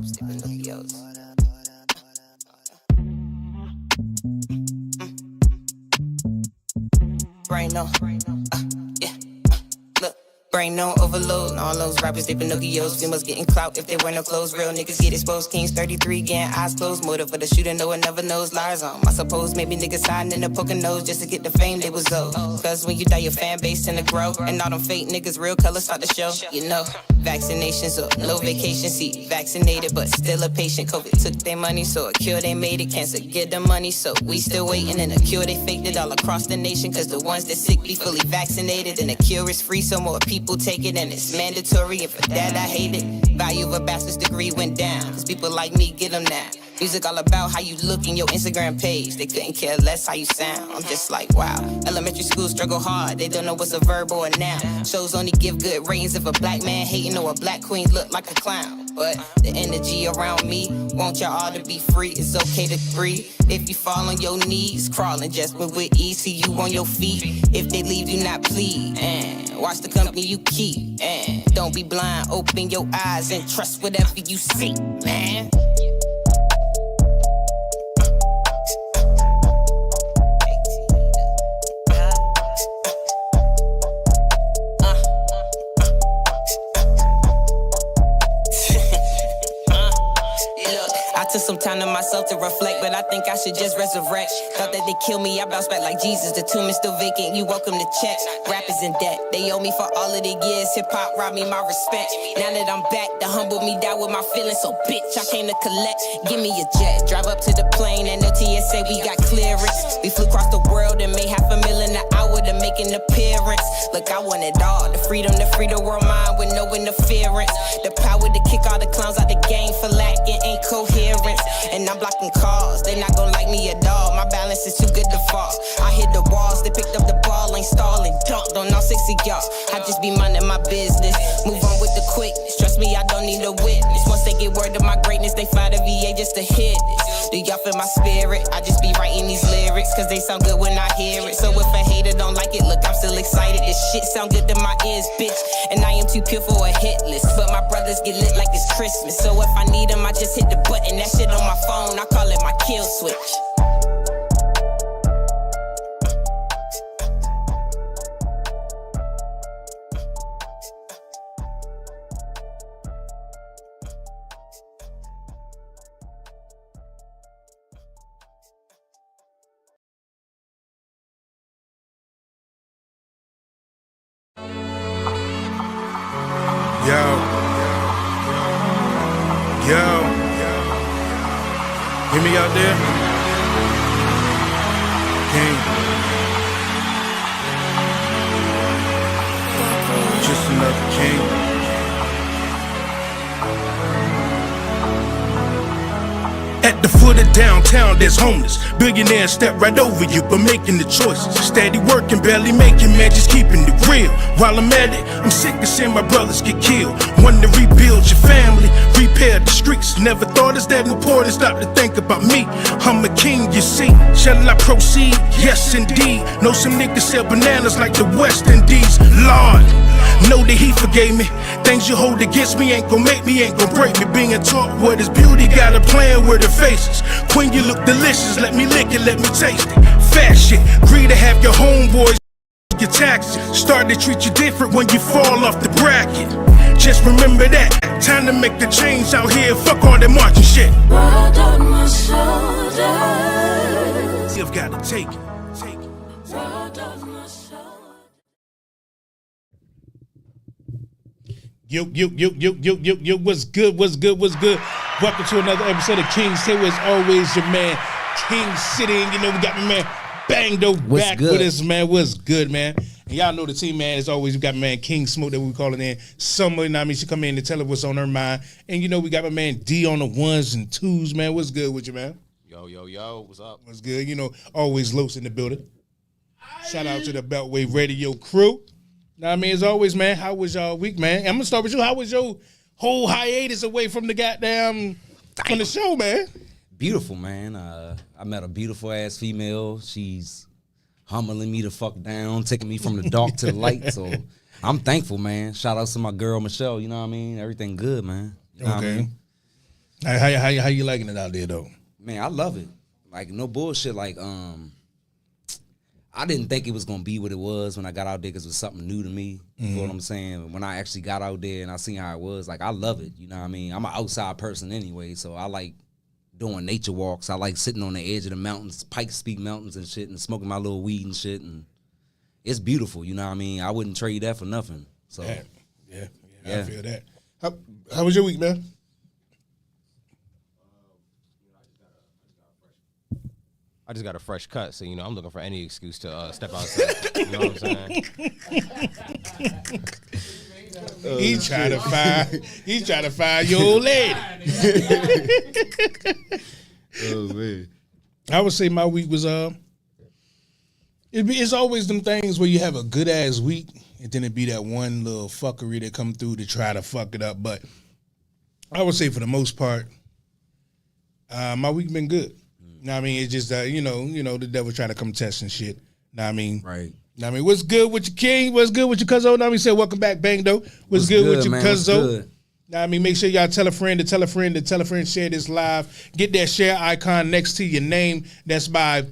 rappers, they Pinocchios. Brain on, yeah. Look, brain on overload. And all those rappers, they Pinocchios. Females getting clout if they wear no clothes. Real niggas get exposed. Kings 33 getting eyes closed. Motive for the shooter, no one never knows. Lies on. I suppose maybe niggas hiding in the poking nose just to get the fame they was owed. Cause when you die, your fan base tend to grow. And all them fake niggas, real colors start to show. You know, vaccinations up, no vacation. See, vaccinated, but still a patient. COVID took their money, so a cure they made it. Cancer get the money, so we still waiting. And a cure they faked it all across the nation. Cause the ones that sick be fully vaccinated. And the cure is free, so more people take it. And it's mandatory, and for that I hate it. Value of a bachelor's degree went down. Cause people like me get them now. Music all about how you look in your Instagram page. They couldn't care less how you sound. I'm just like, wow. Elementary school struggle hard. They don't know what's a verb or a noun. Shows only give good ratings if a black man hating or a black queen look like a clown. But the energy around me, want y'all all to be free. It's okay to breathe. If you fall on your knees, crawling just with ease, see you on your feet. If they leave you, not plead. And watch the company you keep. And don't be blind, open your eyes and trust whatever you see, man. Took some time to myself to reflect, but I think I should just resurrect. Thought that they killed me, I bounced back like Jesus. The tomb is still vacant, you welcome to checks. Rappers in debt, they owe me for all of the years. Hip-hop robbed me my respect. Now that I'm back, the humble me down with my feelings. So bitch, I came to collect. Give me a jet, drive up to the plane, and the TSA, we got clearance. We flew across the world and made $500,000 an hour to make an appearance. Look, I want it all, the freedom to free the world mind with no interference. The power to kick all the clowns out the game for lacking incoherence. And I'm blocking calls, they not gon' like me at all. My balance is too good to fall. I hit the walls, they picked up the ball, ain't stalling. Dunked on all 6 of y'all. I just be minding my business. Move on with the quickness. Trust me, I don't need a witness. Once they get word of my greatness, they fly to VA just to hit this. Do y'all feel my spirit? I just be writing these lyrics, cause they sound good when I hear it. So if a hater don't like it, look, I'm still excited. This shit sound good to my ears, bitch. And I am too pure for a hit list. But my brothers get lit like it's Christmas. So if I need them, I just hit the button. That shit on my phone, I call it my kill switch. Yo, hear me out there? King. Just another king. At the foot of downtown, there's homeless. Billionaires step right over you, but making the choices. Steady working, barely making, man, just keeping it real. While I'm at it, I'm sick of seeing my brothers get killed. Wanting to rebuild your family, repair the streets. Never thought it's that important, stop to think about me. I'm a king, you see. Shall I proceed? Yes, indeed. Know some niggas sell bananas like the West Indies. Lord, know that he forgave me. Things you hold against me ain't gon' make me, ain't gon' break me. Being taught what is beauty, got a plan with the faces. Queen, you look delicious, let me lick it, let me taste it. Fast shit, agree to have your homeboys your taxes. Start to treat you different when you fall off the bracket. Just remember that, time to make the change out here. Fuck all that marching shit. World on my shoulders. You've gotta take it. World on my shoulders. Yo, what's good? Welcome to another episode of King City. As always, your man, King City. And you know, we got my man Bangdo back with us, man. What's good, man? And y'all know the team, man. As always, we got my man King Smoke that we calling in. Somebody, you know what I mean, she come in to tell us what's on her mind. And you know, we got my man D on the ones and twos, man. What's good with you, man? Yo, what's up? What's good? You know, always Los in the building. Shout out to the Beltway Radio crew. Know what I mean, as always, man, how was y'all week, man? I'm gonna start with you. How was your whole hiatus away from the goddamn from the show, man? Beautiful, man. I met a beautiful ass female. She's humbling me the fuck down, taking me from the dark to the light. So I'm thankful, man. Shout out to my girl Michelle. You know what I mean? Everything good, man. You know what I mean? How you liking it out there though? Man, I love it. Like no bullshit. Like I didn't think it was gonna be what it was when I got out there because it was something new to me. You know what I'm saying? When I actually got out there and I seen how it was, like I love it. You know what I mean? I'm an outside person anyway, so I like doing nature walks. I like sitting on the edge of the mountains, Pikes Peak Mountains and shit, and smoking my little weed and shit. And it's beautiful. You know what I mean? I wouldn't trade that for nothing. So Yeah. I feel that. How was your week, man? I just got a fresh cut, so you know I'm looking for any excuse to step outside. You know what I'm saying? He's trying to find your old lady. oh man. I would say my week was it's always them things where you have a good ass week and then it be that one little fuckery that come through to try to fuck it up. But I would say for the most part, my week been good. Know what I mean? It's just you know, the devil trying to come test and shit. Know what I mean? Right. Know what I mean? What's good with your king? What's good with your cousin? Know what I mean? Say welcome back, Bangdo. What's good with your man? cousin? What's good? Know what I mean? Make sure y'all tell a friend to tell a friend to tell a friend, share this live. Get that share icon next to your name. That's by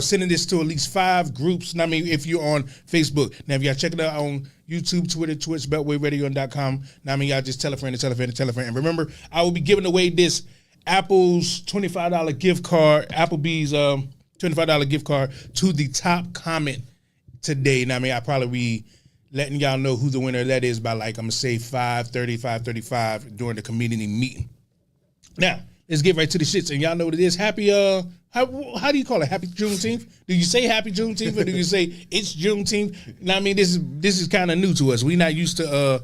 sending this to at least 5 groups. Know what I mean? If you're on Facebook. Now, if y'all check it out on YouTube, Twitter, Twitch, BeltwayRadio.com. Know what I mean? Y'all just tell a friend to tell a friend to tell a friend. And remember, I will be giving away this Apple's $25 gift card, Applebee's $25 gift card to the top comment today. Now, I mean, I'll probably be letting y'all know who the winner of that is by like, I'm going to say 5:30, 5:35 during the community meeting. Now, let's get right to the shits. And y'all know what it is. Happy, how do you call it? Happy Juneteenth? Do you say Happy Juneteenth or do you say it's Juneteenth? Now, I mean, this is kind of new to us. We're not used to,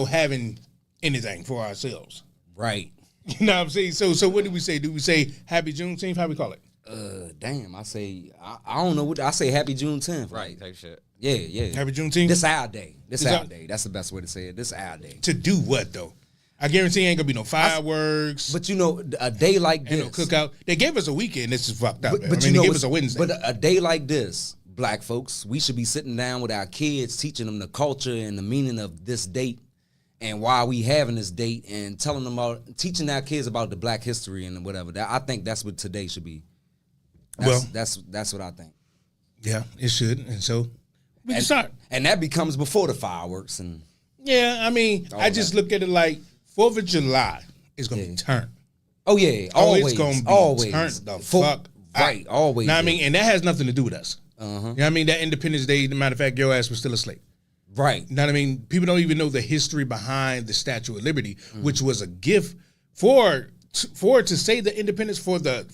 having anything for ourselves. Right. You know what I'm saying? So what do we say? Do we say Happy Juneteenth? How we call it? Damn, I say I don't know what I say. Happy Juneteenth, Right, type shit. Yeah. Happy Juneteenth? This our day. This Is our that- day. That's the best way to say it. This our day. To do what, though? I guarantee ain't going to be no fireworks, But you know, a day like ain't this, no cookout. They gave us a weekend. This is fucked up. But They you know, gave us a Wednesday. But a day like this, black folks, we should be sitting down with our kids, teaching them the culture and the meaning of this date and why we having this date, and telling them about, teaching our kids about the black history and whatever. I think that's what today should be. That's what I think. Yeah, it should. And so we can start. And that becomes before the fireworks and Yeah, I mean, I just look at it like 4th of July is going to be turned. oh yeah, Oh, always, it's going to be always turned the fuck right, out. always. Know what I mean? And that has nothing to do with us. You know what I mean? That Independence Day, matter of fact, your ass was still a slave. right. You know what I mean? People don't even know the history behind the Statue of Liberty, which was a gift for to say the independence for the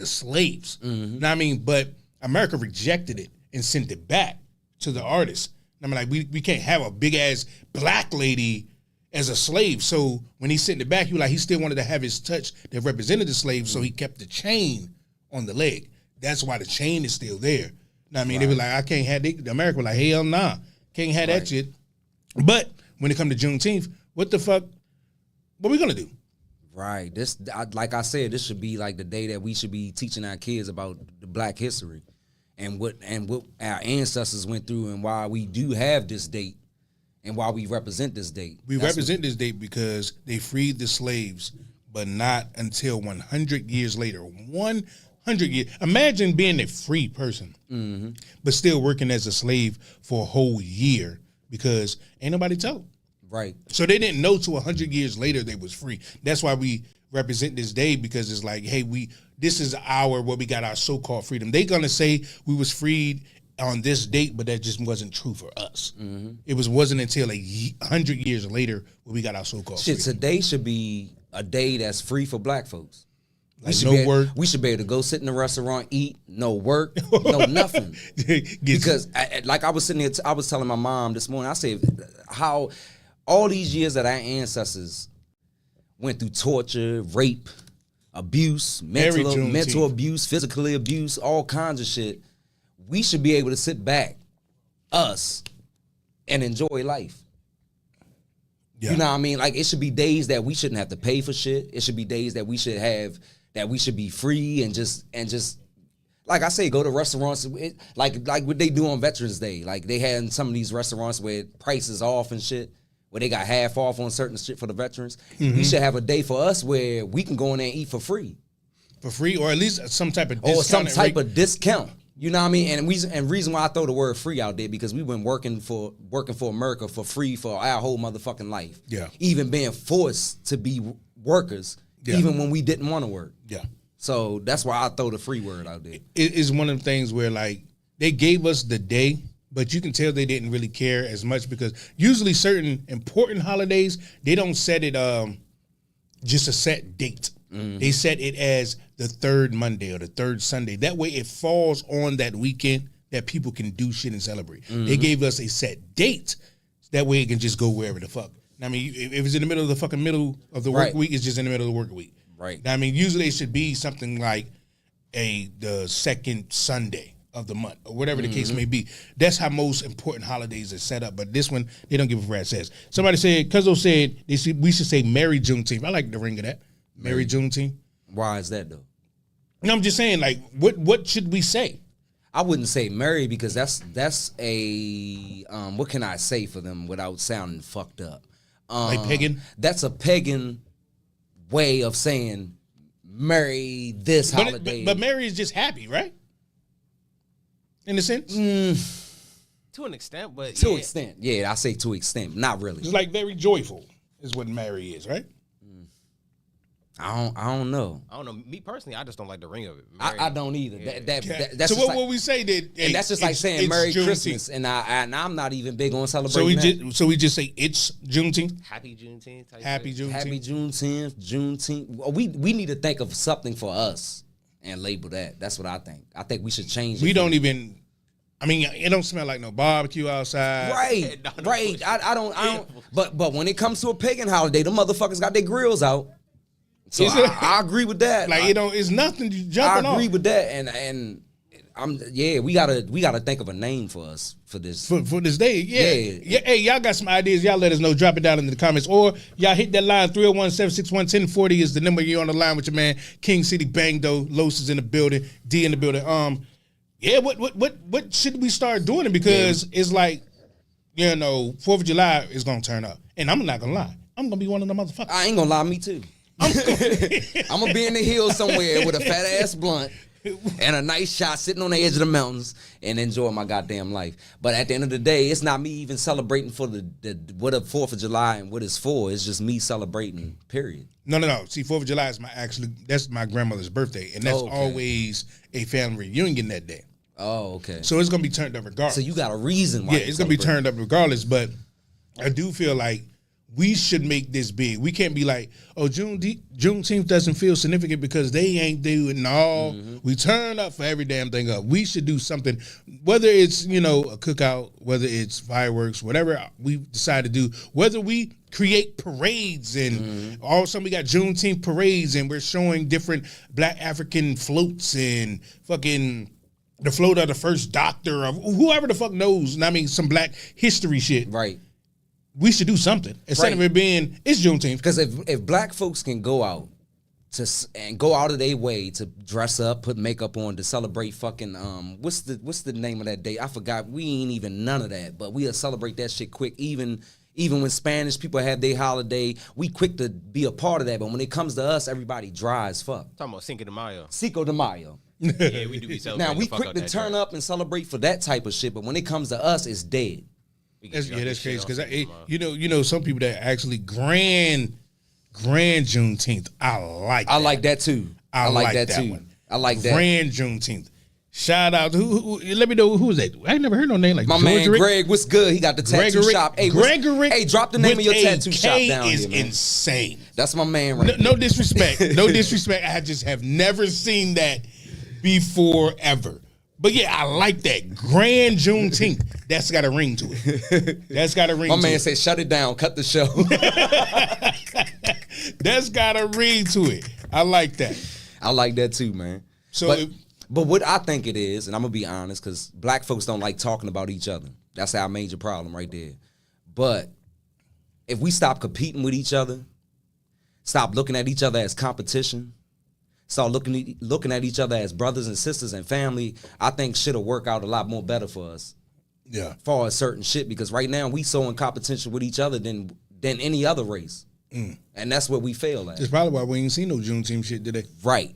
slaves. You know what I mean? But America rejected it and sent it back to the artists. I mean, like we can't have a big ass black lady as a slave. So when he sent it back, he still wanted to have his touch that represented the slave. So he kept the chain on the leg. That's why the chain is still there. You know what I mean? They were like, I can't have America was like, hell nah. Can't have that shit. But when it come to Juneteenth, what the fuck? What we gonna do? Right. Like I said, this should be like the day that we should be teaching our kids about the black history and what our ancestors went through and why we do have this date and why we represent this date. We represent this date because they freed the slaves, but not until 100 years later. 100 years. Imagine being a free person, but still working as a slave for a whole year because ain't nobody told. Right. So they didn't know till 100 years later they was free. That's why we represent this day, because it's like, hey, this is what we got our so-called freedom. They gonna say we was freed on this date, but that just wasn't true for us. It wasn't until 100 years later when we got our so-called Shit, freedom. today should be a day that's free for black folks. Like no work. We should be able to go sit in a restaurant, eat, no work, no nothing. Because like I was sitting there, I was telling my mom this morning, I said how all these years that our ancestors went through torture, rape, abuse, mental abuse, physically abuse, all kinds of shit. We should be able to sit back, us, and enjoy life. Yeah. You know what I mean? Like, it should be days that we shouldn't have to pay for shit. It should be days that we should be free and just like I say, go to restaurants like what they do on Veterans Day. Like they had in some of these restaurants where prices off and shit. where they got half off on certain shit for the veterans. We should have a day for us where we can go in there and eat for free. For free, or at least some type of discount. Or some type of discount. You know what I mean? And reason why I throw the word free out there, because we've been working for America for free for our whole motherfucking life. Yeah. Even being forced to be workers, even when we didn't want to work. Yeah. So that's why I throw the free word out there. It is one of the things where like they gave us the day, but you can tell they didn't really care as much, because usually certain important holidays, they don't set it just a set date. They set it as the third Monday or the third Sunday. That way it falls on that weekend that people can do shit and celebrate. They gave us a set date. That way it can just go wherever the fuck. I mean, if it's in the middle of the fucking middle of the work week, it's just in the middle of the work week. Right. I mean, usually it should be something like the second Sunday of the month, or whatever the case may be. That's how most important holidays are set up. But this one, they don't give a rat's ass. Somebody said, Cuzzo said we should say Merry Juneteenth. I like the ring of that. Merry Juneteenth. Why is that though? No, I'm just saying, like, what should we say? I wouldn't say merry, because that's a what can I say for them without sounding fucked up? Like pagan? That's a pagan way of saying merry this holiday. But Merry is just happy, right? In a sense? To an extent, but to extent. Yeah, I say to extent. Not really. It's like very joyful is what Merry is, right? I don't know. I don't know. Me personally, I just don't like the ring of it. I don't either. Yeah. That's so just what would we say that? and that's just like saying it's Merry Juneteenth. Christmas, and I'm not even big on So celebrating we just say it's Juneteenth. Happy Juneteenth. Type Happy shit. Juneteenth. Happy Juneteenth. Well, we need to think of something for us and label that. That's what I think. I think we should change it. We don't even. I mean, it don't smell like no barbecue outside. Right, right. I don't. But when it comes to a pagan holiday, the motherfuckers got their grills out. So I agree with that. Like it's nothing jumping off. I agree with that, and we gotta think of a name for us for this for this day. Yeah. Hey, y'all got some ideas? Y'all let us know. Drop it down in the comments, or y'all hit that line 301-761-1040 is the number. You're on the line with your man King City Bangdo. Los is in the building. D in the building. Yeah. What should we start doing? Because it's like, 4th of July is gonna turn up, and I'm not gonna lie. I'm gonna be one of the motherfuckers. I ain't gonna lie, me too. I'm gonna be in the hills somewhere with a fat ass blunt and a nice shot, sitting on the edge of the mountains and enjoy my goddamn life. But at the end of the day, it's not me even celebrating for what a 4th of July and what it's for. It's just me celebrating. Period. No. See, 4th of July is that's my grandmother's birthday, and that's always a family reunion that day. Oh, okay. So it's gonna be turned up regardless. So you got a reason why. Yeah, it's gonna be turned up regardless. But I do feel like we should make this big. We can't be like, oh, Juneteenth doesn't feel significant because they ain't doing. No, we turn up for every damn thing up. We should do something, whether it's a cookout, whether it's fireworks, whatever we decide to do. Whether we create parades and all of a sudden we got Juneteenth parades and we're showing different Black African floats and fucking the float of the first doctor of whoever the fuck knows. I mean, some Black history shit. Right. We should do something instead of it being it's Juneteenth. Because if Black folks can go out and go out of their way to dress up, put makeup on to celebrate fucking what's the name of that day? I forgot. We ain't even none of that, but we'll celebrate that shit quick. Even when Spanish people have their holiday, we quick to be a part of that. But when it comes to us, everybody dry as fuck. Talking about Cinco de Mayo. Cinco de Mayo. Yeah, we do be celebrating. Now we quick to turn up and celebrate for that type of shit, but when it comes to us, it's dead. That's crazy because some people that actually grand Juneteenth. I like that too. I like that too. one. I like that. Grand Juneteenth. Shout out to let me know who is that. I ain't never heard no name like my George man Greg. What's good? He got the tattoo shop. Hey, hey, drop the name of your tattoo shop down here, man. Insane. That's my man right No disrespect. No disrespect. I just have never seen that before ever. But yeah, I like that. Grand Juneteenth. That's got a ring to it. That's got a ring to it. My man said, shut it down. Cut the show. That's got a ring to it. I like that. I like that too, man. But what I think it is, and I'm going to be honest, because Black folks don't like talking about each other. That's our major problem right there. But if we stop competing with each other, stop looking at each other as competition, start looking at each other as brothers and sisters and family, I think shit'll work out a lot more better for us. as far as certain shit, because right now we so in competition with each other than any other race. And that's what we fail at. That's probably why we ain't seen no Juneteenth shit today. Right.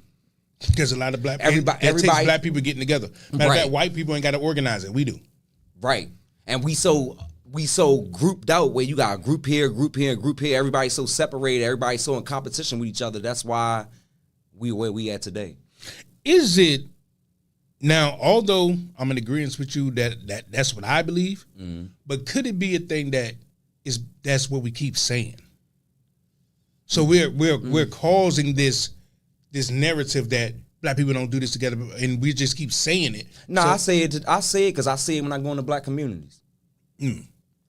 Because a lot of black Everybody- takes black people getting together. Matter of fact, Right. white people ain't got to organize it. We do. Right. And we so grouped out where you got a group here, group here, group here. Everybody's so separated. Everybody's so in competition with each other. That's why we where we at today. Is it now? Although I'm in agreement with you that's what I believe, but could it be a thing that's what we keep saying? So we're causing this narrative that black people don't do this together, and we just keep saying it. No, So- I say it because I see it when I go into black communities.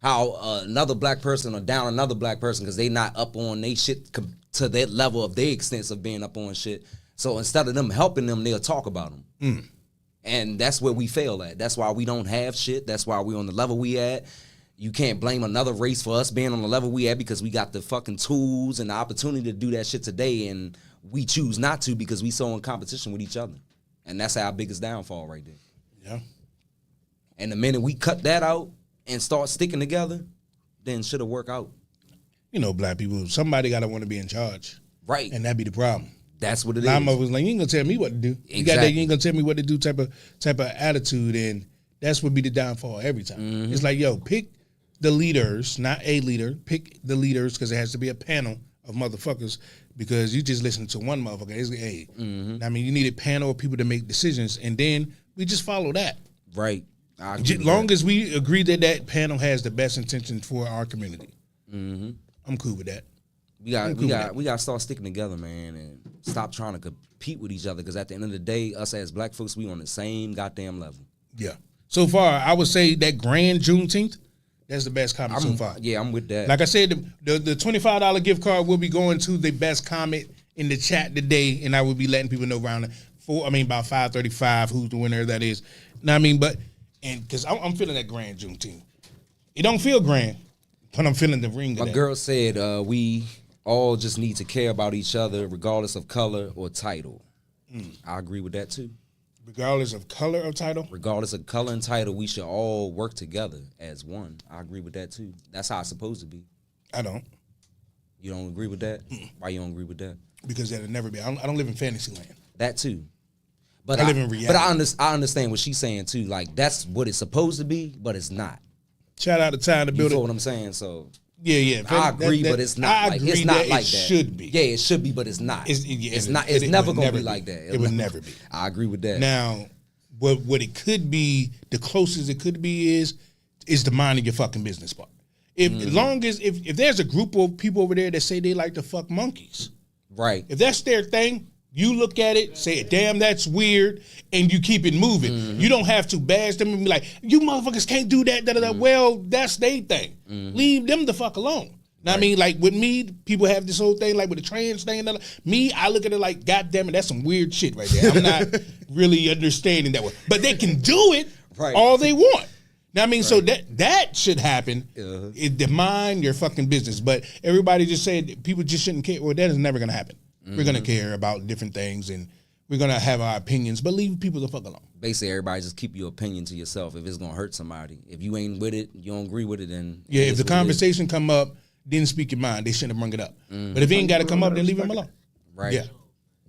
How another black person or down another black person because they not up on they shit to that level of their extent of being up on shit. So instead of them helping them, they'll talk about them. And that's where we fail at. That's why we don't have shit. That's why we on the level we at. You can't blame another race for us being on the level we at because we got the fucking tools and the opportunity to do that shit today, and we choose not to because we so in competition with each other. And that's our biggest downfall right there. Yeah. And the minute we cut that out and start sticking together, then shit'll work out. You know, black people, somebody got to want to be in charge. Right. And that be the problem. That's what it A lot of is. motherfuckers like, you ain't gonna tell me what to do. You got that, you ain't gonna tell me what to do type of attitude, and that's what be the downfall every time. It's like, yo, pick the leaders, not a leader. Pick the leaders because it has to be a panel of motherfuckers because you just listen to one motherfucker. It's, hey, I mean, you need a panel of people to make decisions, and then we just follow that. Right. I agree As with long that. as we agree that panel has the best intentions for our community, I'm cool with that. We got to start sticking together, man, and stop trying to compete with each other. Because at the end of the day, us as black folks, we on the same goddamn level. Yeah. So far, I would say that Grand Juneteenth, that's the best comment so far. Yeah, I'm with that. Like I said, the $25 gift card will be going to the best comment in the chat today, and I will be letting people know around about 5:35 who's the winner that is. Know what I mean? But because I'm feeling that Grand Juneteenth. It don't feel grand, but I'm feeling the ring. My girl said we all just need to care about each other regardless of color or title. I agree with that too. Regardless of color or title. Regardless of color and title, we should all work together as one. I agree with that too. That's how it's supposed to be. I don't, You don't agree with that? Why you don't agree with that? because that'll never be. I don't live in fantasy land. That too. But I live in reality. But I understand what she's saying too. Like that's what it's supposed to be, but it's not. Shout out to Time to You Build feel It. what I'm saying? So Yeah. I agree, but it's not. I like, agree it's not that like it that. should be. Yeah, it should be, but it's not. It's not. It's it never would gonna never be like that. It would never be. I agree with that. Now, what it could be, the closest it could be is the minding your fucking business part. As long as if there's a group of people over there that say they like to fuck monkeys, Right. if that's their thing, you look at it, say, damn, that's weird, and you keep it moving. You don't have to bash them and be like, you motherfuckers can't do that, da-da-da. Well, that's their thing. Leave them the fuck alone. Now, I mean, like with me, people have this whole thing, like with the trans thing. Me, I look at it like, God damn it, that's some weird shit right there. I'm not really understanding that way. But they can do it all they want. Now, I mean, so that should happen. It mind your fucking business. But everybody just said people just shouldn't care. Well, that is never going to happen. We're going to care about different things, and we're going to have our opinions, but leave people the fuck alone. Basically, everybody just keep your opinion to yourself. If it's gonna hurt somebody, if you ain't with it, you don't agree with it, then Yeah, it if is the what it is. conversation come up, didn't speak your mind, they shouldn't have brought it up. But if it ain't got to come up, then leave him alone. Right.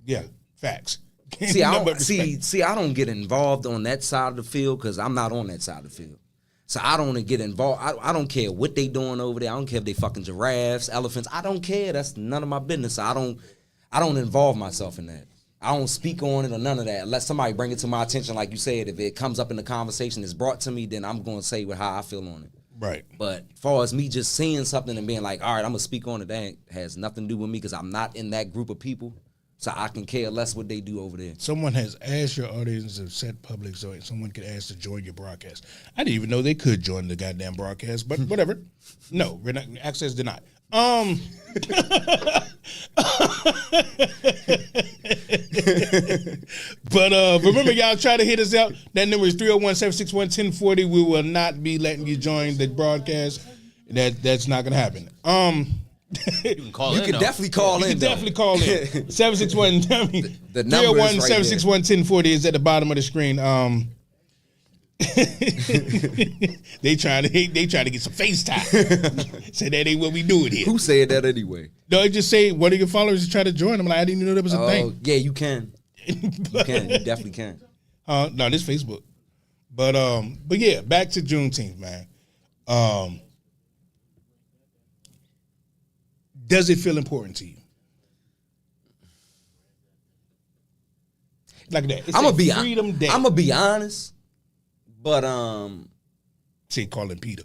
Yeah, facts. See, I Nothing but don't respect. I don't get involved on that side of the field because I'm not on that side of the field. So I don't get involved. I don't care what they doing over there. I don't care if they fucking giraffes, elephants. I don't care. That's none of my business. So I don't involve myself in that. I don't speak on it or none of that. Unless somebody bring it to my attention, like you said, if it comes up in the conversation, it's brought to me, then I'm going to say how I feel on it. Right. But as far as me just seeing something and being like, all right, I'm going to speak on it, that has nothing to do with me because I'm not in that group of people. So I can care less what they do over there. Someone has asked your audience to set public so someone could ask to join your broadcast. I didn't even know they could join the goddamn broadcast, but whatever. No, we're not, access denied. But remember, y'all try to hit us out. That number is 301-761-1040. We will not be letting you join the broadcast. That's not gonna happen. You can call You in. can though. definitely call You in. can though. definitely call in. 761 the number is right there. 301-761-1040 is at the bottom of the screen. They trying to get some FaceTime. Say that ain't what we doing here. Who said that anyway? No, it just say one of your followers is trying to join. I'm like, I didn't even know that was a Oh, thing. yeah, you can. You can. You definitely can. No, this Facebook. But yeah, back to Juneteenth, man. Does it feel important to you? Like that. It's I'm gonna be Freedom Day. I'm gonna be honest, but Say calling Peter.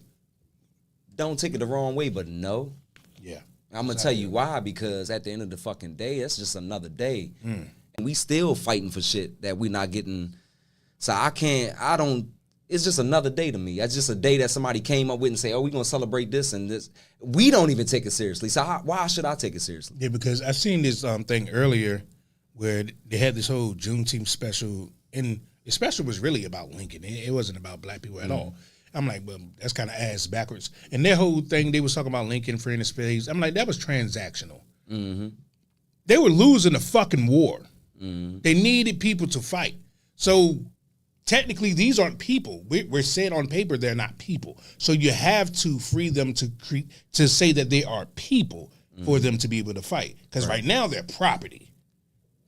don't take it the wrong way, but no. Yeah. I'm gonna tell you why, because at the end of the fucking day, that's just another day. And we still fighting for shit that we not getting. So it's just another day to me. It's just a day that somebody came up with and say, oh, we're gonna celebrate this and this. We don't even take it seriously. So why should I take it seriously? Yeah, because I seen this thing earlier where they had this whole Juneteenth special, and the special was really about Lincoln. It wasn't about black people at all. I'm like, well, that's kind of ass backwards. And their whole thing, they was talking about Lincoln freeing the slaves. I'm like, that was transactional. They were losing the fucking war. They needed people to fight. So technically, these aren't people. We're saying on paper they're not people. So you have to free them to say that they are people for them to be able to fight. Because right now they're property.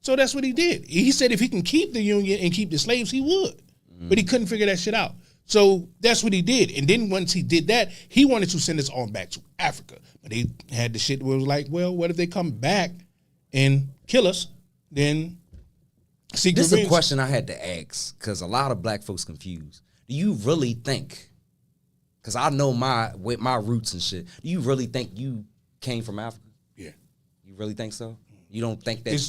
So that's what he did. He said if he can keep the Union and keep the slaves, he would. But he couldn't figure that shit out. So that's what he did. And then once he did that, he wanted to send us all back to Africa. But they had the shit where it was like, well, what if they come back and kill us? Then seek This is revenge. a question I had to ask, because a lot of black folks confused. Do you really think, because I know with my roots and shit, do you really think you came from Africa? Yeah. You really think so? You don't think that? It's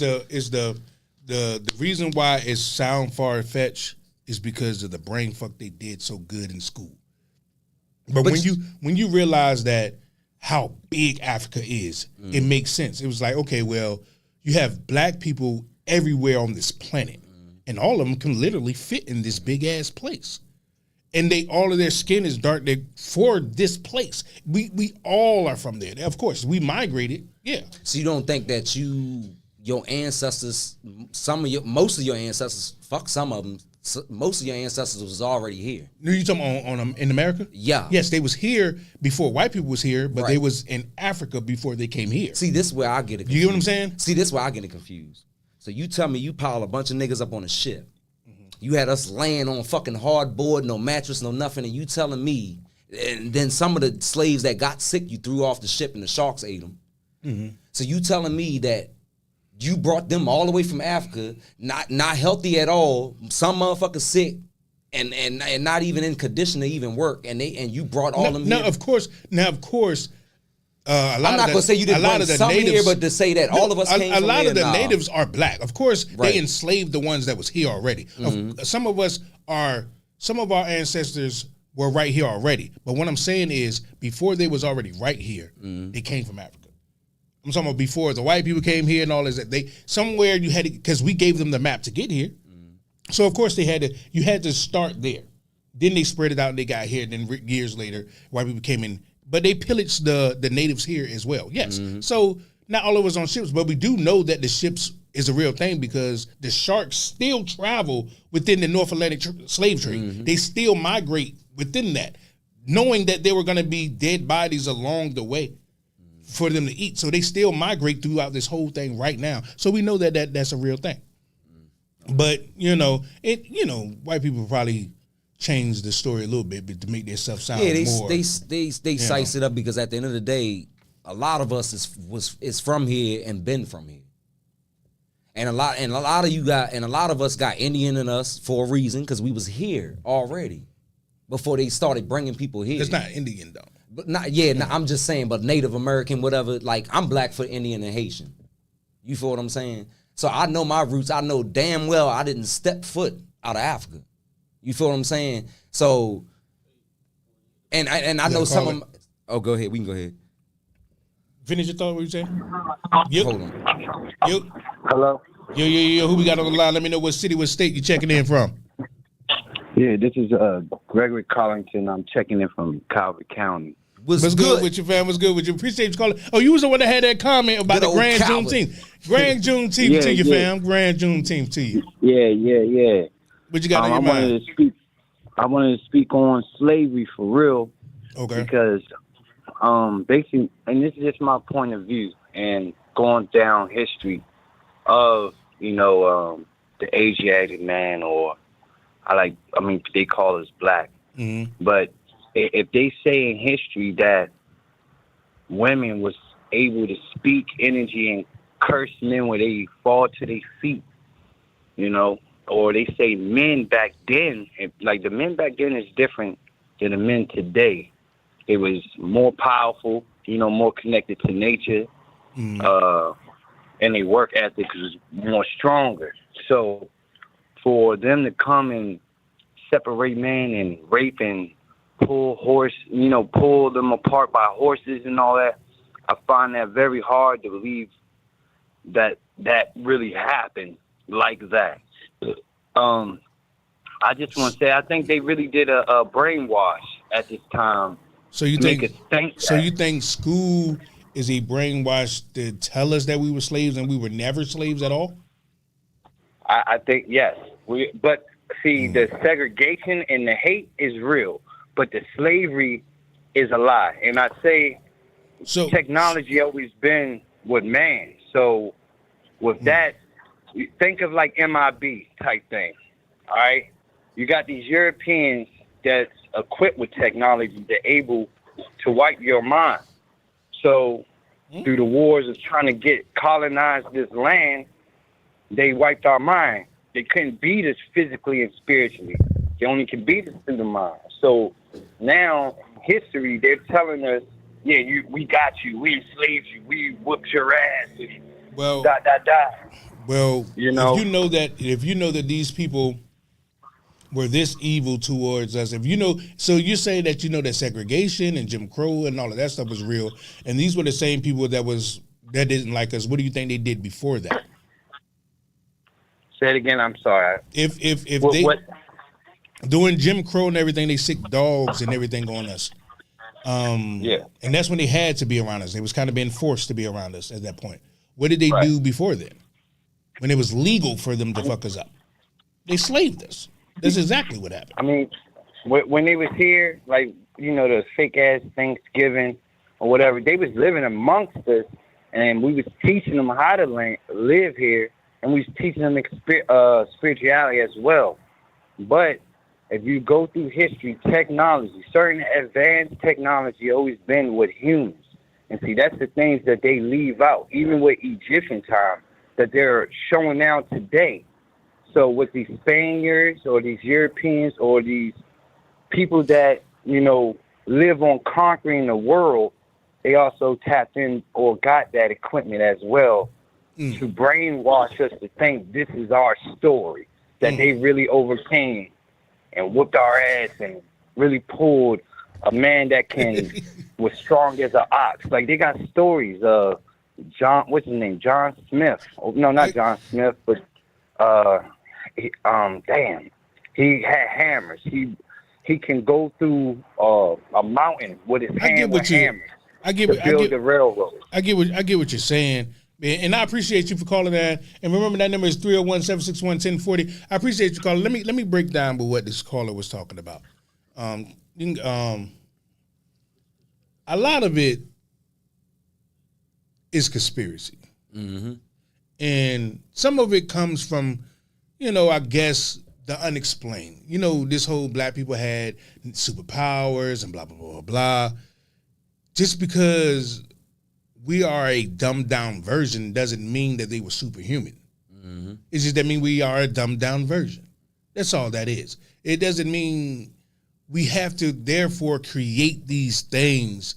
the reason why it sound far-fetched is because of the brain fuck they did so good in school. But when you realize that how big Africa is, it makes sense. It was like, okay, well, you have black people everywhere on this planet, and all of them can literally fit in this big ass place. And all of their skin is dark. They for this place. We all are from there. Of course, we migrated. Yeah. So you don't think that your ancestors, most of your ancestors, fuck some of them, most of your ancestors was already here. You talking on in America? Yeah. Yes, they was here before white people was here, but they Right. was in Africa before they came here. See, this is where I get it confused. You get what I'm saying? See, this is where I get it confused. So you tell me you pile a bunch of niggas up on a ship. You had us laying on fucking hardboard, no mattress, no nothing, and you telling me, and then some of the slaves that got sick, you threw off the ship and the sharks ate them. So you telling me that you brought them all the way from Africa, not healthy at all, some motherfuckers sick, and not even in condition to even work, and you brought all them here. Of course. Now, of course, I'm not gonna say you didn't bring some here, but to say that all of us came a from lot there, of the nah. natives are black. Of course, Right. they enslaved the ones that was here already. Some of our ancestors were right here already. But what I'm saying is, before they was already right here, they came from Africa. I'm talking about before the white people came here and all this. That somewhere you had to, because we gave them the map to get here. So of course you had to start there. Then they spread it out and they got here. And then years later, white people came in. But they pillaged the natives here as well. Yes. So not all of us on ships, but we do know that the ships is a real thing because the sharks still travel within the North Atlantic slave trade. They still migrate within that, knowing that there were going to be dead bodies along the way for them to eat. So they still migrate throughout this whole thing right now. So we know that that's a real thing. But, white people probably change the story a little bit but to make themselves sound more. They size it up because at the end of the day, a lot of us is from here and been from here, and a lot of us got Indian in us for a reason because we was here already before they started bringing people here. It's not Indian though. But I'm just saying, but Native American, whatever. Like I'm black for Indian and Haitian. You feel what I'm saying? So I know my roots. I know damn well I didn't step foot out of Africa. You feel what I'm saying? So, and I know some of them. Oh, go ahead. We can go ahead. Finish your thought. What you saying? Yep. Hold on. Yep. Hello? Yo. Who we got on the line? Let me know what city, what state you checking in from. Yeah, this is Gregory Collington. I'm checking in from Calvert County. What's good with you, fam? What's good with you? Appreciate you calling. Oh, you was the one that had that comment about Good the old Grand Calvert. Juneteenth. Grand Juneteenth Yeah, to you, yeah. fam. Grand Juneteenth to you. Yeah. What you got I on your wanted mind? to speak. I wanted to speak on slavery for real Okay. because basically, and this is just my point of view and going down history of, the Asiatic man, or they call us black. Mm-hmm. But if they say in history that women was able to speak energy and curse men when they fall to their feet, or they say men back then, like the men back then is different than the men today. It was more powerful, more connected to nature, and their work ethic was more stronger. So for them to come and separate men and rape and pull them apart by horses and all that, I find that very hard to believe that really happened like that. I just want to say I think they really did a brainwash at this time. So you to make us think So that. you think school is a brainwash to tell us that we were slaves and we were never slaves at all? I think yes. But see, the segregation and the hate is real, but the slavery is a lie. And I say technology always been with man. So with that, think of like MIB type thing. All right, you got these Europeans that's equipped with technology, they're able to wipe your mind. So through the wars of trying to colonize this land, they wiped our mind. They couldn't beat us physically and spiritually. They only can beat us through the mind. So now, in history, they're telling us, yeah, we got you, we enslaved you, we whooped your ass. Well, Well, if you know that these people were this evil towards us, so you're saying that that segregation and Jim Crow and all of that stuff was real, and these were the same people that didn't like us. What do you think they did before that? Say it again. I'm sorry. If What? Doing Jim Crow and everything, they sick dogs and everything on us. Yeah. And that's when they had to be around us. They was kind of being forced to be around us at that point. What did they do before then? When it was legal for them to fuck us up, they slaved us. That's exactly what happened. I mean, when they was here, like, the fake ass Thanksgiving or whatever, they was living amongst us, and we was teaching them how to live here, and we was teaching them spirituality as well. But if you go through history, technology, certain advanced technology always been with humans. And see, that's the things that they leave out, even with Egyptian time, that they're showing now today. So with these Spaniards or these Europeans or these people that, live on conquering the world, they also tapped in or got that equipment as well to brainwash us to think this is our story, that they really overcame and whooped our ass and really pulled a man that was strong as an ox. Like, they got stories of John Smith. Oh, no, not John Smith, but he had hammers. He can go through a mountain with his hand with hammers. Build the railroad. I get what you're saying. And I appreciate you for calling that. And remember, that number is 301-761-1040. I appreciate you calling. Let me break down what this caller was talking about. A lot of it is conspiracy. Mm-hmm. And some of it comes from, I guess, the unexplained. This whole black people had superpowers and blah, blah, blah, blah. Just because we are a dumbed down version doesn't mean that they were superhuman. Mm-hmm. It's just that mean we are a dumbed down version. That's all that is. It doesn't mean we have to therefore create these things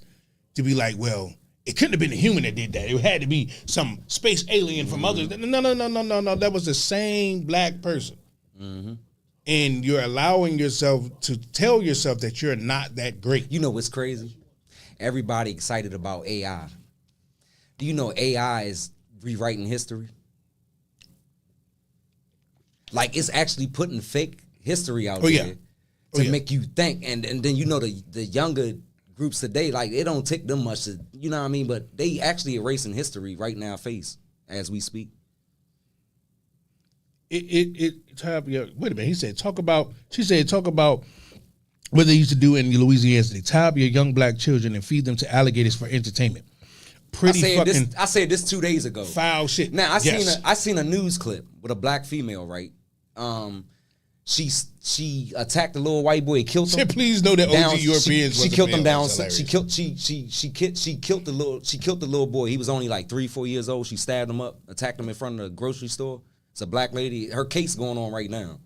to be like, well, it couldn't have been a human that did that. It had to be some space alien from others. No. That was the same black person. Mm-hmm. And you're allowing yourself to tell yourself that you're not that great. You know what's crazy? Everybody excited about AI. Do you know AI is rewriting history? Like, it's actually putting fake history out there to make you think. And then, the younger groups today, like, it don't take them much to, you know what I mean? But they actually erasing history right in our face as we speak. Wait a minute. She said, talk about what they used to do in Louisiana is they tie up your young black children and feed them to alligators for entertainment. Pretty fucking I said this 2 days ago. foul shit. Now Yes. I seen a news clip with a black female, right? She attacked a little white boy, killed him. Please know that down- OG Europeans. She wasn't killed him paying. down. That's She hilarious. killed the little boy. He was only like 3-4 years old. She stabbed him up, attacked him in front of the grocery store. It's a black lady. Her case going on right now.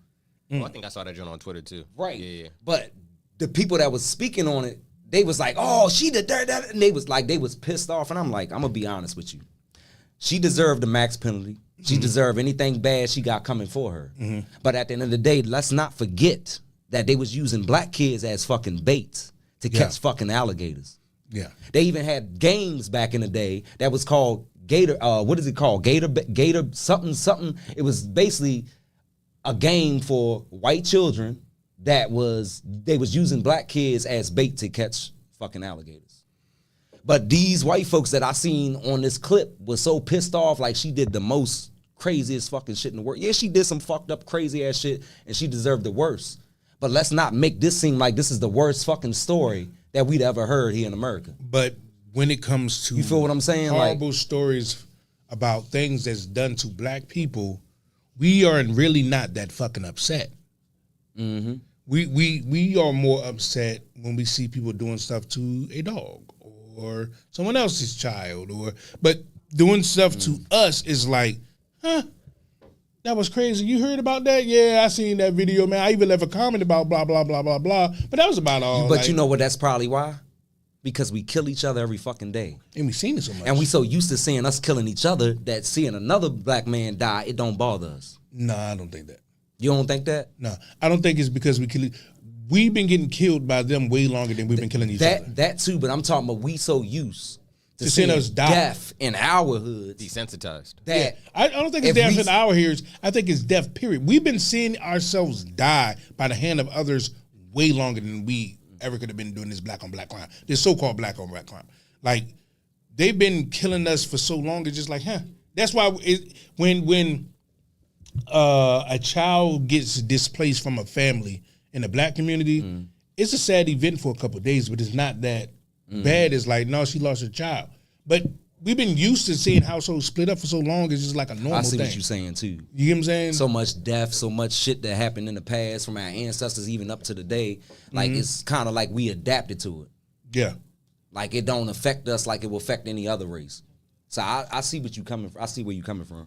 Oh, I think I saw that joint on Twitter too. Right. Yeah. But the people that was speaking on it, they was like, "Oh, she did that," and they was pissed off. And I'm like, I'm gonna be honest with you. She deserved the max penalty. She deserved anything bad she got coming for her. But at the end of the day, let's not forget that they was using black kids as fucking baits to catch fucking alligators. Yeah. They even had games back in the day that was called Gator. What is it called? Gator something. It was basically a game for white children they was using black kids as bait to catch fucking alligators. But these white folks that I seen on this clip was so pissed off, like she did the most craziest fucking shit in the world. Yeah, she did some fucked up crazy ass shit and she deserved the worst. But let's not make this seem like this is the worst fucking story that we'd ever heard here in America. But when it comes to You feel what I'm saying? horrible stories about things that's done to black people, we are really not that fucking upset. Mm-hmm. We are more upset when we see people doing stuff to a dog or someone else's child, but doing stuff to us is like, huh? That was crazy. You heard about that? Yeah, I seen that video, man. I even left a comment about blah blah blah blah blah. But that was about all. But you know what? That's probably why. Because we kill each other every fucking day. And we seen it so much. And we so used to seeing us killing each other that seeing another black man die, it don't bother us. Nah, I don't think that. You don't think that? No, I don't think it's because we kill. We've been getting killed by them way longer than we've been killing each other. That too, but I'm talking about we so used to seeing seeing us die. death in our hoods Desensitized. that I don't think it's if death we- in our ears. I think it's death, period. We've been seeing ourselves die by the hand of others way longer than we ever could have been doing this black on black crime. This so-called black on black crime. Like, they've been killing us for so long, it's just like, huh. That's why when a child gets displaced from a family in the black community, it's a sad event for a couple of days, but it's not that bad. It's like, no, she lost her child. But we've been used to seeing households split up for so long, it's just like a normal I see thing. what you're saying too. You get what I'm saying? So much death, so much shit that happened in the past from our ancestors, even up to the day. Like it's kind of like we adapted to it. Yeah. Like it don't affect us like it will affect any other race. So I see what you coming. I see where you coming from.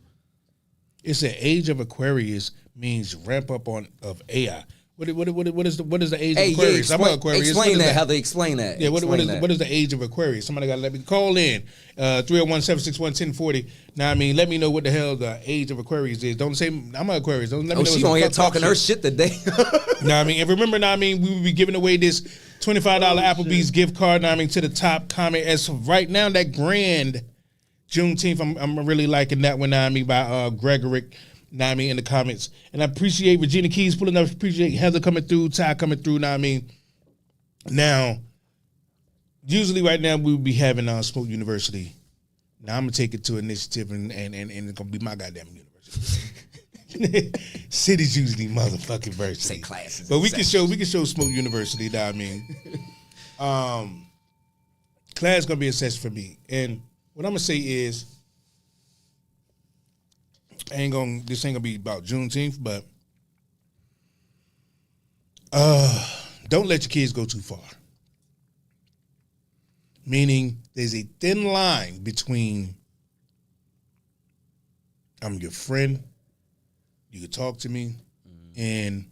It's the age of Aquarius means ramp up of AI. What is the age of Aquarius? I'm an Aquarius. Explain What is that, Heather. Explain that. Yeah, what Explain is the age of Aquarius? Somebody got to let me call in 301-761-1040. Now, I mean, let me know what the hell the age of Aquarius is. Don't say I'm an Aquarius. Don't let me know. she some on here fucked up talking her shit today. Now, I mean, and remember, now, I mean, we will be giving away this $25 Applebee's gift card. Now, I mean, to the top comment. As of right now, that grand Juneteenth, I'm really liking that one. Now, I mean, by Gregorick. Now, I mean, in the comments. And I appreciate Regina Keys pulling up. Appreciate Heather coming through. Ty coming through. Now, I mean, now, usually right now we would be having Smoke University. Now I'm gonna take it to initiative and it's gonna be my goddamn university. City's usually motherfucking varsity. Say classes. But we can show Smoke University. Now, I mean, class gonna be a session for me. And what I'm gonna say is, this ain't gonna be about Juneteenth, but don't let your kids go too far. Meaning there's a thin line between I'm your friend, you can talk to me, and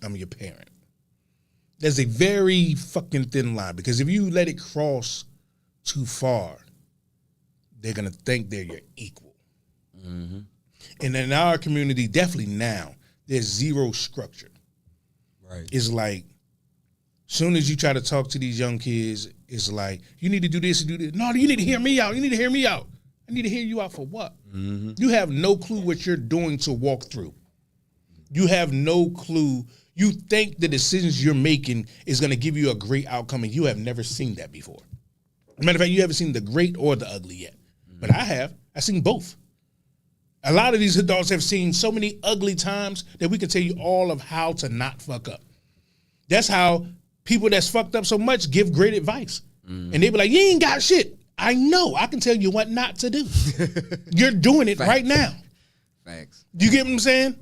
I'm your parent. There's a very fucking thin line because if you let it cross too far, they're gonna think they're your equal. Mm-hmm. And in our community, definitely now, there's zero structure. Right. It's like, soon as you try to talk to these young kids, it's like, you need to do this and do this. No, you need to hear me out. You need to hear me out. I need to hear you out for what? Mm-hmm. You have no clue what you're doing to walk through. You have no clue. You think the decisions you're making is going to give you a great outcome, and you have never seen that before. Matter of fact, you haven't seen the great or the ugly yet. But I have. I've seen both. A lot of these adults have seen so many ugly times that we can tell you all of how to not fuck up. That's how people that's fucked up so much give great advice. And they be like, you ain't got shit. I know. I can tell you what not to do. You're doing it right now. Facts. You get what I'm saying?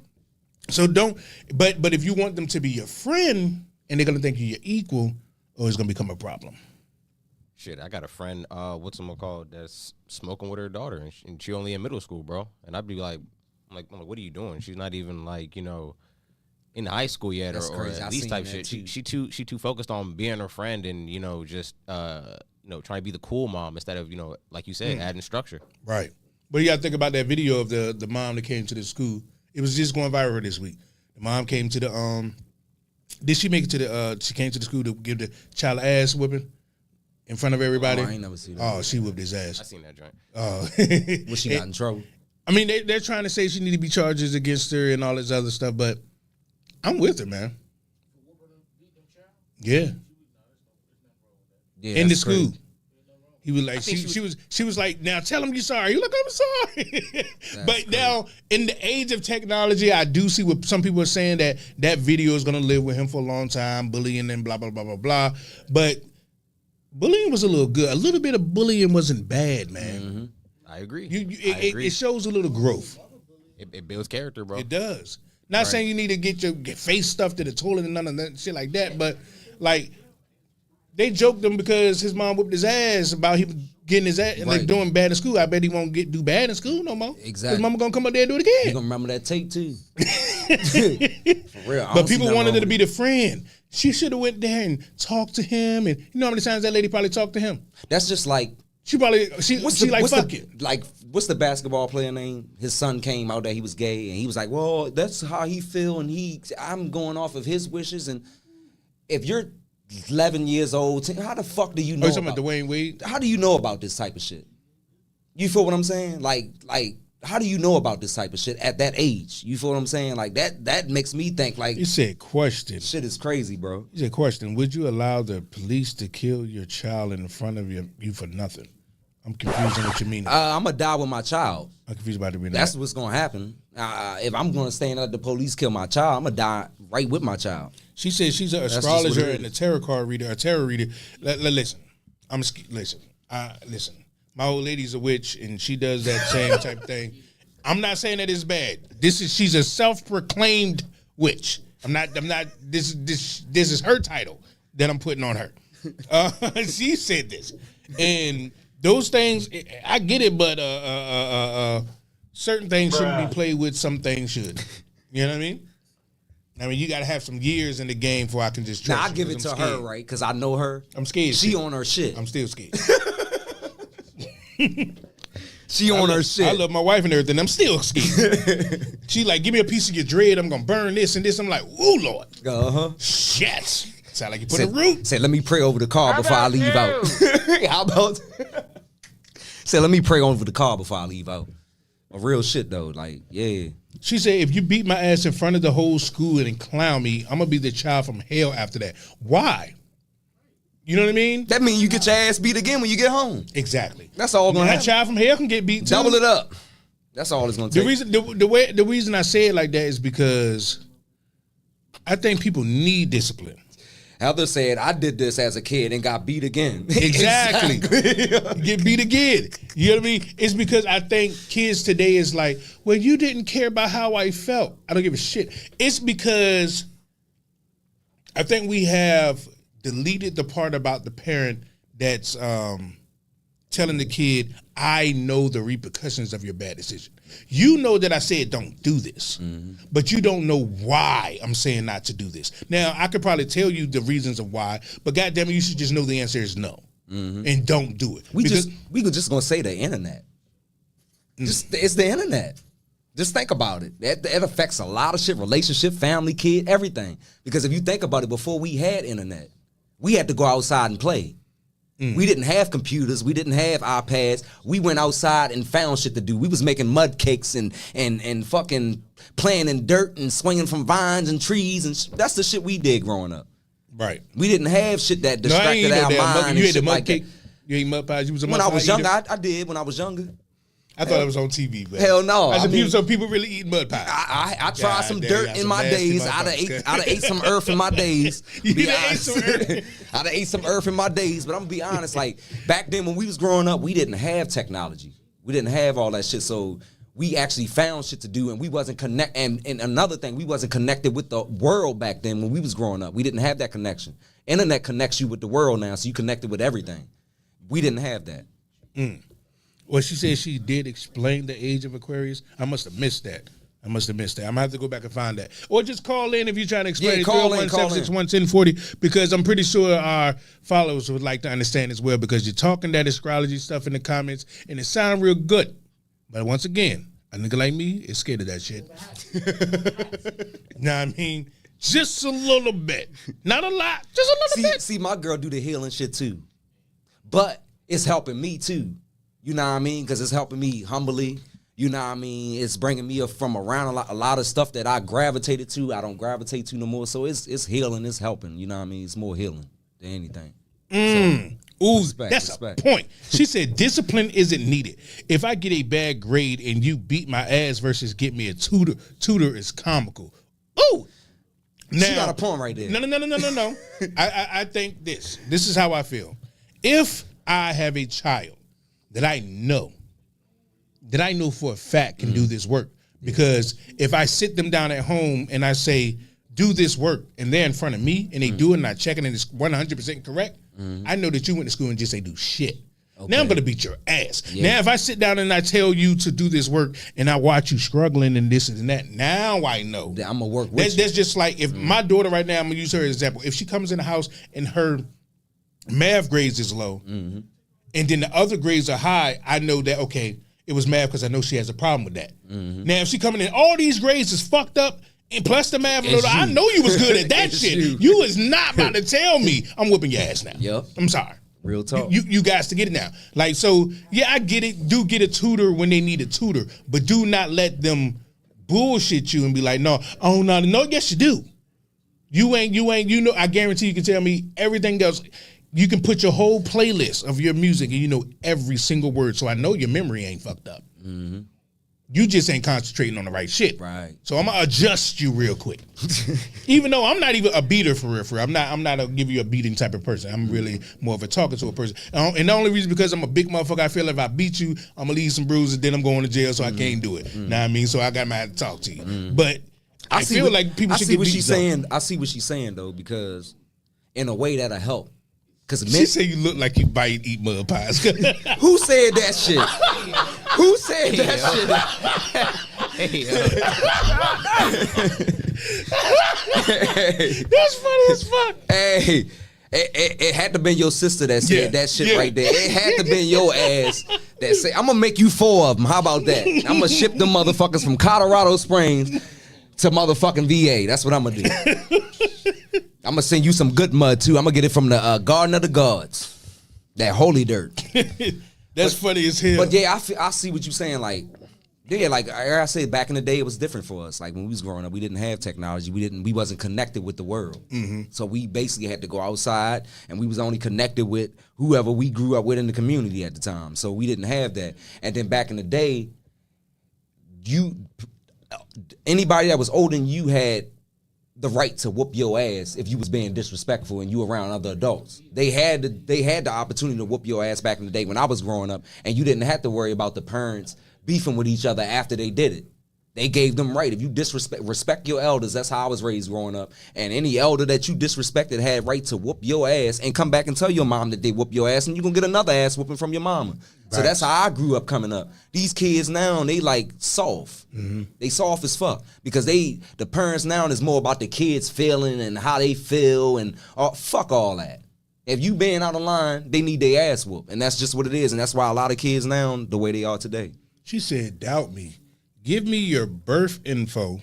So don't, but if you want them to be your friend and they're going to think you're your equal, it's going to become a problem. Shit, I got a friend, that's smoking with her daughter, and she only in middle school, bro. And I'd be like, I'm like, what are you doing? She's not even like, in high school yet, or at least type shit. She too focused on being her friend and just trying to be the cool mom instead of like you said, adding structure. Right. But you got to think about that video of the mom that came to the school. It was just going viral this week. The mom came to the did she make it to the she came to the school to give the child ass whipping in front of everybody? Oh, I ain't never seen that. Oh, she whipped his ass. I seen that joint. Was she got in trouble? I mean, they're trying to say she need to be charges against her and all this other stuff, but I'm with her, man. Yeah. Yeah, In the that's school. crazy. He was like, she was like, now tell him you're sorry. He was like, I'm sorry. But now, in the age of technology, I do see what some people are saying that video is going to live with him for a long time, bullying and blah, blah, blah, blah, blah. But bullying was a little good. A little bit of bullying wasn't bad, man. Mm-hmm. I agree. It shows a little growth. It builds character, bro. It does. Not saying you need to get your face stuffed to the toilet and none of that shit like that, but like they joked him because his mom whipped his ass about him getting his ass and like doing bad in school. I bet he won't do bad in school no more. Exactly. His mama gonna come up there and do it again. You gonna remember that tape too? For real. But people wanted her to be the friend. She should have went there and talked to him, and you know how many times that lady probably talked to him. That's just like She fuck it. Like, what's the basketball player name? His son came out that he was gay, and he was like, well, that's how he feel, and I'm going off of his wishes. And if you're 11 years old, how the fuck do you know? Oh, you talking about Dwayne Wade? How do you know about this type of shit? You feel what I'm saying? Like, how do you know about this type of shit at that age? You feel what I'm saying? Like, that makes me think, like, You said question. shit is crazy, bro. You said question. Would you allow the police to kill your child in front of you for nothing? I'm confused on what you mean. I'm going to die with my child. I'm confused about it. That's what's going to happen. If I'm going to stand up, the police kill my child, I'm going to die right with my child. She said she's an just astrologer what it and a tarot card reader, a tarot reader. Listen, listen. My old lady's a witch, and she does that same type thing. I'm not saying that it's bad. She's a self-proclaimed witch. I'm not. This is her title that I'm putting on her. She said this, and those things, I get it, but certain things shouldn't be played with. Some things should. You know what I mean? You got to have some years in the game before I can just trust Now, I you, give it 'cause to I'm her, scared. right? Because I know her. I'm scared. She on her shit. I'm still scared. She on her shit. I love my wife and everything. I'm still scared. She like, give me a piece of your dread. I'm going to burn this and this. I'm like, ooh, Lord. Uh-huh. Shit. Sound like you put a root. Said, let me pray over the car before I leave out. How about? Said, let me pray over the car before I leave out. A real shit, though. Like, yeah. She said, if you beat my ass in front of the whole school and clown me, I'm going to be the child from hell after that. Why? You know what I mean? That means you get your ass beat again when you get home. Exactly. That's all going to That happen. child from hell can get beat too. Double it up. That's all it's going to take. The reason I say it like that is because I think people need discipline. Heather said, I did this as a kid and got beat again. Exactly. Get beat again. You know what I mean? It's because I think kids today is like, well, you didn't care about how I felt. I don't give a shit. It's because I think we have deleted the part about the parent that's telling the kid, I know the repercussions of your bad decision. You know that I said don't do this, but you don't know why I'm saying not to do this. Now, I could probably tell you the reasons of why, but goddamn it, you should just know the answer is no, and don't do it. We just gonna say the internet. It's the internet. Just think about it. It affects a lot of shit, relationship, family, kid, everything. Because if you think about it, before we had internet, we had to go outside and play. We didn't have computers. We didn't have iPads. We went outside and found shit to do. We was making mud cakes and fucking playing in dirt and swinging from vines and trees. And that's the shit we did growing up. Right. We didn't have shit that distracted our mind. You and ate shit mud like cake? That. You ate mud pies? You was a When mud I was pie younger, eater? I did when I was younger. I thought it was on TV, man. Hell no. I said, I mean- some people really eat mud pies. I tried God some damn, dirt y'all in some my nasty days. I'd have ate some earth in my days. You Be done ate honest. some earth? I'd have ate some earth in my days. But I'm gonna be honest, like back then when we was growing up, we didn't have technology. We didn't have all that shit. So we actually found shit to do, and we wasn't connect. And another thing, we wasn't connected with the world back then when we was growing up. We didn't have that connection. Internet connects you with the world now, so you connected with everything. We didn't have that. Well, she said she did explain the age of Aquarius. I must have missed that. I'm gonna have to go back and find that, or just call in if you're trying to explain. Yeah, it. call in. 301-761-1040, because I'm pretty sure our followers would like to understand as well, because you're talking that astrology stuff in the comments and it sounds real good, but once again, a nigga like me is scared of that shit. Know what I mean? Just a little bit, not a lot, just a little bit. See, my girl do the healing shit too, but it's helping me too. You know what I mean? Because it's helping me humbly. You know what I mean? It's bringing me up from around a lot of stuff that I gravitated to. I don't gravitate to no more. So it's healing. It's helping. You know what I mean? It's more healing than anything. Ooh, Respect, that's respect. a point. She said discipline isn't needed. If I get a bad grade and you beat my ass versus get me a tutor is comical. Ooh. Now, She got a point right there. No. I think this is how I feel. If I have a child that I know for a fact can do this work, because if I sit them down at home and I say, do this work, and they're in front of me and they do it and I check it and it's 100% correct, I know that you went to school and just say do shit. Now I'm going to beat your ass. Yeah. Now if I sit down and I tell you to do this work and I watch you struggling and this and that, now I know. I'm going to work with you. That's just like if my daughter right now, I'm going to use her as an example. If she comes in the house and her math grades is low and then the other grades are high, I know that, okay, it was math because I know she has a problem with that. Now, if she coming in, all these grades is fucked up, and plus the math, I know you was good at that It's shit. you. You is not about to tell me I'm whooping your ass now. Yep. I'm sorry. Real talk. You guys to get it now. Like, so, yeah, I get it. Do get a tutor when they need a tutor, but do not let them bullshit you and be like, no, oh, no, yes, you do. You know, I guarantee you can tell me everything else. You can put your whole playlist of your music and you know every single word. So I know your memory ain't fucked up. You just ain't concentrating on the right shit. Right. So I'm gonna adjust you real quick. Even though I'm not even a beater for real. I'm not a give you a beating type of person. I'm really more of a talking to a person. And the only reason because I'm a big motherfucker, I feel if I beat you, I'm gonna leave some bruises, then I'm going to jail, so I can't do it. Know what I mean? So I got to have to talk to you. But I feel like people should get beat. I see what she's saying though, because in a way that'll help. She said you look like you bite and eat mud pies. Who said that shit? Who said that shit? That's funny as fuck. Hey, it had to been your sister that said that shit right there. It had to been your ass that said, I'm gonna make you 4 of them. How about that? I'm gonna ship them motherfuckers from Colorado Springs to motherfucking VA. That's what I'm gonna do. I'm gonna send you some good mud too. I'm gonna get it from the Garden of the Gods. That holy dirt. That's funny as hell. But yeah, I see what you're saying. Like, yeah, like I said, back in the day, it was different for us. Like when we was growing up, we didn't have technology. We wasn't connected with the world. So we basically had to go outside, and we was only connected with whoever we grew up with in the community at the time. So we didn't have that. And then back in the day, anybody that was older than you had the right to whoop your ass if you was being disrespectful and you around other adults. They had the opportunity to whoop your ass back in the day when I was growing up, and you didn't have to worry about the parents beefing with each other after they did it. They gave them right. If you respect your elders, that's how I was raised growing up. And any elder that you disrespected had right to whoop your ass and come back and tell your mom that they whoop your ass, and you're gonna get another ass whooping from your mama. So that's how I grew up coming up. These kids now, they like soft. They soft as fuck because the parents now is more about the kids feeling and how they feel and fuck all that. If you being out of line, they need their ass whooped, and that's just what it is. And that's why a lot of kids now the way they are today. She said, doubt me. Give me your birth info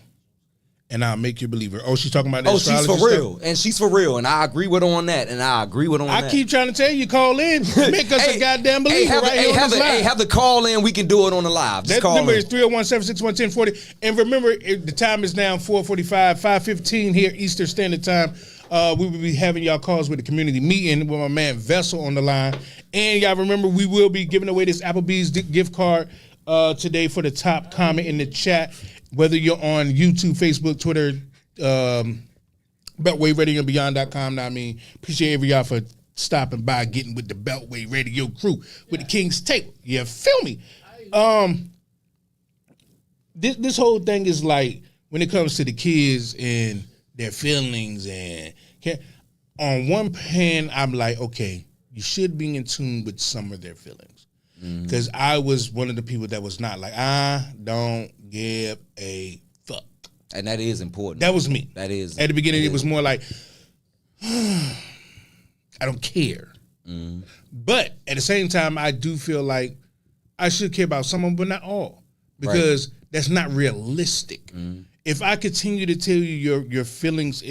and I'll make you a believer. Oh, she's talking about the astrology she's for real. stuff? And she's for real. And I agree with her on that. I keep trying to tell you, call in. Make us a goddamn believer right here on this live. Have the call in. We can do it on the live. Just That call number in. is 301-761-1040. And remember, the time is now 4:45, 5:15 here Eastern Standard Time. We will be having y'all calls with the community meeting with my man Vessel on the line. And y'all remember, we will be giving away this Applebee's gift card today for the top comment in the chat. Whether you're on YouTube, Facebook, Twitter, Beltway Radio and Beyond.com. I mean, appreciate every y'all for stopping by, getting with the Beltway Radio crew with the King's Table. You feel me? This whole thing is like when it comes to the kids and their feelings and on one hand, I'm like, okay, you should be in tune with some of their feelings. Because I was one of the people that was not like, I don't give a fuck. And that is important. That was me. That is. At the beginning, it was more like, I don't care. But at the same time, I do feel like I should care about some of them, but not all. Because that's not realistic. If I continue to tell you your feelings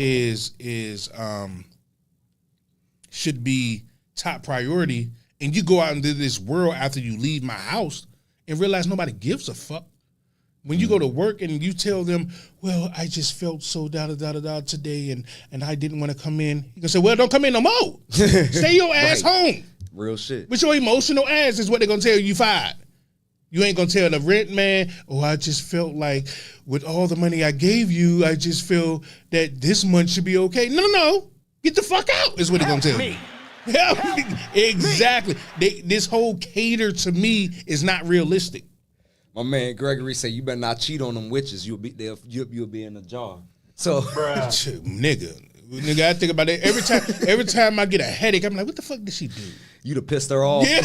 should be top priority, and you go out into this world after you leave my house and realize nobody gives a fuck. When you go to work and you tell them, well, I just felt so da-da-da-da-da today and I didn't want to come in. You can say, well, don't come in no more. Stay your ass home. Real shit. But your emotional ass is what they're going to tell you fired. You ain't going to tell the rent man, oh, I just felt like with all the money I gave you, I just feel that this month should be okay. No. Get the fuck out is what they're going to tell you. Exactly. This whole cater to me is not realistic. My man Gregory said, "You better not cheat on them witches. You'll be there. You'll be in the jar." So, nigga, I think about that every time I get a headache. I'm like, what the fuck did she do? You'd have pissed her off. Yeah.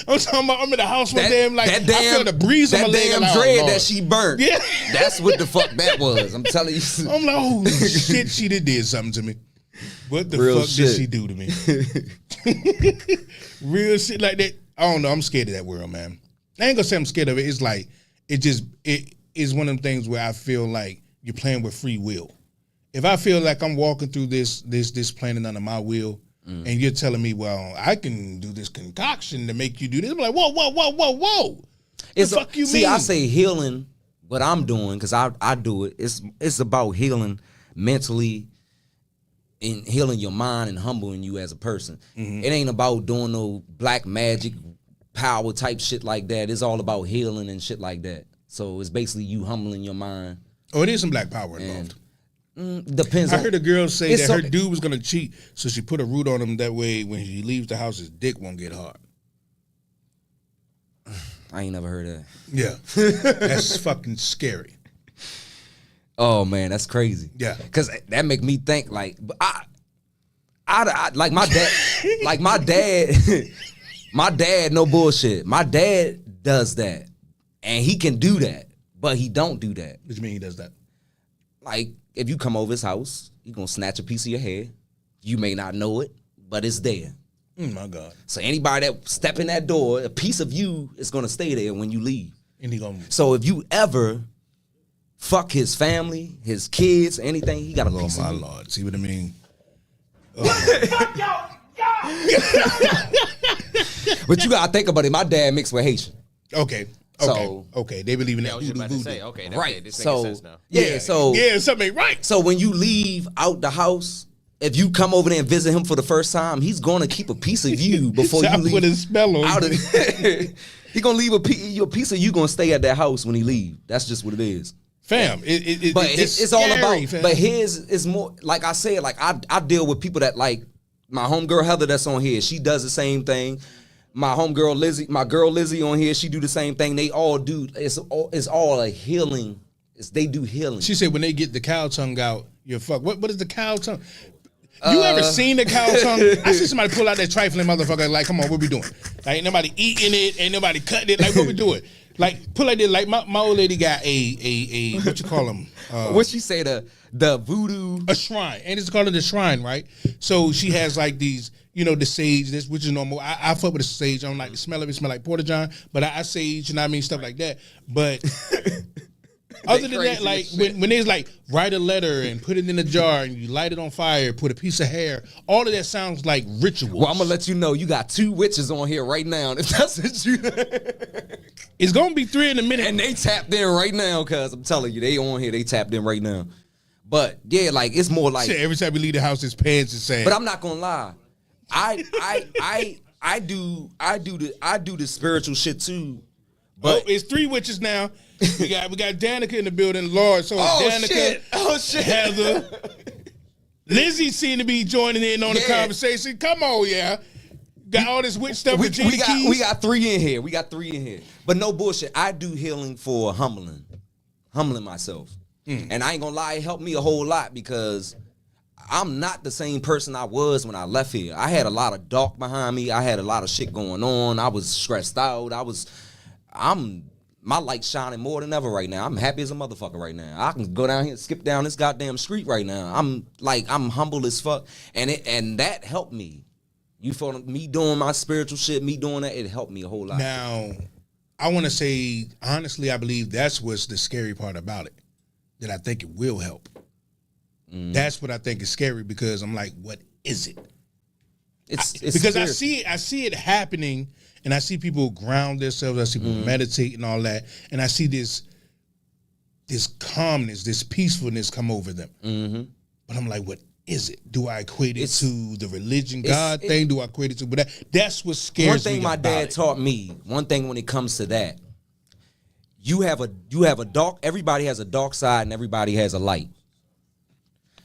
I'm talking about. I'm in the house one day. I'm like, I feel the breeze on my leg. That damn dread that she burnt. Yeah, that's what the fuck that was. I'm telling you. I'm like, oh shit, she did something to me. What the fuck did she do to me? Real shit like that. I don't know. I'm scared of that world, man. I ain't gonna say I'm scared of it. It's like it is one of them things where I feel like you're playing with free will. If I feel like I'm walking through this planet under my will, and you're telling me, well, I can do this concoction to make you do this, I'm like, whoa. The fuck you mean? I say healing. What I'm doing, because I do it. It's about healing mentally. And healing your mind and humbling you as a person. It ain't about doing no black magic power type shit like that. It's all about healing and shit like that. So it's basically you humbling your mind. Oh, it is some black power involved. Depends. I heard a girl say that her dude was gonna cheat, so she put a root on him that way when he leaves the house, his dick won't get hard. I ain't never heard that. Yeah, that's fucking scary. Oh man, that's crazy. Yeah, because that make me think like I like my dad, like my dad, my dad. No bullshit. My dad does that, and he can do that, but he don't do that. What do you mean he does that? Like if you come over his house, he gonna snatch a piece of your hair. You may not know it, but it's there. My God. So anybody that step in that door, a piece of you is gonna stay there when you leave. And he gonna. So if you ever fuck his family, his kids, anything, he got a piece of you. Oh my Lord, see what I mean? But you gotta think about it. My dad mixed with Haitian. Okay. They believe in that. I was about to say, okay, right. This So makes sense now. Yeah, something ain't right. So when you leave out the house, if you come over there and visit him for the first time, he's gonna keep a piece of you before you leave. Put his spell on out of he gonna leave a piece of you gonna stay at that house when he leave. That's just what it is. Fam, it's all about. Fam. But his is more like I said. Like I deal with people that like my homegirl Heather that's on here. She does the same thing. My homegirl Lizzie, my girl Lizzie on here. She do the same thing. They all do. It's all a healing. They do healing. She said when they get the cow tongue out, you're fucked. What is the cow tongue? You ever seen the cow tongue? I see somebody pull out that trifling motherfucker. Like, come on, what we doing? Like, ain't nobody eating it. Ain't nobody cutting it. Like, what we doing? Like, pull out this. Like, my old lady got a what you call them? What she say? The voodoo. A shrine. And it's called a shrine, right? So she has like these, the sage, which is normal. I fuck with the sage. I don't like the smell of it. It smell like Porta John. But I sage, you know what I mean? Stuff like that. But other than that, like when there's like write a letter and put it in a jar and you light it on fire, put a piece of hair, all of that sounds like rituals. Well, I'm gonna let you know you got 2 witches on here right now. If that's what you, it's gonna be 3 in a minute, and they tapped in right now. Cause I'm telling you, they on here. They tapped in right now. But yeah, like it's more like every time we leave the house, his pants is sad. But I'm not gonna lie, I I do the spiritual shit too. But it's 3 witches now. We got Danica in the building, Lord. So Danica, Heather, Lizzie seem to be joining in on the conversation. Come on, got all this witch stuff with Gina Keys. We got 3 in here. But no bullshit. I do healing for humbling myself. And I ain't gonna lie, it helped me a whole lot because I'm not the same person I was when I left here. I had a lot of dark behind me. I had a lot of shit going on. I was stressed out. My light's shining more than ever right now. I'm happy as a motherfucker right now. I can go down here and skip down this goddamn street right now. I'm humble as fuck. And that helped me. You feel me doing my spiritual shit, me doing that, it helped me a whole lot. Now, I want to say, honestly, I believe that's what's the scary part about it, that I think it will help. That's what I think is scary because I'm like, what is it? It's because scary. I see it happening, and I see people ground themselves, I see people meditate and all that, and I see this calmness, this peacefulness come over them. But I'm like, what is it? Do I equate it to the religion God thing? Do I equate it to? But that's what scares me. One thing my dad taught me. One thing when it comes to that, you have a dark. Everybody has a dark side and everybody has a light.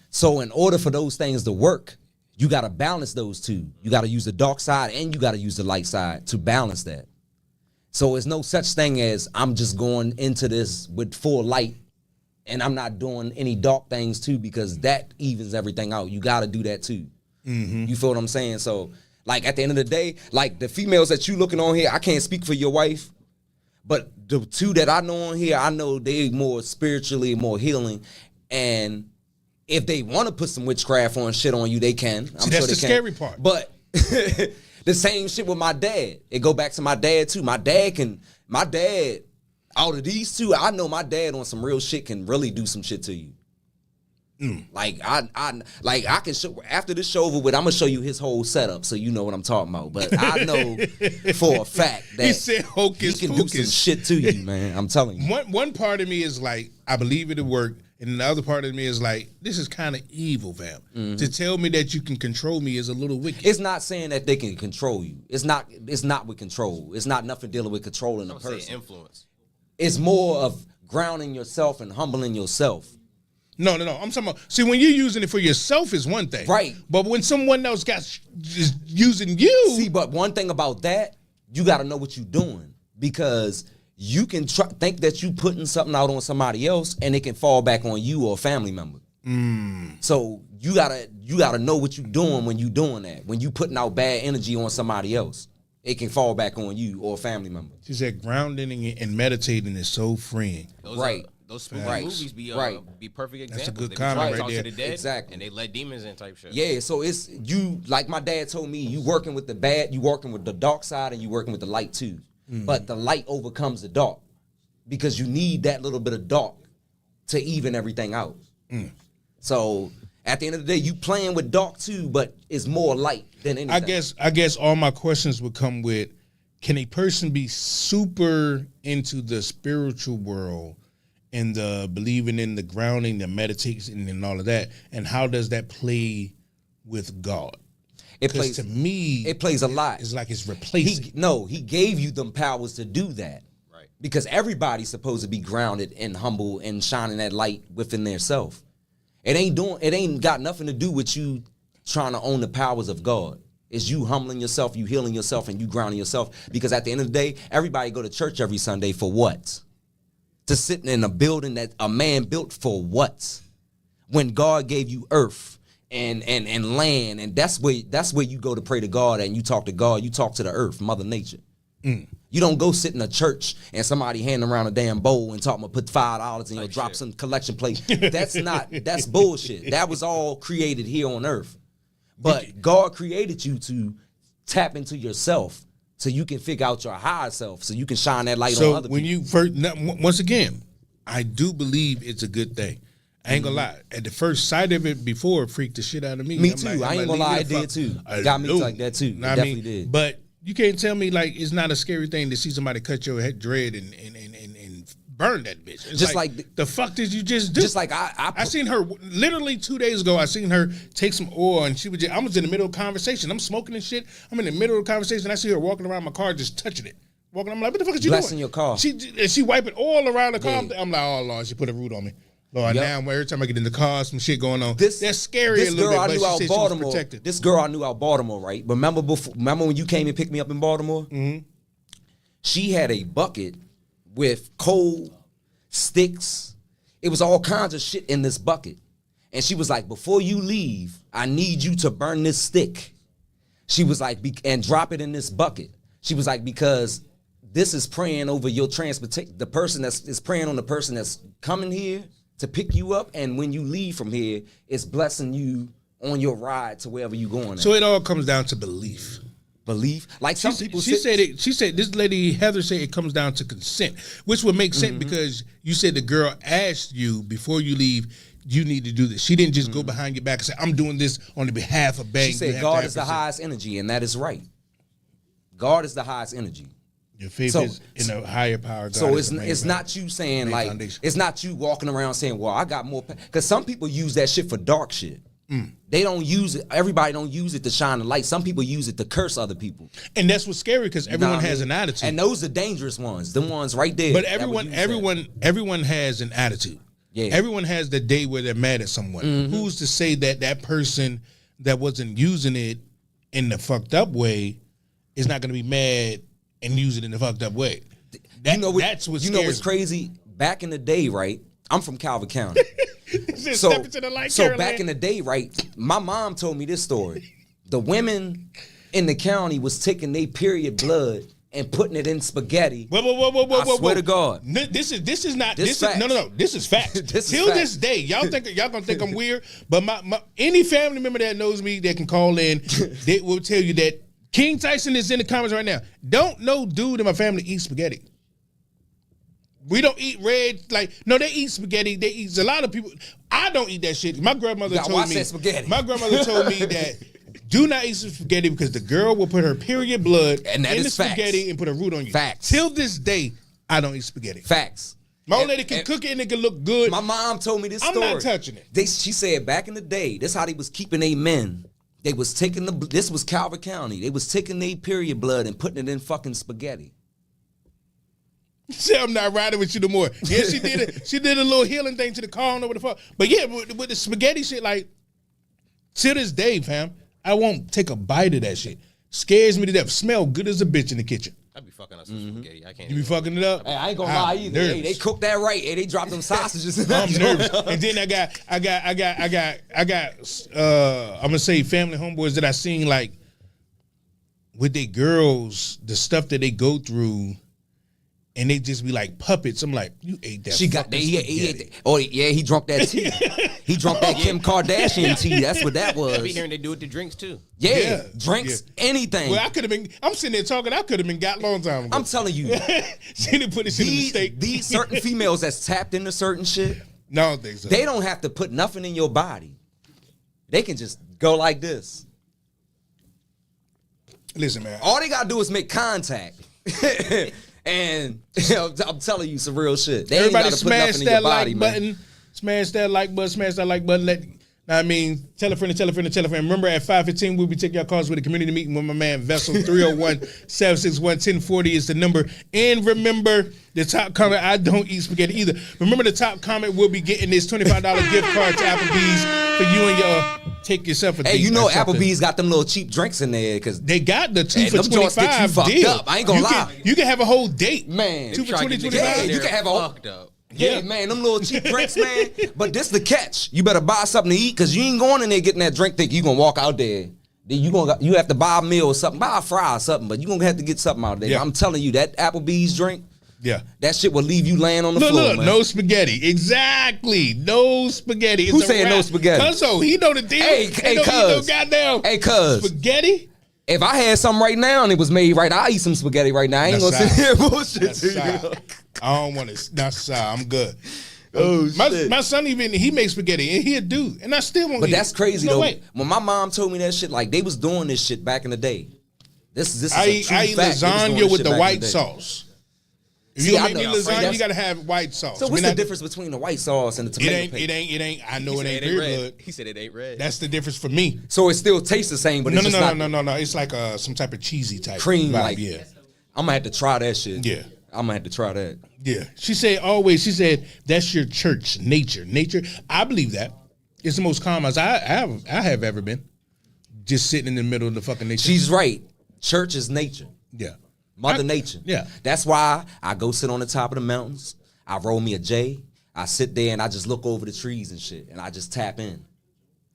So in order for those things to work, you got to balance those two. You got to use the dark side and you got to use the light side to balance that. So it's no such thing as I'm just going into this with full light and I'm not doing any dark things too, because that evens everything out. You got to do that too. You feel what I'm saying? So like at the end of the day, like the females that you looking on here, I can't speak for your wife, but the 2 that I know on here, I know they more spiritually, more healing. And if they want to put some witchcraft on shit on you, they can. See, that's the scary part. But the same shit with my dad. It go back to my dad too. My dad, out of these 2, I know my dad on some real shit can really do some shit to you. Like I can show after this show over with, I'm gonna show you his whole setup so you know what I'm talking about. But I know for a fact that he said hocus he can pocus. do some shit to you, man. I'm telling you. One part of me is like, I believe it'll work. And the other part of me is like, this is kind of evil, fam. To tell me that you can control me is a little wicked. It's not saying that they can control you. It's not with control. It's not nothing dealing with controlling a person. Say influence. It's more of grounding yourself and humbling yourself. No. I'm talking about, see, when you're using it for yourself is one thing. Right. But when someone else is using you. See, but one thing about that, you got to know what you're doing. Because you can think that you putting something out on somebody else and it can fall back on you or a family member. So you gotta know what you're doing when you doing that. When you putting out bad energy on somebody else, it can fall back on you or a family member. She said grounding and meditating is so freeing. Those spooky movies be perfect examples. That's a good They be comment trying to right talk there. to the dead, Exactly. and they let demons in type shit. Yeah, so it's you, like my dad told me, you working with the bad, you working with the dark side, and you working with the light too. But the light overcomes the dark because you need that little bit of dark to even everything out. So at the end of the day, you playing with dark too, but it's more light than anything. I guess all my questions would come with, can a person be super into the spiritual world and the believing in the grounding, the meditation and all of that, and how does that play with God? It plays, to me, it plays a lot. It's like it's replacing. He gave you them powers to do that. Right. Because everybody's supposed to be grounded and humble and shining that light within their self. It ain't got nothing to do with you trying to own the powers of God. It's you humbling yourself, you healing yourself, and you grounding yourself. Because at the end of the day, everybody go to church every Sunday for what? To sit in a building that a man built for what? When God gave you earth and land, and that's where you go to pray to God and you talk to God, you talk to the earth, Mother Nature. You don't go sit in a church and somebody handing around a damn bowl and talking about put $5 in your drop some collection plate. That's bullshit. That was all created here on earth. But God created you to tap into yourself so you can figure out your higher self, so you can shine that light on other when people. you first, once again, I do believe it's a good thing. I ain't gonna lie. At the first sight of it before, it freaked the shit out of me. Me I'm too. like, I ain't gonna lie, it did too. It got me like that too. It Know what I definitely mean? did. But you can't tell me like it's not a scary thing to see somebody cut your head dread and burn that bitch. It's Just like the fuck did you just do? Just like I seen her literally 2 days ago. I seen her take some oil, and I was in the middle of a conversation. I'm smoking and shit. I'm in the middle of a conversation. I see her walking around my car, just touching it. Walking, I'm like, what the fuck is you blessing doing? your car. She wiping oil around the car. Yeah. I'm like, oh Lord, she put a root on me. Lord, Yep. now every time I get in the car, some shit going on. That's scary This a little girl I bit. knew But out she said Baltimore. she was protected. This girl I knew out Baltimore, right? Remember when you came and picked me up in Baltimore? Mm-hmm. She had a bucket with coal, sticks. It was all kinds of shit in this bucket. And she was like, before you leave, I need you to burn this stick. She was like, and drop it in this bucket. She was like, because this is praying over your transportation. The person is praying on the person that's coming here to pick you up. And when you leave from here, it's blessing you on your ride to wherever you going. So it all comes down to belief. Belief. Like some people She said this lady Heather said it comes down to consent, which would make sense because you said the girl asked you before you leave, you need to do this. She didn't just go behind your back and say, I'm doing this on the behalf of Bang. She said God is the highest energy, and that is right. God is the highest energy. Your faith So- is in a higher power. God So is the main it's not you saying main like foundation. it's not you walking around saying, well, I got more, because some people use that shit for dark shit. They don't use it. Everybody don't use it to shine the light. Some people use it to curse other people. And that's what's scary because everyone Know what I has mean? an attitude. and those are dangerous ones. The ones right there. But that would use that. everyone has an attitude. Yeah. Everyone has the day where they're mad at someone. Who's to say that person that wasn't using it in the fucked up way is not going to be mad and use it in the fucked up way? That's what's you know what's crazy. Back in the day, right? I'm from Calvert County. So back in the day, right? My mom told me this story. The women in the county was taking their period blood and putting it in spaghetti. Whoa! I swear to God. This is not This this is no. facts. This is facts. This is Till facts. this day, y'all gonna think I'm weird, but my any family member that knows me that can call in, they will tell you that King Tyson is in the comments right now. Don't no dude in my family eat spaghetti. We don't eat red, no, they eat spaghetti. They eat a lot of people. I don't eat that shit. My grandmother You gotta told watch me. that spaghetti. My grandmother told me that do not eat some spaghetti because the girl will put her period blood And that in the is facts. spaghetti and put a root on you. Facts. Till this day, I don't eat spaghetti. Facts. My old lady can cook it and it can look good. My mom told me this I'm story. not touching it. She said back in the day, this how they was keeping their men. They was taking this was Calvert County. They was taking their period blood and putting it in fucking spaghetti. Say I'm not riding with you no more. Yeah, she did it. She did a little healing thing to the car. I don't know what the fuck. But yeah, with the spaghetti shit, to this day, fam, I won't take a bite of that shit. Scares me to death. Smell good as a bitch in the kitchen. I'd be fucking up some spaghetti. I can't. You be fucking it up. Hey, I ain't gonna lie either. Hey, they Nervous. cooked that right. Hey, they dropped them sausages. I'm nervous. And then I got I'm gonna say family homeboys that I seen with their girls, the stuff that they go through, and they just be like puppets. I'm like, you ate that. She got fucking he spaghetti. ate that. Oh yeah, he drunk that tea. He drunk that Kim Kardashian tea. That's what that I be was. hearing they do it to drinks too. Yeah, drinks, anything. Well, I'm sitting there talking. I could have been got long time ago. I'm telling you, She didn't put this in the steak. these certain females that's tapped into certain shit, No, I don't think so. they don't have to put nothing in your body. They can just go like this. Listen, man. All they gotta do is make contact. And I'm telling you some real shit. They Everybody ain't gotta put smash nothing in that your body, like man. button. Smash that like button. Smash that like button. I mean, tell a friend to tell a friend to tell a friend. Remember, at 5:15, we'll be taking your calls with a community meeting with my man Vessel. 301-761-1040 is the number. And remember, the top comment, I don't eat spaghetti either. Remember, the top comment will be getting this $25 gift card to Applebee's for you and your take yourself a Hey, date you know or something. Applebee's got them little cheap drinks in there because They got the 2 Hey, for them joints get you 25 fucked deal. up. I ain't gonna lie. You can have a whole date. Man. 2 for Try to 20, get niggas 25. in you there can have a- fucked up. Yeah, man, them little cheap drinks, man. But this the catch. You better buy something to eat because you ain't going in there getting that drink think you gonna walk out there. Then you have to buy a meal or something, buy a fry or something, but you gonna have to get something out there. Yeah. I'm telling you, that Applebee's drink, Yeah. that shit will leave you laying on the floor, man. no spaghetti. Exactly. No spaghetti. It's Who a saying no wrap. spaghetti? Cuzzo, he know the deal. Hey, He hey, don't eat no cuz. goddamn Hey, cuz. spaghetti. If I had something right now and it was made right, I'll eat some spaghetti right now. I ain't That's gonna sit sour. here and bullshit That's to you. sour. I don't want to. That's sour. I'm good. Oh, my, shit. my son he makes spaghetti and he a dude and I still won't. But eat that's it. crazy There's no though. way. When my mom told me that shit, like they was doing this shit back in the day. This is I a eat true fact. They was doing lasagna this with shit the back in white day. sauce. If you gonna make me lasagna, you gotta have white sauce. So what's the difference between the white sauce and the tomato paste? It ain't. I know it ain't red. real good. He said it ain't red. That's the difference for me. So it still tastes the same, but it's just not No. It's like some type of cheesy type cream. vibe. Like, yeah. I'm gonna have to try that shit. Yeah. I'm gonna have to try that. Yeah. She said that's your church nature. Nature. I believe that. It's the most calm as I have ever been. Just sitting in the middle of the fucking nature. She's right. Church is nature. Yeah. Mother Nature. Yeah. That's why I go sit on the top of the mountains. I roll me a J. I sit there and I just look over the trees and shit. And I just tap in.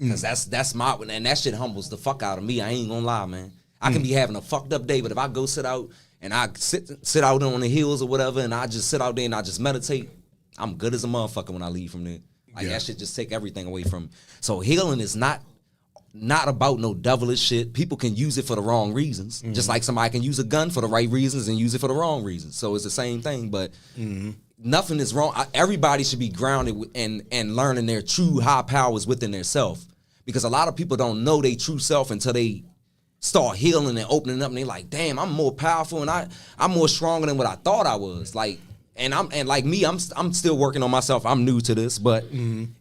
Because that's my, and that shit humbles the fuck out of me. I ain't gonna lie, man. I can be having a fucked up day, but if I go sit out and I sit out on the hills or whatever and I just sit out there and I just meditate, I'm good as a motherfucker when I leave from there. Like that shit just take everything away from me. So healing is not about no devilish shit. People can use it for the wrong reasons. Just like somebody can use a gun for the right reasons and use it for the wrong reasons. So it's the same thing, but nothing is wrong. Everybody should be grounded and learning their true high powers within their self. Because a lot of people don't know their true self until they start healing and opening up and they're like, damn, I'm more powerful and I'm more stronger than what I thought I was. Like, and like me, I'm still working on myself. I'm new to this, but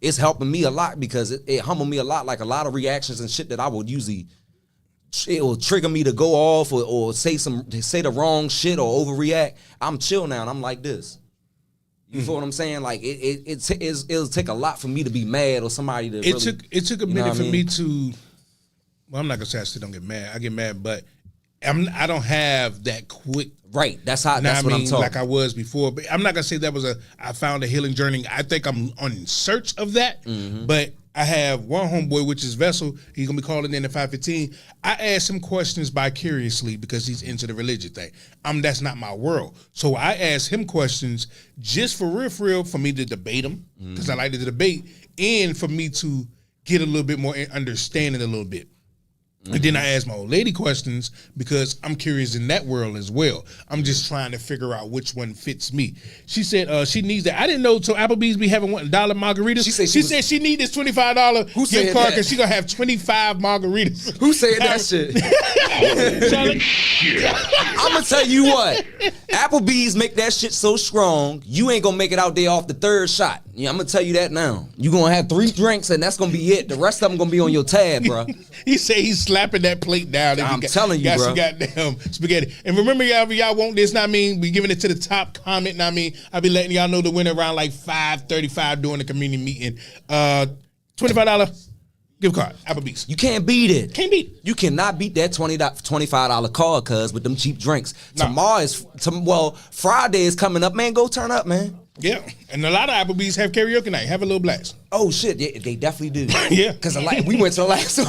it's helping me a lot because it humbled me a lot. Like a lot of reactions and shit that I would usually, it will trigger me to go off or say the wrong shit or overreact. I'm chill now and I'm like this. You feel what I'm saying? Like it'll take a lot for me to be mad or somebody to. It took a minute for me to. Well, I'm not gonna say I still don't get mad. I get mad, but I don't have that quick. Right. That's what I'm talking. Like I was before. But I'm not gonna say that was I found a healing journey. I think I'm on search of that. But I have one homeboy, which is Vessel. He's gonna be calling in at 5:15. I ask him questions vicariously because he's into the religion thing. That's not my world. So I ask him questions just for real, for me to debate him because I like to debate, and for me to get a little bit more understanding a little bit. And then I ask my old lady questions because I'm curious in that world as well. I'm just trying to figure out which one fits me. She said she needs that. I didn't know till Applebee's be having $1 margaritas. She said she need this $25 gift card because she gonna have 25 margaritas. Who said that shit? I'm gonna tell you what. Applebee's make that shit so strong, you ain't gonna make it out there off the third shot. Yeah, I'm gonna tell you that now. You gonna have 3 drinks and that's gonna be it. The rest of them gonna be on your tab, bro. He said he's slapping that plate down. I'm telling you, got bro. some goddamn spaghetti. And remember, y'all want this? Not mean we giving it to the top comment. Not mean I'll be letting y'all know the winner around like 5:35 during the community meeting. $25 gift card, Applebee's. You can't beat it. Can't beat it. You cannot beat that $25 card, cuz, with them cheap drinks. No. Tomorrow Friday is coming up, man. Go turn up, man. Yeah, and a lot of Applebee's have karaoke night. Have a little blast. Oh shit, they definitely do. Yeah, because we went to the last one.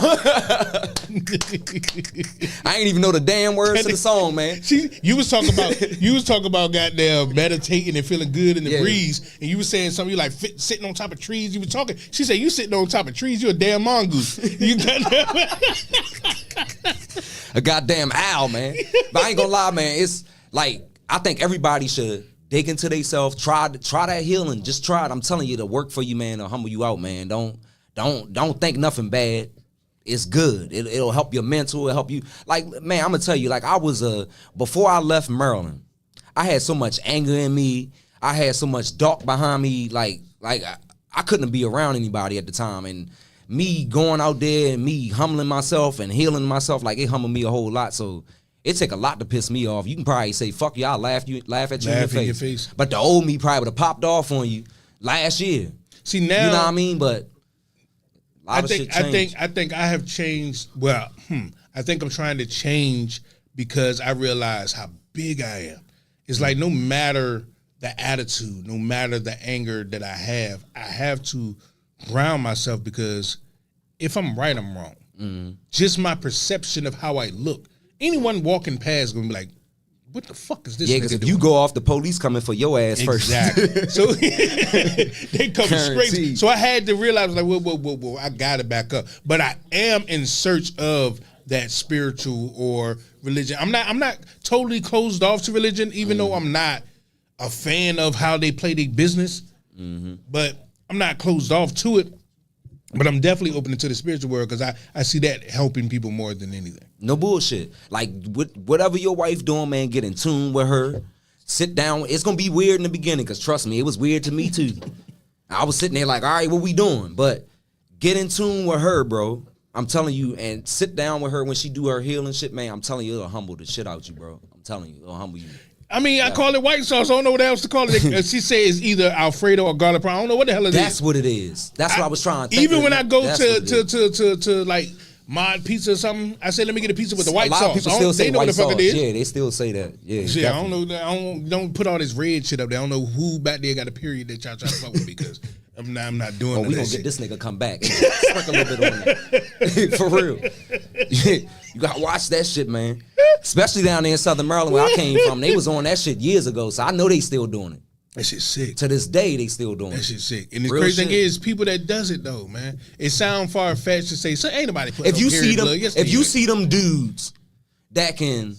I ain't even know the damn words to the song, man. You was talking about goddamn meditating and feeling good in the breeze, and you was saying something. You like sitting on top of trees. You were talking. She said you sitting on top of trees. You a damn mongoose. You a goddamn owl, man. But I ain't gonna lie, man. It's like I think everybody should dig into themselves. Try that healing. Just try it. I'm telling you, to work for you, man. It'll humble you out, man. Don't think nothing bad. It's good. It'll help your mental. It'll help you. Like, man, I'm gonna tell you. Like, I was before I left Maryland, I had so much anger in me. I had so much dark behind me. Like I couldn't be around anybody at the time. And me going out there and me humbling myself and healing myself, like it humbled me a whole lot. So it take a lot to piss me off. You can probably say, fuck you, I'll laugh at you in your face. But the old me probably would have popped off on you last year. See, now, you know what I mean? But I think I have changed. Well, I think I'm trying to change because I realize how big I am. It's like no matter the attitude, no matter the anger that I have to ground myself because if I'm right, I'm wrong. Just my perception of how I look. Anyone walking past is gonna be like, what the fuck is this? Yeah, because if you go off, the police coming for your ass first. Exactly. So they coming straight. So I had to realize, like, whoa, I got to back up. But I am in search of that spiritual or religion. I'm not totally closed off to religion, even though I'm not a fan of how they play their business. But I'm not closed off to it. But I'm definitely open to the spiritual world because I see that helping people more than anything. No bullshit. Like, whatever your wife doing, man, get in tune with her. Sit down. It's gonna be weird in the beginning, because trust me, it was weird to me too. I was sitting there like, all right, what we doing? But get in tune with her, bro. I'm telling you, and sit down with her when she do her healing shit, man. I'm telling you, it'll humble the shit out you, bro. I'm telling you, it'll humble you. I mean, I call it white sauce. I don't know what else to call it. She say it's either Alfredo or garlic prawn. I don't know what the hell it is. That's what it is. That's what I was trying to think. Even when I go That's to like Mod Pizza or something, I say let me get a pizza with the white sauce. A lot of people still say they know white what the fuck sauce. it is. Yeah, they still say that. Yeah, Shit, I definitely. don't know. I don't put all this red shit up there. I don't know who back there got a period that y'all try to fuck with me because I'm not doing. Oh, we gonna shit. get this nigga come back. Sprinkle a little bit on that. For real. You gotta watch that shit, man. Especially down there in Southern Maryland where I came from. They was on that shit years ago, so I know they still doing it. That shit's sick. To this day, they still doing That it. shit's sick. And the Real crazy shit. thing is, people that does it though, man. It sound far fetched to say, so ain't nobody putting If you no see period them, blood. Yes, if they you is. see them dudes that can,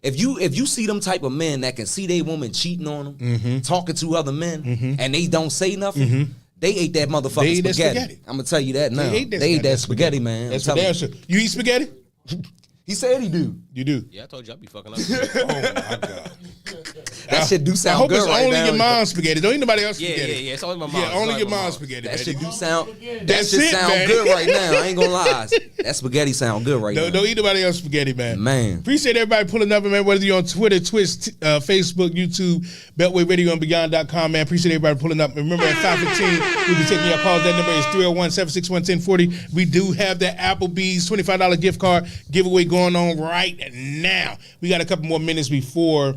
if you see them type of men that can see they woman cheating on them, Mm-hmm. talking to other men, and they don't say nothing, they ate that motherfucking They ate that spaghetti. spaghetti. I'm gonna tell you that now. ate that They ate spaghetti. that spaghetti, man. That's I'm for telling damn you. sure. You eat spaghetti? He said he do. You do. Yeah, I told you I'd be fucking up. Oh my god. That shit do I sound hope good it's right only now. your mom's spaghetti. Don't eat nobody else Yeah, spaghetti. yeah. It's only my mom. Yeah, only your mom's spaghetti. That baby. shit do sound. That That's shit it, sound man. good right now. I ain't gonna lie. That spaghetti sound good right now. Don't eat nobody else spaghetti, man. Man. Appreciate everybody pulling up, man. Whether you're on Twitter, Twitch, Facebook, YouTube, Beltway Radio, and Beyond.com, man. Appreciate everybody pulling up. And remember, at 5:15, we'll be taking your calls. That number is 301-761-1040. We do have that Applebee's $25 gift card giveaway going on right now. We got a couple more minutes before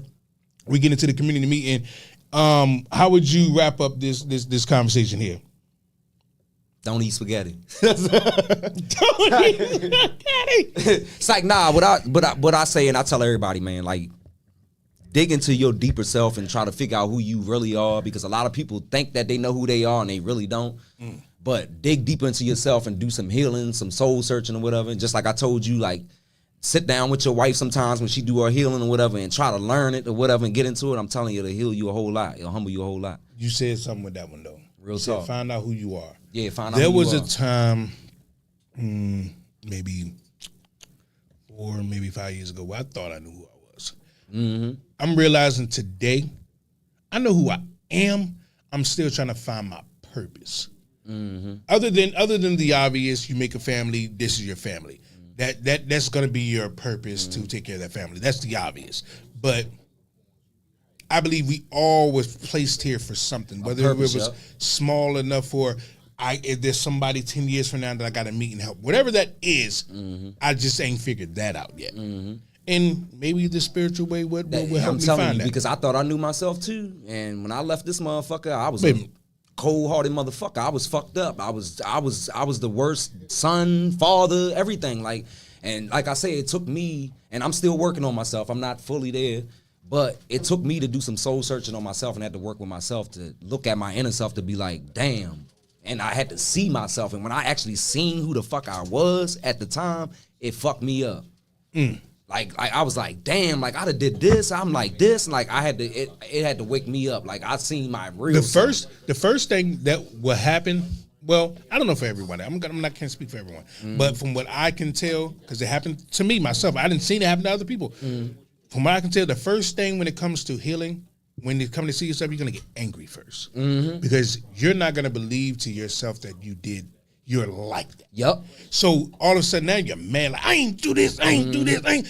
we get into the community meeting. How would you wrap up this conversation here? Don't eat spaghetti. Don't eat spaghetti. It's like, nah, what I say, and I tell everybody, man, like, dig into your deeper self and try to figure out who you really are, because a lot of people think that they know who they are and they really don't. But dig deeper into yourself and do some healing, some soul searching or whatever. And just like I told you, like, sit down with your wife sometimes when she do her healing or whatever and try to learn it or whatever and get into it. I'm telling you, it'll heal you a whole lot. It'll humble you a whole lot. You said something with that one, though. Real You said talk. find out who you are. Yeah, find out There who you was are. a time, maybe 4, maybe 5 years ago, where I thought I knew who I was. I'm realizing today, I know who I am. I'm still trying to find my purpose. Other than the obvious, you make a family. This is your family. That's going to be your purpose to take care of that family. That's the obvious. But I believe we all was placed here for something, whether purpose, it was yep. small enough for if there's somebody 10 years from now that I got to meet and help, whatever that is, I just ain't figured that out yet. And maybe the spiritual way would help I'm me telling find you, that. because I thought I knew myself too. And when I left this motherfucker, I was Baby. a cold-hearted motherfucker. I was fucked up. I was the worst son, father, everything. Like I say, it took me, and I'm still working on myself. I'm not fully there. But it took me to do some soul searching on myself and had to work with myself to look at my inner self to be like, damn. And I had to see myself. And when I actually seen who the fuck I was at the time, it fucked me up. Like I was like, damn, like I done did this. I'm like this. Like I had to, it had to wake me up. Like I seen my real self. The first thing that will happen, well, I don't know for everyone. Can't speak for everyone. But from what I can tell, because it happened to me myself, I didn't see it happen to other people. From what I can tell, the first thing when it comes to healing, when you come to see yourself, you're gonna get angry first, because you're not gonna believe to yourself that you're like that. Yup. So all of a sudden now you're mad, like I ain't do this, I ain't do this, I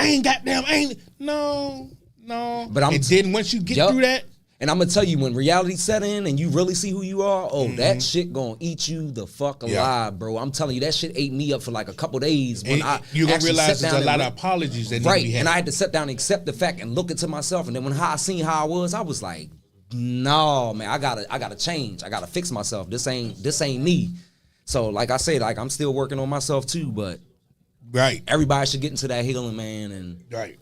ain't goddamn, I ain't no. But and then once you get Yup. through that, And I'm gonna tell you, when reality set in and you really see who you are, that shit gonna eat you the fuck alive, bro. I'm telling you, that shit ate me up for like a couple days. When and I you're gonna actually realize sat there's down a lot and of apologies that need to right, be had. and I had to sit down and accept the fact and look into myself. And then when I seen how I was like, no, man, I gotta change. I gotta fix myself. This ain't me. So like I say, like I'm still working on myself too, but Right. everybody should get into that healing, man, and Right.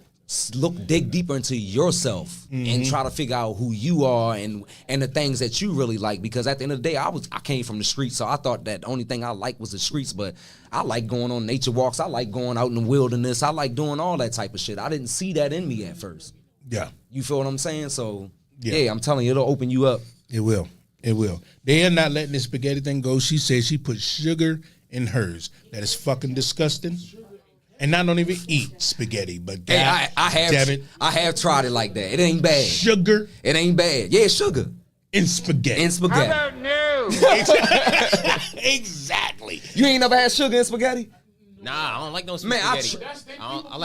dig deeper into yourself and try to figure out who you are and the things that you really like. Because at the end of the day, I came from the streets, so I thought that the only thing I liked was the streets. But I like going on nature walks. I like going out in the wilderness. I like doing all that type of shit. I didn't see that in me at first. Yeah. You feel what I'm saying? So Yeah. yeah, I'm telling you, it'll open you up. It will. It will. They are not letting this spaghetti thing go. She said she put sugar in hers. That is fucking disgusting. And I don't even eat spaghetti, but Hey, God damn it, I have tried it like that. It ain't bad. sugar It ain't bad. Yeah, sugar and spaghetti. and spaghetti. Exactly. You ain't never had sugar and spaghetti? Nah, I don't like no Man, I spaghetti. I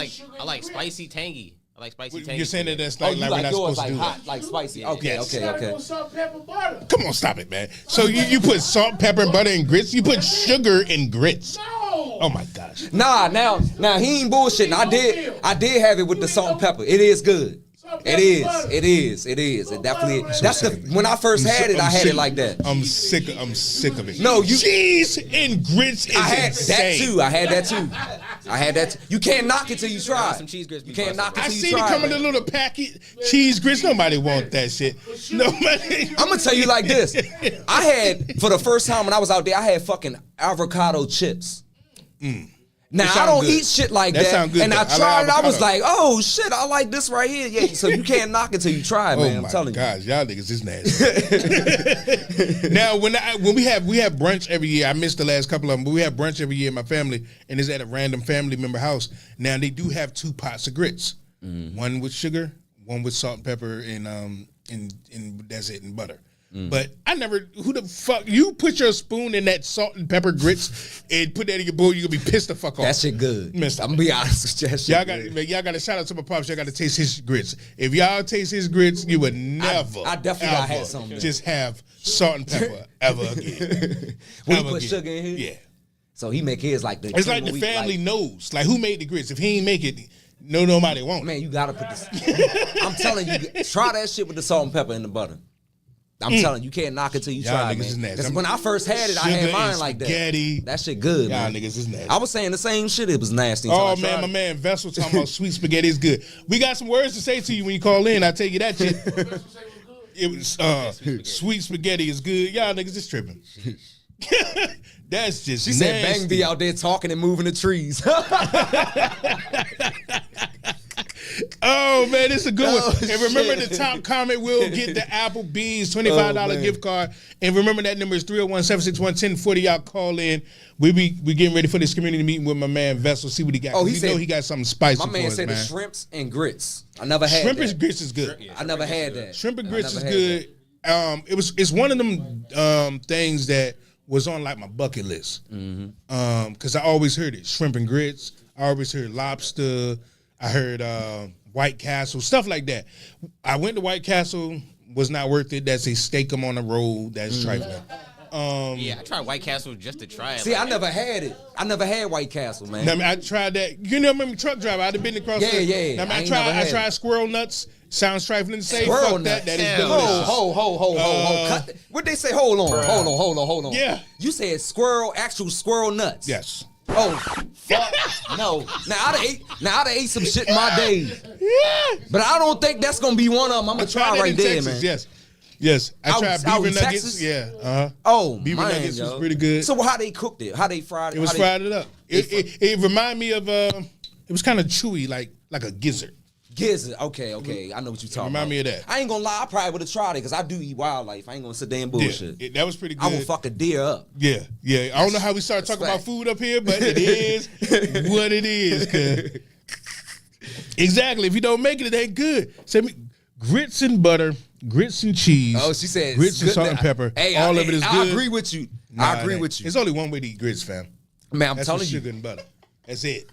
like spicy tangy. I like spicy tangy. You're saying that spaghetti. that's Oh, like, you we're like not yours supposed to like do hot, that. like spicy. Okay, Yes. okay. Come on, stop it, man. So you put salt, pepper, and butter in grits. You put sugar in grits. Oh my gosh. Nah, now he ain't bullshitting. I did have it with the salt and pepper. It is good. It is. It definitely is. That's the when I first had it, I had it like that. I'm sick of it. No, you- cheese and grits is I had insane. that too. I had that too. You can't knock it till you try. Some cheese grits be You can't knock it I till you seen it try. come in a man. little packet. Cheese grits. Nobody want that shit. Nobody. I'm gonna tell you like this. I had for the first time when I was out there, I had fucking avocado chips. Now That I sound don't good. eat shit like That that, sound good, and though. I I like tried. I was avocado. like, "Oh shit, I like this right here." Yeah, so you can't knock it till you try, man. Oh I'm my telling you. gosh, y'all niggas is nasty. Now when we have brunch every year, I missed the last couple of them, but we have brunch every year in my family, and it's at a random family member house. Now they do have 2 pots of grits, one with sugar, one with salt and pepper, and that's it, and butter. But I never. Who the fuck? You put your spoon in that salt and pepper grits and put that in your bowl. You gonna be pissed the fuck off. That shit good. Mister. I'm gonna be honest with you. That shit Y'all good. got to shout out to my pops. Y'all got to taste his grits. If y'all taste his grits, you would never. I definitely gotta ever have some of that. just have salt and pepper ever again. When you Ever put again. sugar in here? Yeah, So he make his like the. it's like cream the of wheat, family like, knows. Like who made the grits? If he ain't make it, nobody won't. Man, you gotta put this. I'm telling you, try that shit with the salt and pepper and the butter. I'm telling you, you can't knock it till you Y'all try, niggas man. is nasty. 'Cause when I first had it, I Sugar had mine and like that. spaghetti. That shit good, Y'all man. niggas is nasty. I was saying the same shit. It was nasty. until I Oh tried man, my it. man Vessel talking about sweet spaghetti is good. We got some words to say to you when you call in. I tell you that shit. It was sweet spaghetti is good. Y'all niggas is tripping. That's just She said, nasty. "Bang be out there talking and moving the trees." Oh man, it's a good one. Oh, And remember, shit. the top comment will get the Applebee's $25 man. gift card. And remember that number is 301-761-1040. Y'all call in. We getting ready for this community meeting with my man Vessel. See what he got. Oh, he we said- know he got something spicy My for man us, said man. the shrimps and grits. I never had Shrimp that. and grits is good. I never had that. Shrimp and I grits is never had good. It's one of them things that was on like my bucket list. Because I always heard it. Shrimp and grits. I always heard lobster. I heard White Castle, stuff like that. I went to White Castle, was not worth it. That's a steak 'em on the road. That's trifling. Yeah, I tried White Castle just to try it. See, like, I never had it. I never had White Castle, man. Now, I mean, I tried that. You know, remember truck driver? I'd have been across. Yeah, the, yeah. Now, I, mean, I I ain't tried. never I had tried it. squirrel nuts. Sounds trifling to say. Squirrel Fuck that. nuts. That is Hell delicious. Ho. Cut th- What they say? Hold on. Yeah. You said actual squirrel nuts. Yes. Oh, fuck no. Now I'd have ate some shit in my day. Yeah. But I don't think that's gonna be one of them. I'm gonna Tried try that right in there, Texas. man. Yes. Yes. I Out- tried out beaver in nuggets. Texas? Yeah. Oh, Beaver man, nuggets was yo. pretty good. So how they cooked it? How they fried it? It was How they- fried it up. It reminded me of it was kind of chewy, like a gizzard. Gizzard. Okay. I know what you're talking Remind about. me of that. I ain't gonna lie. I probably would have tried it because I do eat wildlife. I ain't gonna sit there and bullshit. Yeah, that was pretty good. I will fuck a deer up. Yeah. I don't know how we started talking about Respect. food up here, but it is what it is. Cause exactly. If you don't make it, it ain't good. Send me grits and butter, grits and cheese. Oh, she said grits and good salt now. and pepper. Hey, all of it is I good. agree with you. Nah, I agree it with ain't. you. There's only one way to eat grits, fam. Man, I'm That's telling with you. sugar and butter. That's it.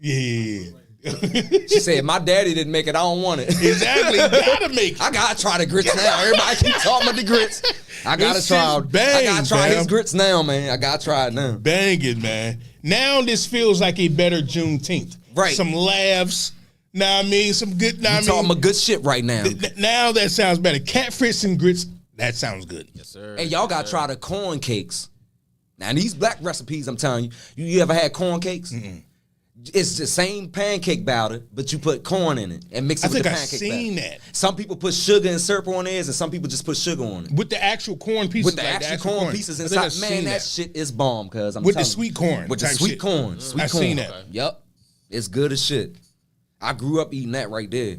Yeah. She said, "My daddy didn't make it. I don't want it." Exactly. You gotta make it. I gotta try the grits now. Everybody keep talking about the grits. I gotta This try. shit's bang, I gotta try fam. his grits now, man. I gotta try it now. Bang it, man. Now this feels like a better Juneteenth. Right. Some laughs. Now I mean, some good. Now I You talking mean, about good shit right now. now that sounds better. Catfish and grits. That sounds good. yes, sir. Hey, y'all gotta try the corn cakes. Now these black recipes, I'm telling you, you ever had corn cakes? It's the same pancake batter, but you put corn in it and mix it I with think the I've pancake seen batter. that. Some people put sugar and syrup on theirs, and some people just put sugar on it. With the actual corn pieces. With the like actual corn pieces I think inside, I've man, seen that shit is bomb. Cause I'm With the telling you. sweet corn with the type sweet shit. corn, sweet I've corn. seen that. Yep, it's good as shit. I grew up eating that right there.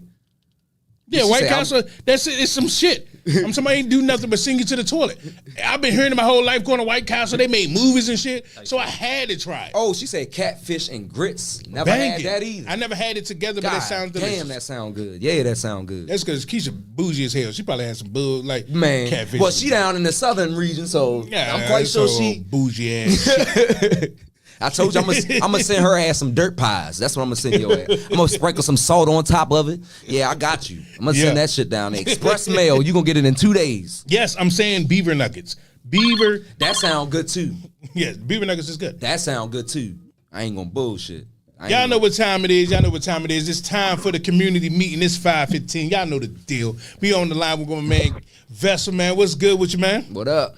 Yeah, She White say, Castle, that's it. It's some shit. Somebody ain't do nothing but sing you to the toilet. I've been hearing my whole life going to White Castle. They made movies and shit, so I had to try it. Oh, she said catfish and grits. Never Banging. had that either. I never had it together, but it God sounds delicious. damn, that sound good. Yeah, that sound good. That's because Keisha bougie as hell. She probably had some bull like Man, catfish. well, she down in the southern region, so Yeah, I'm quite sure so she. bougie ass. shit. I told you I'm gonna send her ass some dirt pies. That's what I'm gonna send your ass. I'm gonna sprinkle some salt on top of it. Yeah, I got you. I'm gonna send that shit down there. Express mail. You gonna get it in 2 days. Yes, I'm saying beaver nuggets. Beaver. That sound good too. Yes, beaver nuggets is good. That sound good too. I ain't gonna bullshit. Y'all know what time it is. Y'all know what time it is. It's time for the community meeting. It's 5:15. Y'all know the deal. We on the line with my man Vessel, man. What's good with you, man? What up?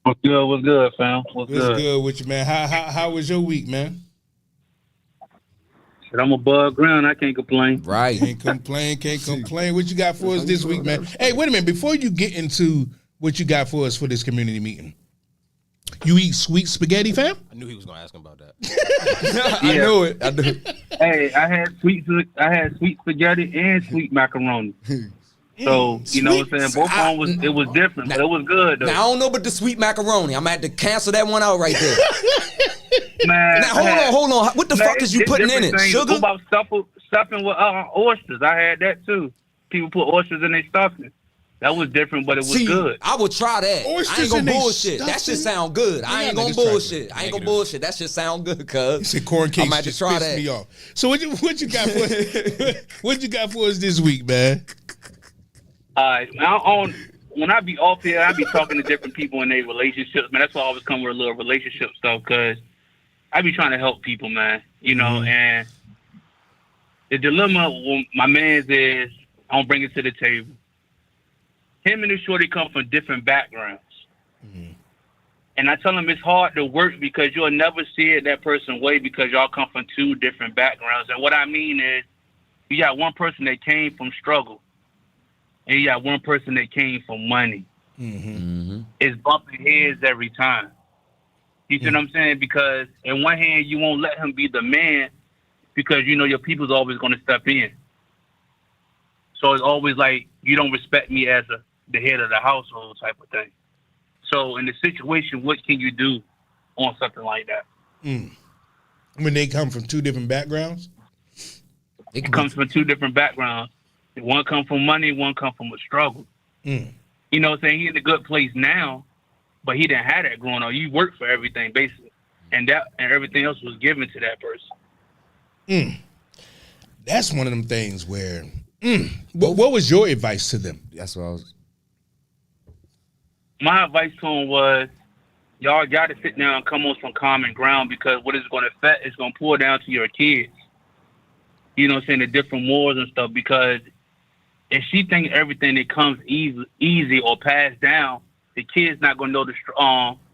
What's good? What's good, fam? What's What's good? good with you, man? How was your week, man? Shit, I'm above ground. I can't complain. Right. Can't complain. What you got for us this week, man? Hey, wait a minute. Before you get into what you got for us for this community meeting, you eat sweet spaghetti, fam? I knew he was gonna ask him about that. I knew it. I knew it. Hey, I had sweet spaghetti and sweet macaroni. So you know what I'm saying. Both of them was different, but it was good though. Now I don't know about the sweet macaroni. I'm gonna have to cancel that one out right there. Man, Now hold on. What the fuck is you it's putting in it? different things. Sugar? What about stuffing with oysters? I had that too. People put oysters in their stuffing. That was different, but it was good. I would try that. I Oysters ain't gonna in they bullshit. That shit stuffing? sound good. I ain't gonna niggas try bullshit. I ain't gonna bullshit. That shit sound good, You cuz. said corn cakes I'm about to just try pissed that. me off. So what you got for us? What you got for us this week, man? When I be off here, I be talking to different people in their relationships, man. That's why I always come with a little relationship stuff, because I be trying to help people, man. You know, and the dilemma with my man's is, I don't bring it to the table. Him and the shorty come from different backgrounds. And I tell him it's hard to work because you'll never see it that person's way because y'all come from two different backgrounds. And what I mean is, you got one person that came from struggle, and you got one person that came from money. It's bumping heads every time. You see what I'm saying? Because in one hand, you won't let him be the man because you know your people's always going to step in. So it's always like, you don't respect me as the head of the household type of thing. So in the situation, what can you do on something like that? When they come from two different backgrounds? It comes from two different backgrounds. One come from money, one come from a struggle. You know what I'm saying? He's in a good place now, but he didn't have that growing up. You work for everything, basically. And everything else was given to that person. That's one of them things where what was your advice to them? That's what I was. My advice to him was, y'all got to sit down and come on some common ground, because what it's going to affect is going to pour down to your kids. You know what I'm saying? The different morals and stuff, because if she thinks everything that comes easy or passed down, the kid's not going to know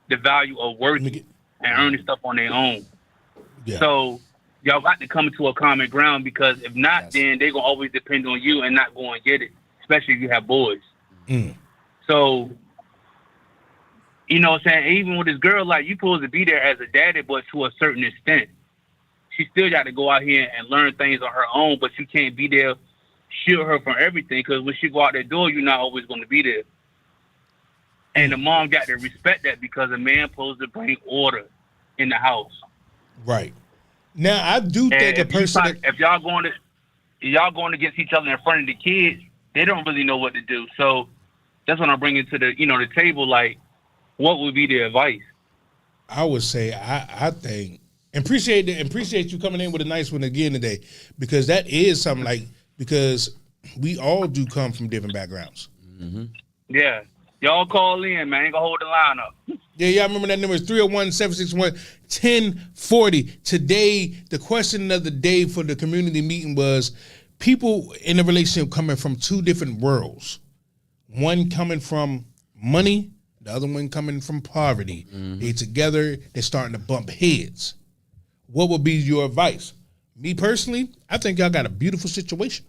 the value of working and earning stuff on their own. Yeah. So y'all got to come to a common ground, because if not, then they're going to always depend on you and not go and get it, especially if you have boys. So, you know what I'm saying? Even with this girl, like, you supposed to be there as a daddy, but to a certain extent. She still got to go out here and learn things on her own, but you can't be there, shield her from everything, because when she go out that door, you're not always going to be there. And the mom got to respect that, because a man supposed to bring order in the house. Right. Now, I do think a person if y'all going against each other in front of the kids, they don't really know what to do. So that's when I bring it to the table. Like, what would be the advice? I would say I think appreciate you coming in with a nice one again today, because that is something like, because we all do come from different backgrounds. Yeah. Y'all call in, man. Ain't gonna hold the line up. Yeah, y'all remember that number is 301-761-1040. Today, the question of the day for the community meeting was people in a relationship coming from two different worlds. One coming from money, the other one coming from poverty. They together, they're starting to bump heads. What would be your advice? Me personally, I think y'all got a beautiful situation.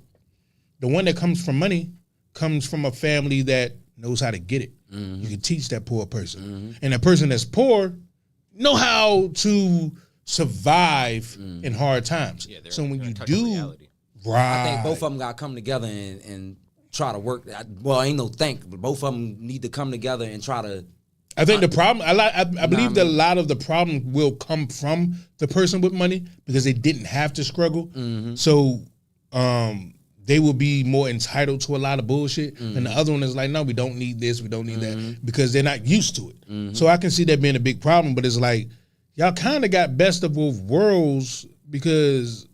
The one that comes from money comes from a family that knows how to get it. You can teach that poor person. And a person that's poor know how to survive in hard times. Yeah, so when they're you in touch with do, reality. right. I think both of them got to come together and try to work. Well, ain't no think, but both of them need to come together and try to. I think the problem, I believe that a lot of the problem will come from the person with money because they didn't have to struggle. So they will be more entitled to a lot of bullshit. And the other one is like, no, we don't need this, we don't need that, because they're not used to it. So I can see that being a big problem, but it's like, y'all kind of got best of both worlds, because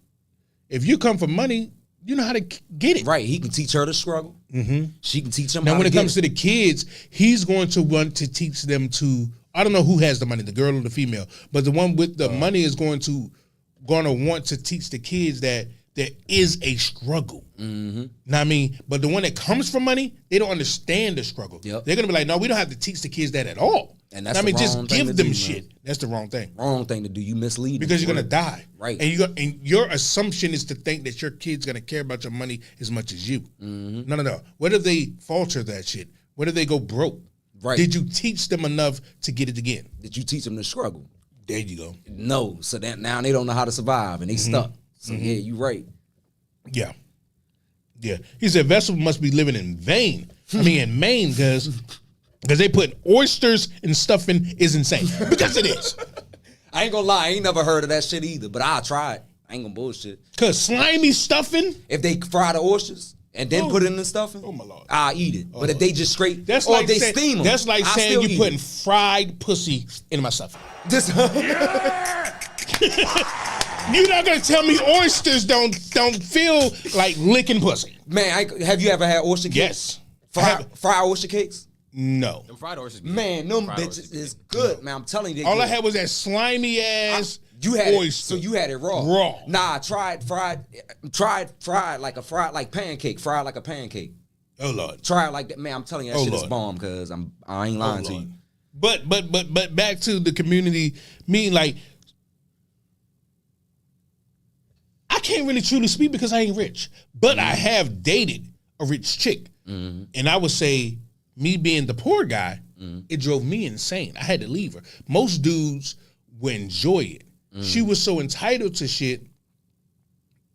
if you come from money, you know how to get it. Right, he can teach her to struggle. She can teach him Now, how when to it comes to the kids, he's going to want to teach them to, I don't know who has the money, the girl or the female, but the one with the money is going to want to teach the kids that there is a struggle. Know what I mean? But the one that comes from money, they don't understand the struggle. Yep. They're going to be like, no, we don't have to teach the kids that at all. And that's I mean, the just wrong thing give to them do, shit. man. That's the wrong thing. Wrong thing to do. You mislead them. Because you're going to die. Right. And your assumption is to think that your kid's going to care about your money as much as you. No. What if they falter that shit? What if they go broke? Right. Did you teach them enough to get it again? Did you teach them to struggle? There you go. No. So that now they don't know how to survive and they stuck. So yeah, you right. Yeah. Yeah. He said vessel must be living in vain. I mean, in Maine, because they put oysters and stuffing is insane. Because it is. I ain't gonna lie, I ain't never heard of that shit either, but I'll try it. I ain't gonna bullshit. Because slimy stuffing, If they fry the oysters and then put it in the stuffing, Oh, my Lord. I'll eat it. But if they just straight, that's or like if they saying, steam them, that's like I'll saying still you eat putting it. fried pussy in my stuffing. This, You're not gonna tell me oysters don't feel like licking pussy. man, have you ever had oyster cakes? Yes. Fried oyster cakes? No. Them fried oysters. Man, them Fried bitches oysters. is good, man. I'm telling you. they All good. I had was that slimy ass You had oyster. it, so you had it raw. Raw. Nah, tried fried like pancake, fried like a pancake. Oh Lord. Try it like that, man. I'm telling you, that Oh, shit is Lord. bomb. Cause I ain't lying to Lord. you. But back to the community, meaning like I can't really truly speak because I ain't rich. But I have dated a rich chick. And I would say me being the poor guy, it drove me insane. I had to leave her. Most dudes would enjoy it. She was so entitled to shit,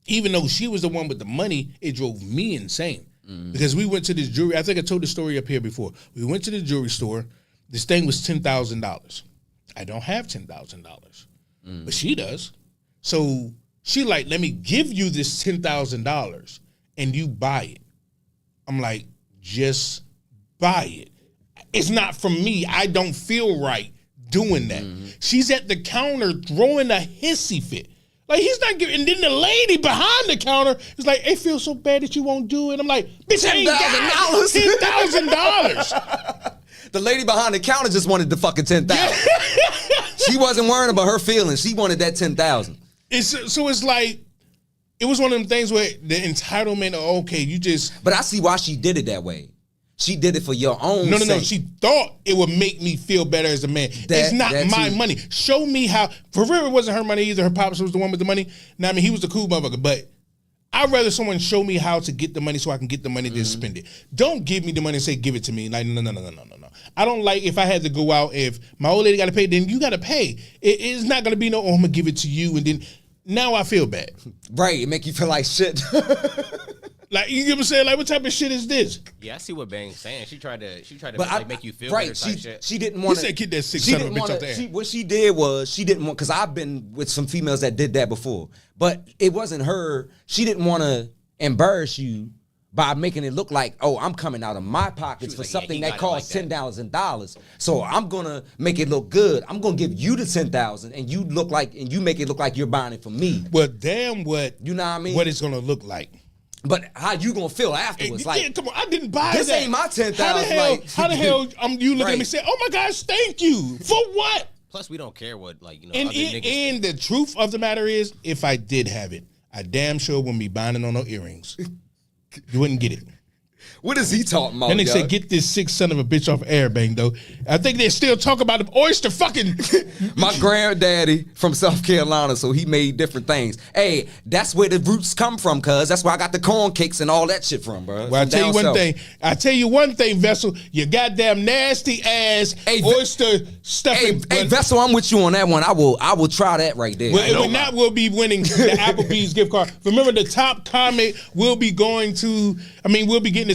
even though she was the one with the money, it drove me insane. Because we went to this jewelry, I think I told the story up here before. We went to the jewelry store. This thing was $10,000. I don't have $10,000, but she does. So she like, let me give you this $10,000 and you buy it. I'm like, just buy it. It's not from me. I don't feel right doing that. She's at the counter throwing a hissy fit. Like, he's not giving, and then the lady behind the counter is like, it feels so bad that you won't do it. I'm like, bitch, I ain't got $10,000. The lady behind the counter just wanted the fucking 10,000. She wasn't worrying about her feelings. She wanted that 10,000. So it's like, it was one of them things where the entitlement, okay, you just. But I see why she did it that way. She did it for your own No. sake. She thought it would make me feel better as a man. It's not my money. Show me how. For real, it wasn't her money either. Her pops was the one with the money. Now, I mean, he was the cool motherfucker. But I'd rather someone show me how to get the money so I can get the money than spend it. Don't give me the money and say, give it to me. Like, no. I don't like if I had to go out, if my old lady got to pay, then you got to pay. It's not going to be no, oh, I'm going to give it to you. And then now I feel bad. Right, it make you feel like shit. Like, you get what I'm saying? Like, what type of shit is this? Yeah, I see what Bang's saying. She tried to But like, make you feel right, better type shit. she didn't want He to. said, "Get that sick son of a bitch off there." What she did was she didn't want, because I've been with some females that did that before, but it wasn't her. She didn't want to embarrass you by making it look like, oh, I'm coming out of my pockets for like, yeah, something he that got it costs like that. $10,000. So I'm gonna make it look good. I'm gonna give you the 10,000, and you make it look like you're buying it from me. Well, damn what, You know what I mean? what it's going to look like. But how you gonna feel afterwards? Like, yeah, come on, I didn't buy this that. ain't my 10,000. How the hell you look at me Right. and say, oh my gosh, thank you. For what? Plus, we don't care what other And niggas think. the truth of the matter is, if I did have it, I damn sure wouldn't be buying it on no earrings. You wouldn't get it. what is he talking about? Then they yo? say, get this sick son of a bitch off Airbang, though. I think they still talk about the oyster fucking. My granddaddy from South Carolina, so he made different things. Hey, that's where the roots come from, cuz. That's where I got the corn cakes and all that shit from, bro. Well, From I tell you one thing, Vessel. You goddamn nasty ass Hey, oyster stuffing. Hey, Vessel, I'm with you on that one. I will try that right there. Well, if not, we'll be winning the Applebee's gift card. Remember, the top comment will be going to. I mean, we'll be getting the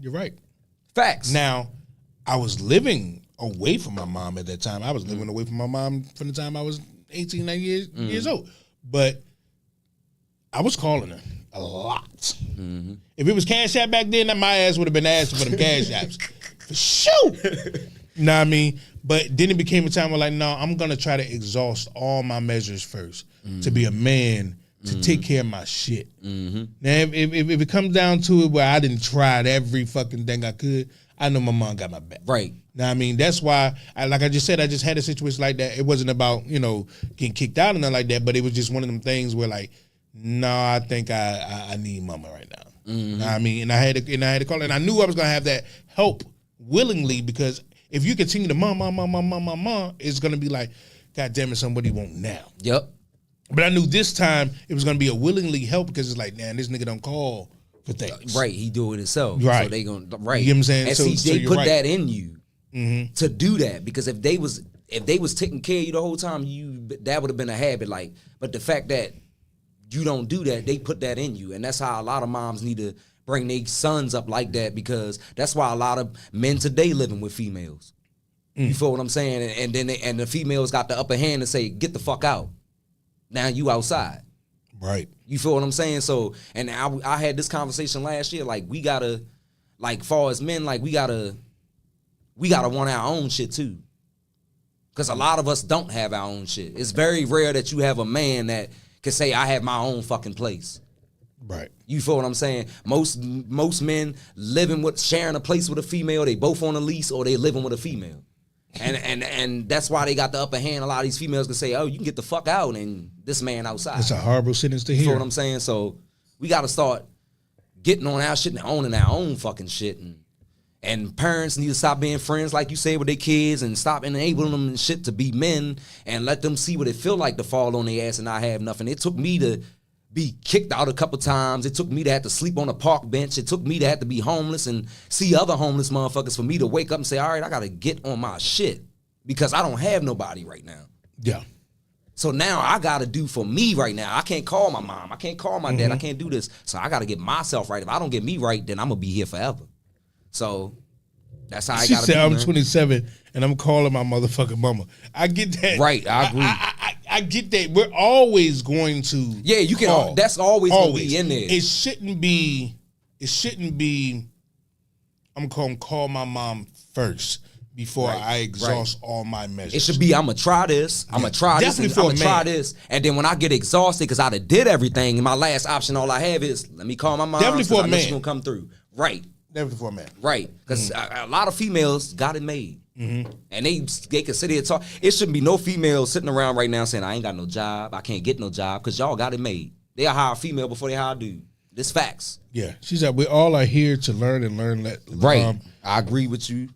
You're right. Facts. Now, I was living away from my mom at that time. I was living away from my mom from the time I was 18, 19 years old. But I was calling her a lot. If it was Cash App back then, my ass would have been asking for them Cash Apps. For sure. Know what I mean? But then it became a time where like, no, I'm going to try to exhaust all my measures first to be a man, to take care of my shit. Now, if it comes down to it where I didn't try every fucking thing I could, I know my mom got my back. Right. Now, I mean, that's why, like I just said, I just had a situation like that. It wasn't about, getting kicked out or nothing like that, but it was just one of them things where like, no, I think I need mama right now. Know what I mean? And I had to call her. And I knew I was going to have that help willingly, because if you continue to mom, it's going to be like, God damn it, somebody won't now. Yep. But I knew this time it was going to be a willingly help, because it's like, man, this nigga don't call for things. Right, he do it himself. Right. So they gonna, right. You know what I'm saying? And So they you're put right. that in you to do that, because if they was taking care of you the whole time, that would have been a habit. Like, but the fact that you don't do that, they put that in you, and that's how a lot of moms need to bring their sons up like that, because that's why a lot of men today living with females. You feel what I'm saying? And then the females got the upper hand and say, "Get the fuck out." Now you outside. Right. You feel what I'm saying? So, and I had this conversation last year. Like, we gotta, like, far as men, like, we gotta want our own shit too. Because a lot of us don't have our own shit. It's very rare that you have a man that can say, "I have my own fucking place." Right. You feel what I'm saying? Most men sharing a place with a female, they both on a lease or they living with a female. And that's why they got the upper hand. A lot of these females can say, "Oh, you can get the fuck out," and this man outside. It's a horrible sentence to You hear. feel what I'm saying? So we got to start getting on our shit and owning our own fucking shit. And parents need to stop being friends, like you say, with their kids, and stop enabling them and shit to be men, and let them see what it feel like to fall on their ass and not have nothing. It took me to be kicked out a couple times. It took me to have to sleep on a park bench. It took me to have to be homeless and see other homeless motherfuckers for me to wake up and say, all right, I got to get on my shit, because I don't have nobody right now. Yeah. So now I got to do for me right now. I can't call my mom. I can't call my dad. I can't do this. So I got to get myself right. If I don't get me right, then I'm going to be here forever. So that's how I She got to said, be, I'm man. 27 and I'm calling my motherfucking mama. I get that. Right, I agree. I get that. We're always going to Yeah, you can. call. That's always going to be in there. It shouldn't be, I'm going to call my mom first before I exhaust all my measures. It should be, I'm going to try this. I'm going to try this. Definitely I'm for going a to try man. this. And then when I get exhausted because I done did everything, and my last option, all I have is, let me call my mom. Definitely for a I know man. she's going to come through. Right. Definitely for a man. Right. Because a lot of females got it made. And they can sit here and talk. It shouldn't be no female sitting around right now saying, I ain't got no job. I can't get no job, because y'all got it made. They'll hire a female before they hire a dude. This facts. Yeah. She said, we all are here to learn and learn. Right. I agree with you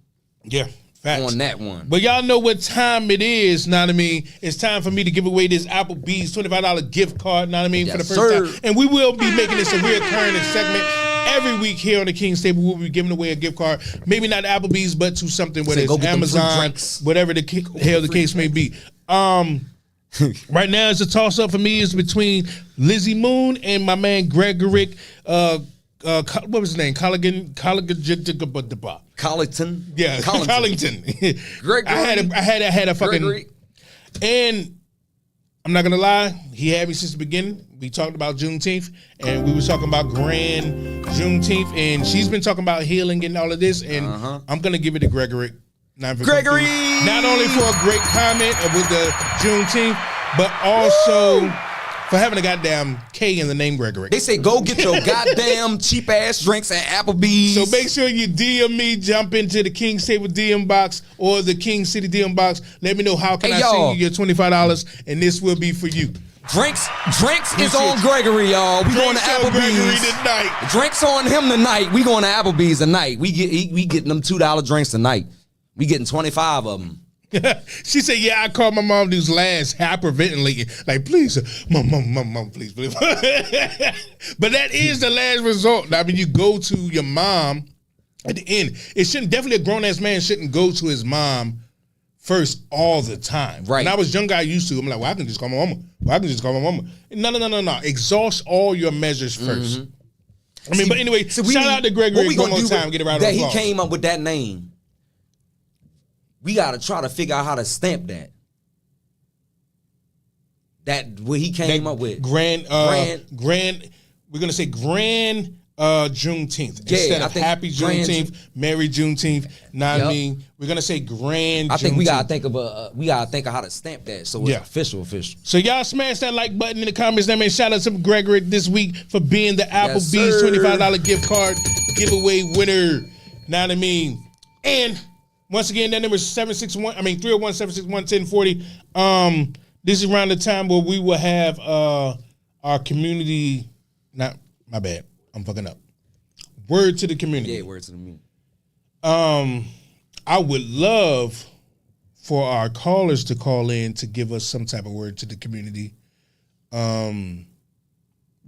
Yeah. Facts. on that one. But y'all know what time it is, know what I mean? It's time for me to give away this Applebee's $25 gift card, know what I mean, for the Yes, first sir. time. And we will be making this a reoccurring segment. Every week here on the King's Table, we'll be giving away a gift card. Maybe not Applebee's, but to something, whether Say, go it's get them free Amazon, drinks. whatever the hell the case may be. Right now, it's a toss-up for me. It's between Lizzie Moon and my man Gregorick. What was his name? Colligan. Collington. Yeah, Collington. Gregory. I had a fucking. Gregory. And I'm not gonna lie, he had me since the beginning. We talked about Juneteenth, and we was talking about Grand Juneteenth, and she's been talking about healing and all of this, and I'm gonna give it to Gregory. Gregory! Not only for a great comment with the Juneteenth, but also for having a goddamn K in the name Gregory. They say go get your goddamn cheap ass drinks at Applebee's. So make sure you DM me, jump into the King's Table DM box or the King City DM box. Let me know how can I y'all. send you your $25, and this will be for you. Drinks is on Gregory, y'all. We going to Drinks on Gregory Applebee's. tonight. Drinks on him tonight. We going to Applebee's tonight. We getting them $2 drinks tonight. We getting 25 of them. She said, yeah, I called my mom these last hyperventilating. Like, please, mom, please. But that is the last result. I mean, you go to your mom at the end. It shouldn't, definitely a grown-ass man shouldn't go to his mom first all the time. Right. When I was younger, I used to. I'm like, well, I can just call my mama. No. Exhaust all your measures first. I mean, but anyway, So shout out to Gregory one more time. Get it right that on he applause. came up with that name. We got to try to figure out how to stamp that. That what he came up with. Grand. We're gonna say Grand Juneteenth Yeah, instead I of think Happy Grand Juneteenth, Merry Juneteenth. Know what I Yep. mean? We're gonna say Grand. I think we Juneteenth. gotta think of how to stamp that so it's Yeah. official. So y'all smash that like button in the comments. That man, shout out to Gregory this week for being the Applebee's sir. $25 gift card giveaway winner. Know what I mean? And once again, that number is 301-761-1040. This is around the time where we will have our community. Not my bad. I'm fucking up. Word to the community. Yeah, word to the community. I would love for our callers to call in to give us some type of word to the community,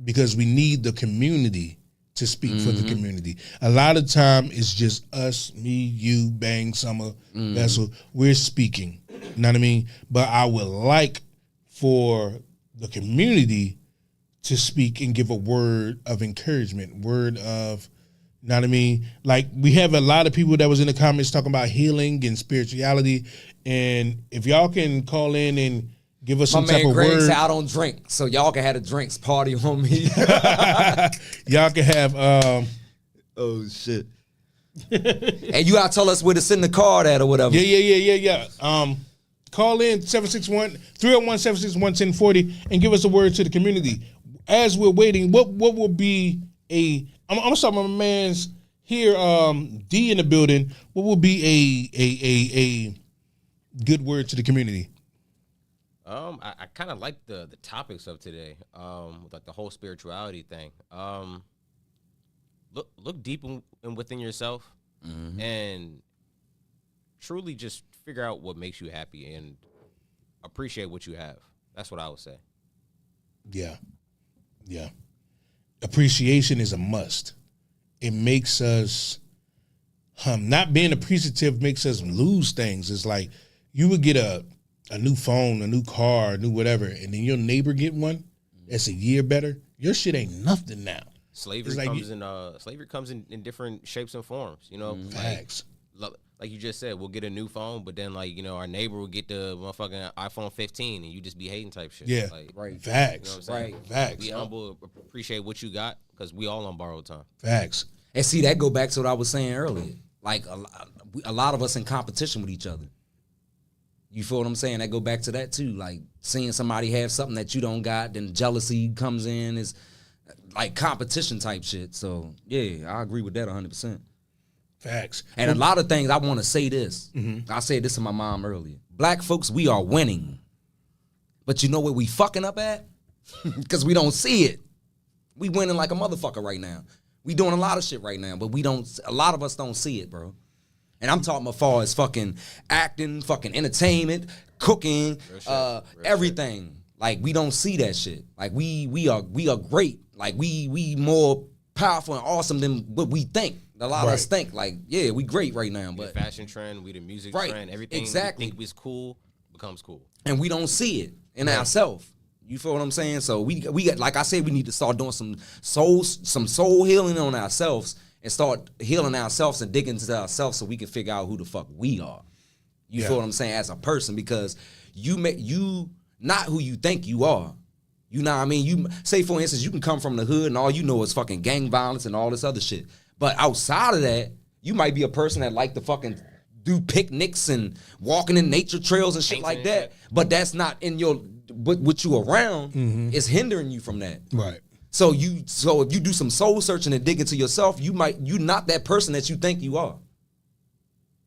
because we need the community to speak for the community. A lot of time it's just us, me, you, Bang, Summer, Vessel. We're speaking. You know what I mean? But I would like for the community to speak and give a word of encouragement, word of, you know what I mean? Like, we have a lot of people that was in the comments talking about healing and spirituality. And if y'all can call in and give us My some type man of Greg word. said I don't drink, so y'all can have the drinks party on me. Y'all can have, Oh shit! And you gotta tell us where to send the card at or whatever. yeah. Call in 301-761-1040 and give us a word to the community. As we're waiting, what will be I'm gonna start my man's here, D in the building. What will be a good word to the community? I kind of like the topics of today, like the whole spirituality thing. Look deep in within yourself, and truly just figure out what makes you happy and appreciate what you have. That's what I would say. Yeah. Appreciation is a must. It makes us, not being appreciative makes us lose things. It's like you would get a new phone, a new car, a new whatever, and then your neighbor get one that's a year better. Your shit ain't nothing now. Slavery like comes in different shapes and forms. You know, Facts. like you just said, we'll get a new phone, but then our neighbor will get the motherfucking iPhone 15, and you just be hating type shit. Yeah. Like, Right. Facts. You know what I'm saying? Right. Facts. Be humble, appreciate what you got, because we all on borrowed time. Facts. And see, that go back to what I was saying earlier. Like a lot of us in competition with each other. You feel what I'm saying? That go back to that too. Like seeing somebody have something that you don't got, then jealousy comes in. Is like competition type shit. So yeah, I agree with that 100%. Facts. And a lot of things, I want to say this. I said this to my mom earlier. Black folks, we are winning. But you know where we fucking up at? Because we don't see it. We winning like a motherfucker right now. We doing a lot of shit right now, but a lot of us don't see it, bro. And I'm talking about far as fucking acting, fucking entertainment, cooking, everything. Like, we don't see that shit. Like, we are great. Like, we more powerful and awesome than what we think. A lot of us think, like, yeah, we great right now. But The fashion trend, we the music Right, trend, everything exactly. we think is cool becomes cool. and we don't see it in ourselves. You feel what I'm saying? So we got, like I said, we need to start doing some soul healing on ourselves and start healing ourselves and digging into ourselves so we can figure out who the fuck we are. You feel what I'm saying? As a person, because you not who you think you are. You know what I mean? You say, for instance, you can come from the hood and all you know is fucking gang violence and all this other shit. But outside of that, you might be a person that like to fucking do picnics and walking in nature trails and shit like that. But that's not in your what you around is hindering you from that. Right. So if you do some soul searching and dig into yourself, you not that person that you think you are.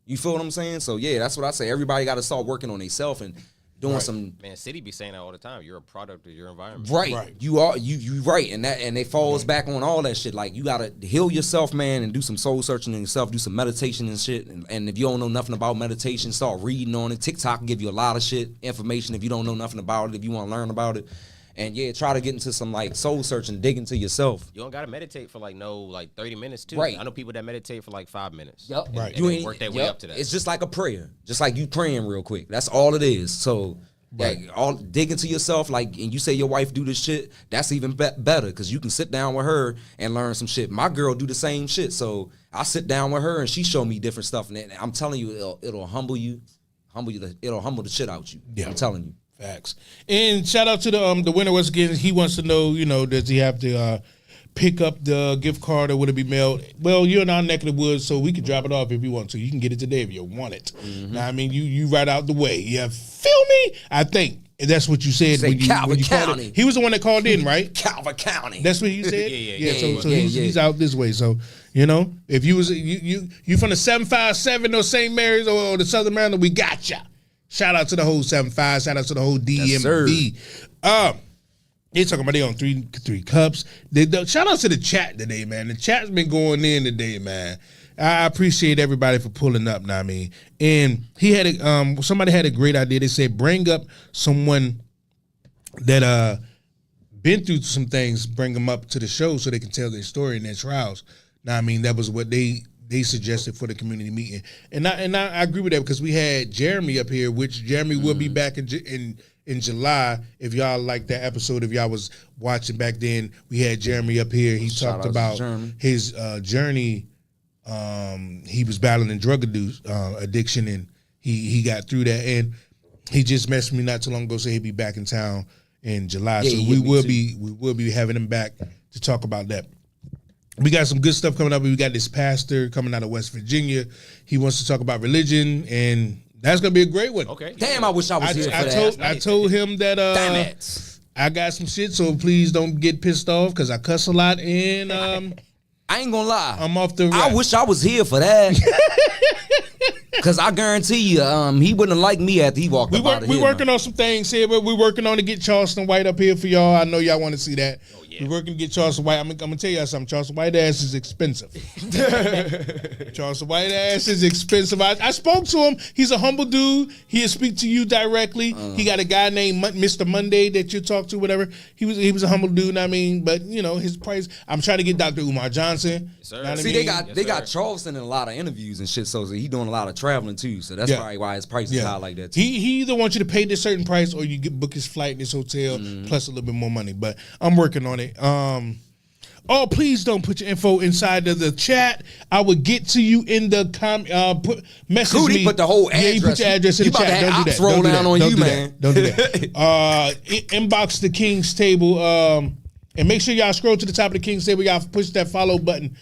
You feel what I'm saying? So yeah, that's what I say. Everybody got to start working on themselves and doing some. Man, City be saying that all the time. You're a product of your environment. Right. You are you right, and it falls back on all that shit. Like, you gotta heal yourself, man, and do some soul searching in yourself, do some meditation and shit. And if you don't know nothing about meditation, start reading on it. TikTok can give you a lot of shit, information if you don't know nothing about it, if you want to learn about it. And yeah, try to get into some like soul searching, dig into yourself. You don't gotta meditate for 30 minutes too. Right. I know people that meditate for 5 minutes. Yep. And, Right. and they work their way up to that. It's just like a prayer, just like you praying real quick. That's all it is. So Like, all dig into yourself, like, and you say your wife do this shit, that's even better because you can sit down with her and learn some shit. My girl do the same shit, so I sit down with her and she show me different stuff, and I'm telling you, it'll humble you, it'll humble the shit out you. Yeah. I'm telling you. Facts. And shout out to the winner once again. He wants to know, does he have to pick up the gift card or would it be mailed? Well, you're in our neck of the woods, so we can drop it off if you want to. You can get it today if you want it. Mm-hmm. Now, I mean, you right out the way. You feel me? I think that's what you said. When you County. He was the one that called in, right? Calvert County. That's what you said? So he's out this way. So, if you was you from the 757 or St. Mary's or the Southern Maryland, we got ya. Shout out to the whole 75. Shout out to the whole DMV. Yes, they talking about they on three cups. Shout out to the chat today, man. The chat's been going in today, man. I appreciate everybody for pulling up. Now, I mean, and he had somebody had a great idea. They said bring up someone that been through some things, bring them up to the show so they can tell their story and their trials. Now, I mean, that was what they suggested for the community meeting, and I agree with that because we had Jeremy up here, which Jeremy will be back in July. If y'all like that episode, if y'all was watching back then, we had Jeremy up here. He talked about his journey. He was battling drug addiction, and he got through that. And he just messaged me not too long ago, so he'll be back in town in July. So we will be having him back to talk about that. We got some good stuff coming up. We got this pastor coming out of West Virginia. He wants to talk about religion, and that's gonna be a great one. Okay. Damn, I wish I was here for that. I told him that damn it. I got some shit, so please don't get pissed off because I cuss a lot, and I ain't gonna lie. I'm off the I wish I was here for that. Cause I guarantee you, he wouldn't have liked me after he walked up out of here. We're working on some things here, but we're working on to get Charleston White up here for y'all. I know y'all want to see that. Oh, yeah. We're working to get Charleston White. I'm gonna tell y'all something. Charleston White ass is expensive. Charleston White ass is expensive. I spoke to him. He's a humble dude. He'll speak to you directly. He got a guy named Mr. Monday that you talk to, whatever. He was a humble dude. I mean, but his price. I'm trying to get Dr. Umar Johnson. Yes, sir. See, they got Charleston in a lot of interviews and shit. So he doing a lot of traveling too. So that's probably why his price is high like that too. He either wants you to pay this certain price or you book his flight and his hotel plus a little bit more money. But I'm working on it. Please don't put your info inside of the chat. I will get to you in the message Cootie me. Put the whole address. Yeah, you put your address in the chat. Don't do that. Roll down on you, man. Don't do that. Inbox the King's Table. And make sure y'all scroll to the top of the King's Table. Y'all push that follow button.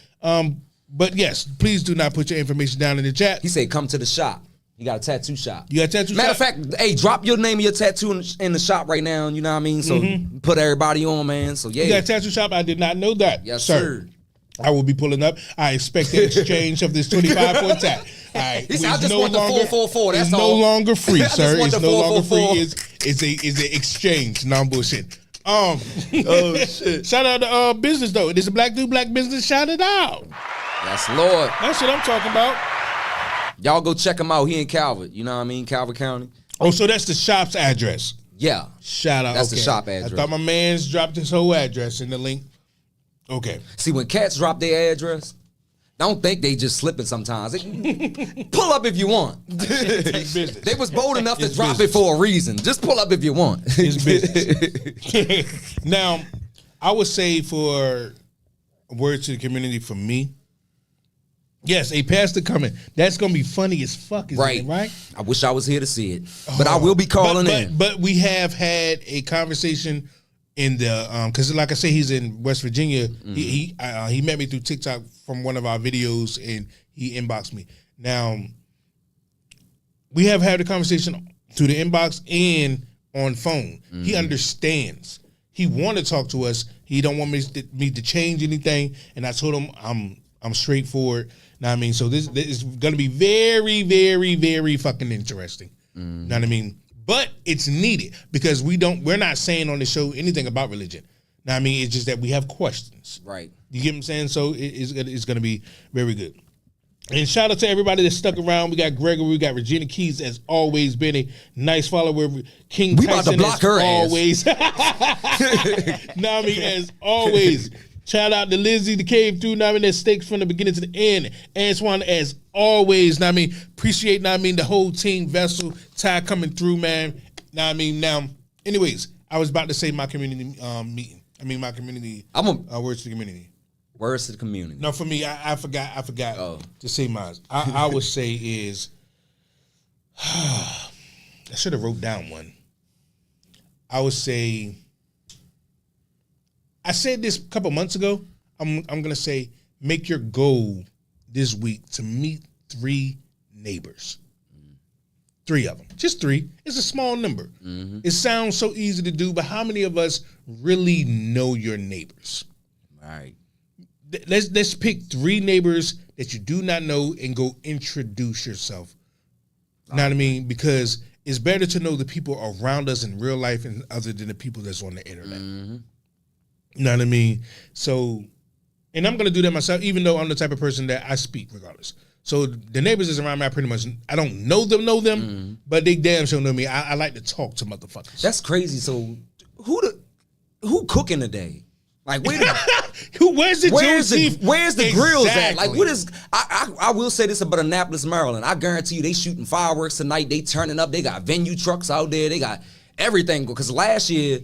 But yes, please do not put your information down in the chat. He said, "Come to the shop." You got a tattoo shop. You got a tattoo Matter shop? of fact, hey, drop your name of your tattoo in the shop right now. You know what I mean? So put everybody on, man. So yeah. You got a tattoo shop? I did not know that. Yes, sir. I will be pulling up. I expect an exchange of this 25 for a tat. All right. He said, I just want the 444. That's it's all. no longer free, sir. It's no longer free. 444. It's an exchange. No bullshit. Oh shit. Shout out to business though. It is a black dude, black business. Shout it out. Yes, Lord. That's what I'm talking about. Y'all go check him out. He in Calvert. You know what I mean? Calvert County. Oh, so that's the shop's address. Yeah. Shout out. That's the shop address. I thought my man's dropped his whole address in the link. Okay. See, when cats drop their address, don't think they just slipping sometimes. Pull up if you want. They was bold enough to drop it for a reason. Just pull up if you want. It's business. Now, I would say for a word to the community from me, yes, a pastor coming. That's going to be funny as fuck, isn't it, right? I wish I was here to see it. But I will be calling in. But we have had a conversation in the because like I say, he's in West Virginia. He met me through TikTok from one of our videos, and he inboxed me. Now we have had a conversation through the inbox and on phone. He understands. He want to talk to us. He don't want me to change anything, and I told him I'm straightforward. Know what I mean? So this is going to be very, very, very fucking interesting. Know what I mean? But it's needed because we're not saying on the show anything about religion. Know what I mean? It's just that we have questions. Right. You get what I'm saying? So it's going to be very good. And shout out to everybody that stuck around. We got Gregory, we got Regina Keys, as always, been a nice follower. King we Tyson, about to block her always. Know what I mean? As always. Shout out to Lizzie that came through, know what I mean, that stakes from the beginning to the end. Antoine, as always, know what I mean, appreciate, know what I mean, the whole team, Vessel, Ty coming through, man. Now, I mean, anyways, I was about to say my community meeting. I mean, my community. Words to the community. Words to the community. No, for me, I forgot to say mine. I would say is, I should have wrote down one. I would say, I said this a couple months ago. I'm gonna say, make your goal this week to meet 3 neighbors. 3 of them, just 3. It's a small number. Mm-hmm. It sounds so easy to do, but how many of us really know your neighbors? Right. Let's pick 3 neighbors that you do not know and go introduce yourself. You know what I mean? Because it's better to know the people around us in real life and other than the people that's on the internet. Mm-hmm. You know what I mean? So, and I'm going to do that myself, even though I'm the type of person that I speak regardless. So the neighbors that's around me, I don't know them, but they damn sure know me. I like to talk to motherfuckers. That's crazy. So who cooking today? Like, where's the grills at? Like, what is? I will say this about Annapolis, Maryland. I guarantee you, they shooting fireworks tonight. They turning up. They got venue trucks out there. They got everything. Because last year,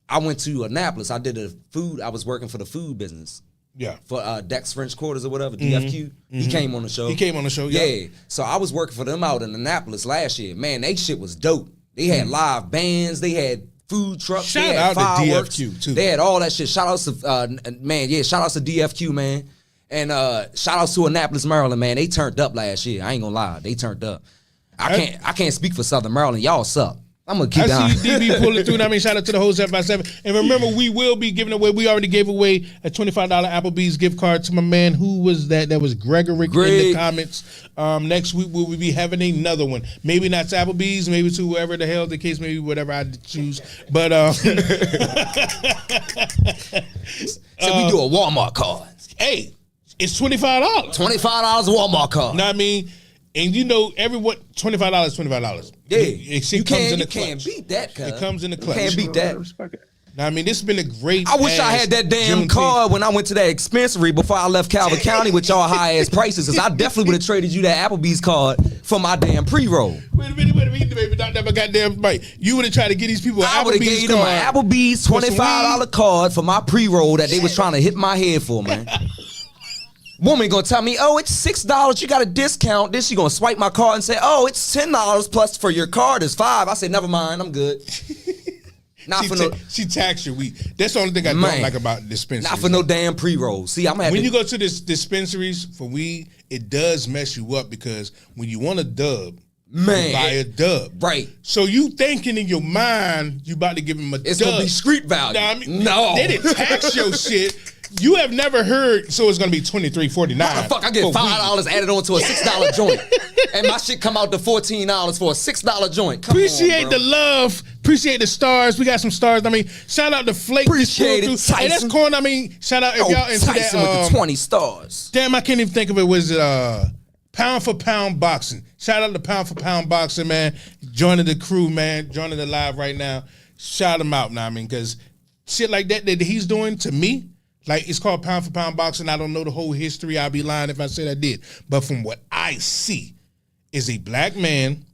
I went to Annapolis. I was working for the food business. Yeah. For Dex French Quarters or whatever, DFQ. Mm-hmm. He came on the show. Yeah. So I was working for them out in Annapolis last year. Man, they shit was dope. They had live bands. They had food trucks. Shout out to DFQ too. They had all that shit. Shout outs to shout outs to DFQ, man. And shout outs to Annapolis, Maryland, man. They turned up last year. I ain't gonna lie. They turned up. I can't speak for Southern Maryland. Y'all suck. I'm gonna keep down. I see DB pulling through. I mean, shout out to the whole 7x7. And remember, we will be giving away. We already gave away a $25 Applebee's gift card to my man. Who was that? That was Gregory in the comments. Next week we'll be having another one. Maybe not to Applebee's. Maybe to whoever the hell the case. Maybe whatever I choose. But so we do a Walmart card. Hey, it's $25. $25 Walmart card. Know what I mean? And you know, everyone, $25. Yeah, it comes in the clutch. Can't beat that. Cause it comes in the clutch. You can't beat that. Now, I mean, this has been a great. I wish I had that damn card when I went to that dispensary before I left Calvert County with y'all high ass prices. Cause I definitely would have traded you that Applebee's card for my damn pre-roll. Wait a minute, baby, not that goddamn bite. You would have tried to get these people an I would have gave them an Applebee's $25 card for my pre-roll that they was trying to hit my head for, man. Woman gonna tell me, oh, it's $6, you got a discount. Then she gonna swipe my card and say, oh, it's $10 plus for your card is $5. I said, never mind, I'm good. She taxed your weed. That's the only thing I don't like about dispensaries. Not for no damn pre-roll. See, I'm when you go to this dispensaries for weed, it does mess you up because when you want a dub, you buy a dub. Right. So you thinking in your mind you about to give him a dub. It's gonna be street value. Nah, I mean, no. They didn't tax your shit. You have never heard, so it's gonna be $23.49. Fuck, I get $5 added on to a $6 joint, and my shit come out to $14 for a $6 joint. Appreciate the love, appreciate the stars. We got some stars. I mean, shout out to Flake. Appreciate it, Tyson. Hey, that's corn. I mean, shout out if y'all into Tyson that. With the 20 stars. Damn, I can't even think of it. Was Pound for Pound Boxing? Shout out to Pound for Pound Boxing, man. Joining the crew, man. Joining the live right now. Shout him out now, I mean, because shit like that he's doing to me. Like, it's called Pound for Pound Boxing. I don't know the whole history. I'd be lying if I said I did. But from what I see, is a black man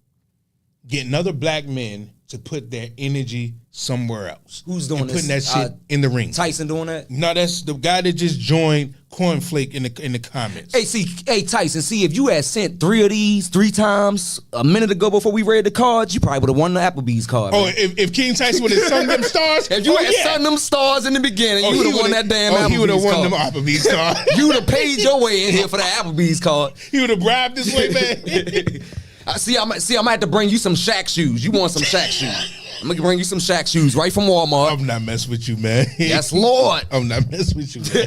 getting other black men to put their energy somewhere else. Who's doing putting that shit in the ring? Tyson doing that? No, that's the guy that just joined Cornflake in the comments. Hey, Tyson, see, if you had sent 3 of these 3 times a minute ago before we read the cards, you probably would have won the Applebee's card. Oh, man. if King Tyson would have sung them stars, if you had sung them stars in the beginning, you would have won that damn Applebee's card. He would have won them Applebee's card. You would have paid your way in here for the Applebee's card. He would have bribed this way, man. I'm gonna have to bring you some Shaq shoes. You want some Shaq shoes? I'm gonna bring you some Shaq shoes right from Walmart. I'm not messing with you, man. Yes, Lord. I'm not messing with you, man.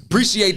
Appreciate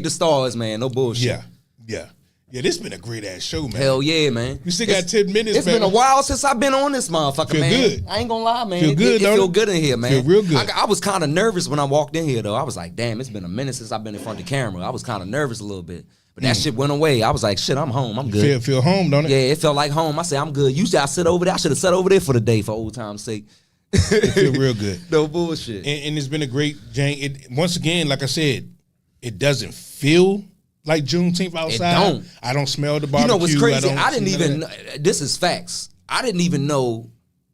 the stars, man. No bullshit. Yeah, this been a great ass show, man. Hell yeah, man. We still got 10 minutes, It's man. been a while since I've been on this motherfucker, feel man. Good. I ain't gonna lie, man. Feel good, it feel good in here, man. Feel real good. I was kind of nervous when I walked in here, though. I was like, damn, it's been a minute since I've been in front of the camera. I was kind of nervous a little bit. But that shit went away. I was like, shit, I'm home. I'm good. Feel home, don't it? Yeah, it felt like home. I said, I'm good. Usually I sit over there. I should have sat over there for the day for old time's sake. It feel real good. No bullshit. And it's been a great, Jane. Once again, like I said, it doesn't feel like Juneteenth outside. It don't. I don't smell the barbecue. You know what's crazy? I didn't even, this is facts. I didn't even know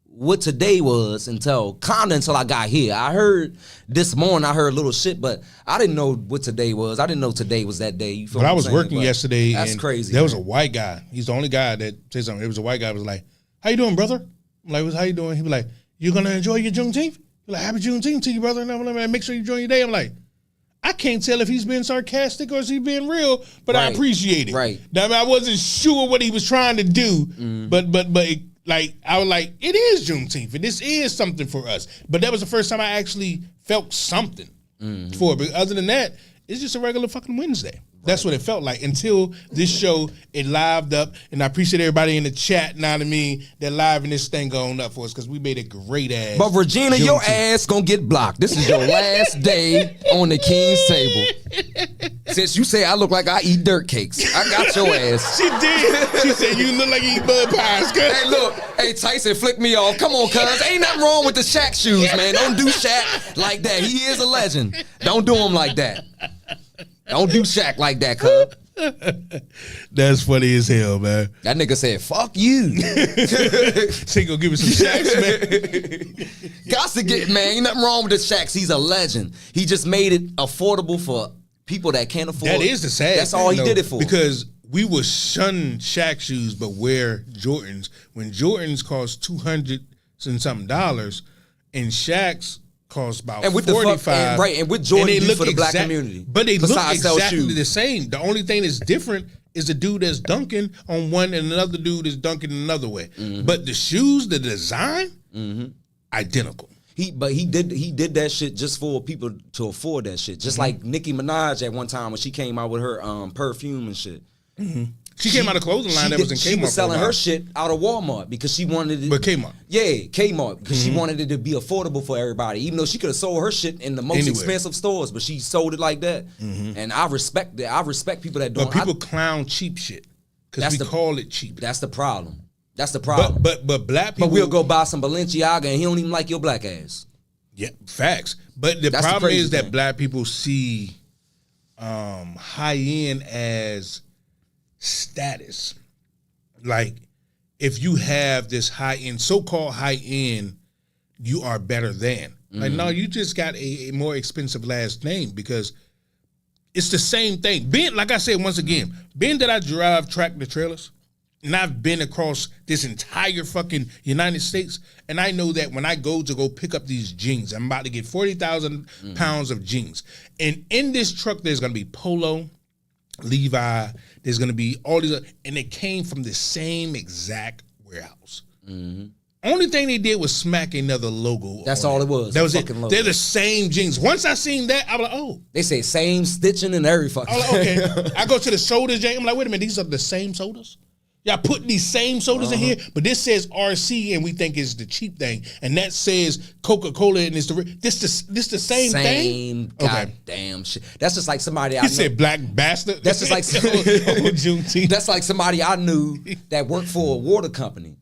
what today was until I got here. I heard this morning, I heard a little shit, but I didn't know what today was. I didn't know today was that day. You feel But what I I'm was saying? working But yesterday. That's and crazy. There was a man. white guy. He's the only guy that said something. It was a white guy. Was like, "How you doing, brother?" I'm like, "How you doing?" He was like, "You gonna enjoy your Juneteenth?" He like, "Happy Juneteenth to you, brother." And I'm like, "Make sure you enjoy your day." I'm like, I can't tell if he's being sarcastic or if he's being real, but I Right. appreciate it. Right. Now, I mean, I wasn't sure what he was trying to do, but like I was like, it is Juneteenth, and this is something for us. But that was the first time I actually felt something for it. But other than that, it's just a regular fucking Wednesday. That's what it felt like until this show, it lived up. And I appreciate everybody in the chat, know what I mean, that living this thing going up for us because we made a great ass. But Regina, your Juneteenth. ass gonna get blocked. This is your last day on the King's table. Since you say I look like I eat dirt cakes, I got your ass. She did. She said, you look like you eat bud pies, cuz. Hey, look. Hey, Tyson, flick me off. Come on, cuz. Ain't nothing wrong with the Shaq shoes, man. Don't do Shaq like that. He is a legend. Don't do him like that. Don't do Shaq like that, cuz. That's funny as hell, man. That nigga said, fuck you. She gonna give me some shacks, man. Got to get, man. Ain't nothing wrong with the Shaqs. He's a legend. He just made it affordable for people that can't afford That it. is the sad That's thing, all he though, did it for. Because we would shun Shaq shoes but wear Jordans. When Jordans cost $200 and something dollars, and Shaqs cost about And with the $45. and with Jordan they do look for the black exact- community. But they look Besides sell exactly shoes. the same. The only thing that's different is the dude that's dunking on one and another dude is dunking another way. Mm-hmm. But the shoes, the design, identical. He did that shit just for people to afford that shit. Just like Nicki Minaj at one time when she came out with her perfume and shit. She came out of clothing line that was in Kmart. She was for a selling while. her shit out of Walmart because she wanted it. But Kmart. Yeah, Kmart. Because she wanted it to be affordable for everybody. Even though she could have sold her shit in the most Anywhere. expensive stores, but she sold it like that. And I respect that. I respect people that do But people clown cheap shit because That's we the- call it cheap. That's the problem. That's the problem. But black people. But we'll go buy some Balenciaga and he don't even like your black ass. Yeah, facts. But the That's the problem crazy is that thing. black people see high end as status. Like if you have this high end, so-called high end, you are better than. Like no, you just got a more expensive last name because it's the same thing. Being like I said once again, being that I drive tractor trailers. And I've been across this entire fucking United States, and I know that when I go pick up these jeans, I'm about to get 40,000 pounds of jeans. And in this truck, there's gonna be Polo, Levi, there's gonna be all these, and it came from the same exact warehouse. Only thing they did was smack another logo. That's on all it was, That was it. fucking logo. They're the same jeans. Once I seen that, I was like, oh. They say same stitching and every fucking I was like, okay. I go to the soda Jane. I'm like, wait a minute, these are the same sodas? Y'all putting these same sodas in here, but this says RC and we think it's the cheap thing, and that says Coca-Cola and it's this the same thing. Same goddamn shit. That's just like somebody I He know. said black bastard. That's just like Juneteenth. that's like somebody I knew that worked for a water company,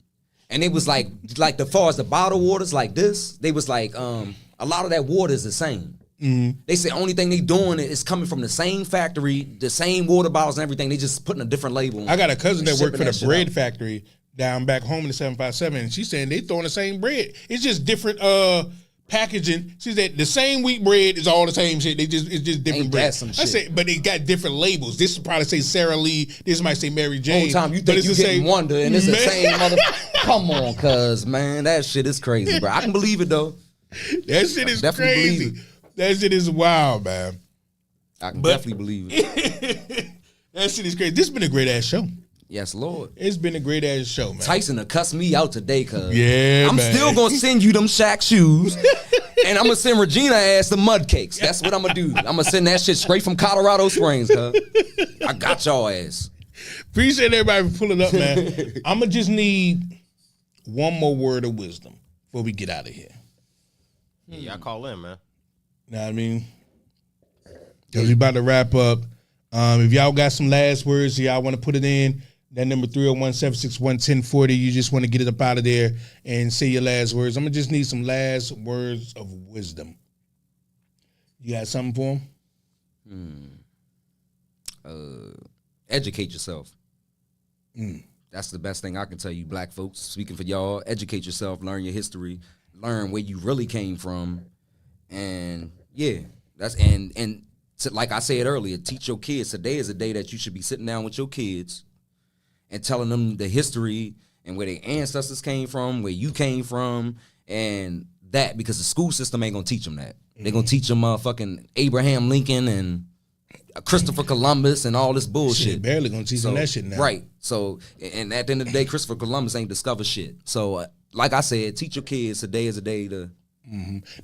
and it was like the far as the bottled waters like this, they was like a lot of that water is the same. They say only thing they doing is coming from the same factory, the same water bottles and everything. They just putting a different label on I got a it cousin and that worked for shipping the shit bread out. factory down back home in the 757, and she's saying they throwing the same bread. It's just different packaging. She said the same wheat bread is all the same shit. It's just different Ain't bread. that some I shit? said, but they got different labels. This would probably say Sara Lee. This might say Mary Jane. Whole time you but think it's you the getting same- Wonder and it's the Man. same mother. Come on, cuz man, that shit is crazy, bro. I can believe it though. That shit is definitely crazy. believe That shit is wild, man. I can But- definitely believe it. That shit is crazy. This has been a great ass show. Yes, Lord. It's been a great ass show, man. Tyson to cuss me out today, cuz. Yeah, I'm man. still gonna send you them Shaq shoes, and I'm gonna send Regina ass the mud cakes. That's what I'm gonna do. I'm gonna send that shit straight from Colorado Springs, cuz. I got y'all ass. Appreciate everybody for pulling up, man. I'm gonna just need one more word of wisdom before we get out of here. Yeah, y'all call in, man. Know what I mean? Because we about to wrap up. If y'all got some last words, y'all want to put it in, that number 301-761-1040. You just want to get it up out of there and say your last words. I'm going to just need some last words of wisdom. You got something for them? Educate yourself. That's the best thing I can tell you, black folks. Speaking for y'all, educate yourself, learn your history, learn where you really came from, and yeah, that's and so like I said earlier, teach your kids. Today is a day that you should be sitting down with your kids and telling them the history and where their ancestors came from, where you came from, and that, because the school system ain't gonna teach them that. They're gonna teach them fucking Abraham Lincoln and Christopher Columbus and all this bullshit. Shit, barely gonna teach them that shit now. Right. So, and at the end of the day, Christopher Columbus ain't discovered shit. So, like I said, teach your kids today is a day to.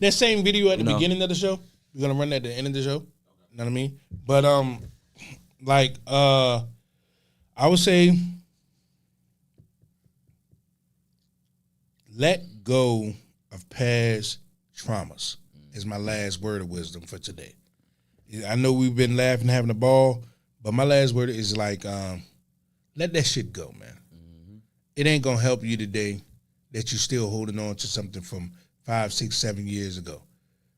That same video at the beginning of the show, we're gonna run that at the end of the show. You know what I mean? But I would say, let go of past traumas is my last word of wisdom for today. I know we've been laughing, having a ball, but my last word is like, let that shit go, man. It ain't gonna help you today that you're still holding on to something from 5, 6, 7 years ago.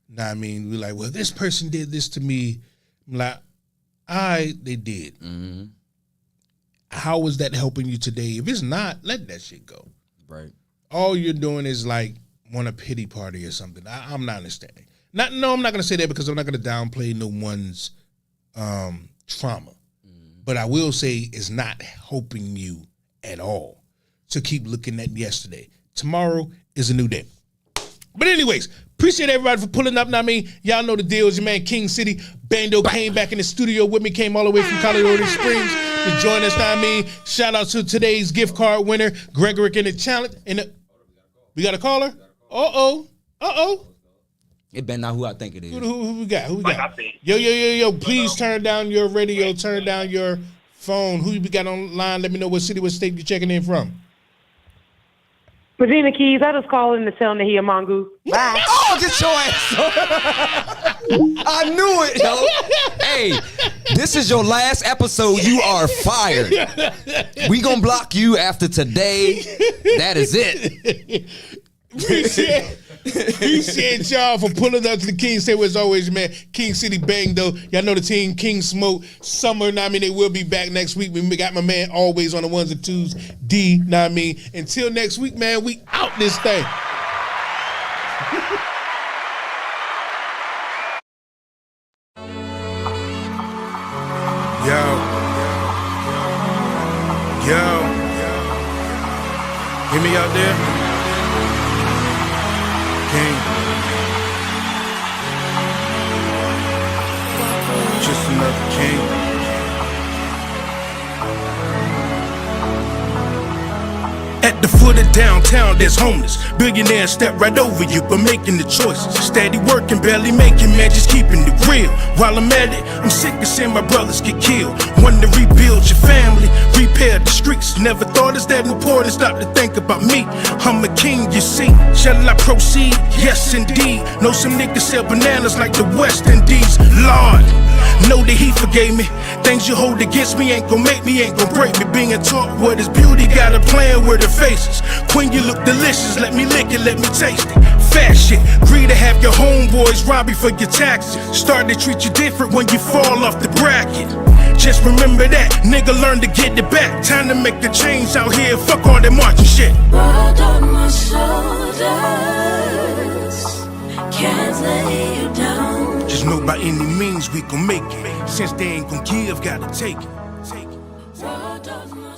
Know what I mean? We're like, well, this person did this to me. I'm like, they did. How is that helping you today? If it's not, let that shit go. Right. All you're doing is like want a pity party or something. I'm not understanding. I'm not going to say that because I'm not going to downplay no one's trauma. But I will say it's not helping you at all to keep looking at yesterday. Tomorrow is a new day. But anyways, appreciate everybody for pulling up. Now, I mean, y'all know the deal. It's your man King City. Bando came back in the studio with me, came all the way from Colorado Springs to join us. Now, I mean, shout out to today's gift card winner, Gregorick in the challenge. We got a caller? Uh-oh. It better not who I think it is. Who we got? Yo, please turn down your radio, turn down your phone. Who we got online? Let me know what city, what state you're checking in from. Regina Keys, I just called in to tell Nahia Mongoose. Bye. Oh, get your ass up. I knew it, yo. Hey, this is your last episode. You are fired. We gonna block you after today. That is it. Appreciate y'all for pulling up to the King City. As always, man, King City Bang, though. Y'all know the team, King Smoke, Summer, I mean, they will be back next week. We got my man always on the ones and twos, D, I mean. Until next week, man, we out this thing. Yo. Hear me out there? Just another king. At the foot of downtown, there's homeless. Billionaires step right over you, but making the choices. Steady working, barely making, man, just keeping it real. While I'm at it, I'm sick of seeing my brothers get killed. Wanting to rebuild your family, repair the streets. Never thought it's that important, stop to think about me. I'm a king, you see. Shall I proceed? Yes, indeed. Know some niggas sell bananas like the West Indies. Lord, know that he forgave me. Things you hold against me ain't gon' make me, ain't gon' break me. Being taught what is beauty, got a plan where the faces. Queen, you look delicious, let me lick it, let me taste it. Fast shit, greed to have your homeboys rob you for your taxes. Start to treat you different when you fall off the bracket. Just remember that, nigga, learn to get it back. Time to make the change out here, fuck all that marching shit. World on my shoulders, can't lay you down. Just know by any means we gon' make it. Since they ain't gon' give, gotta take it. World on my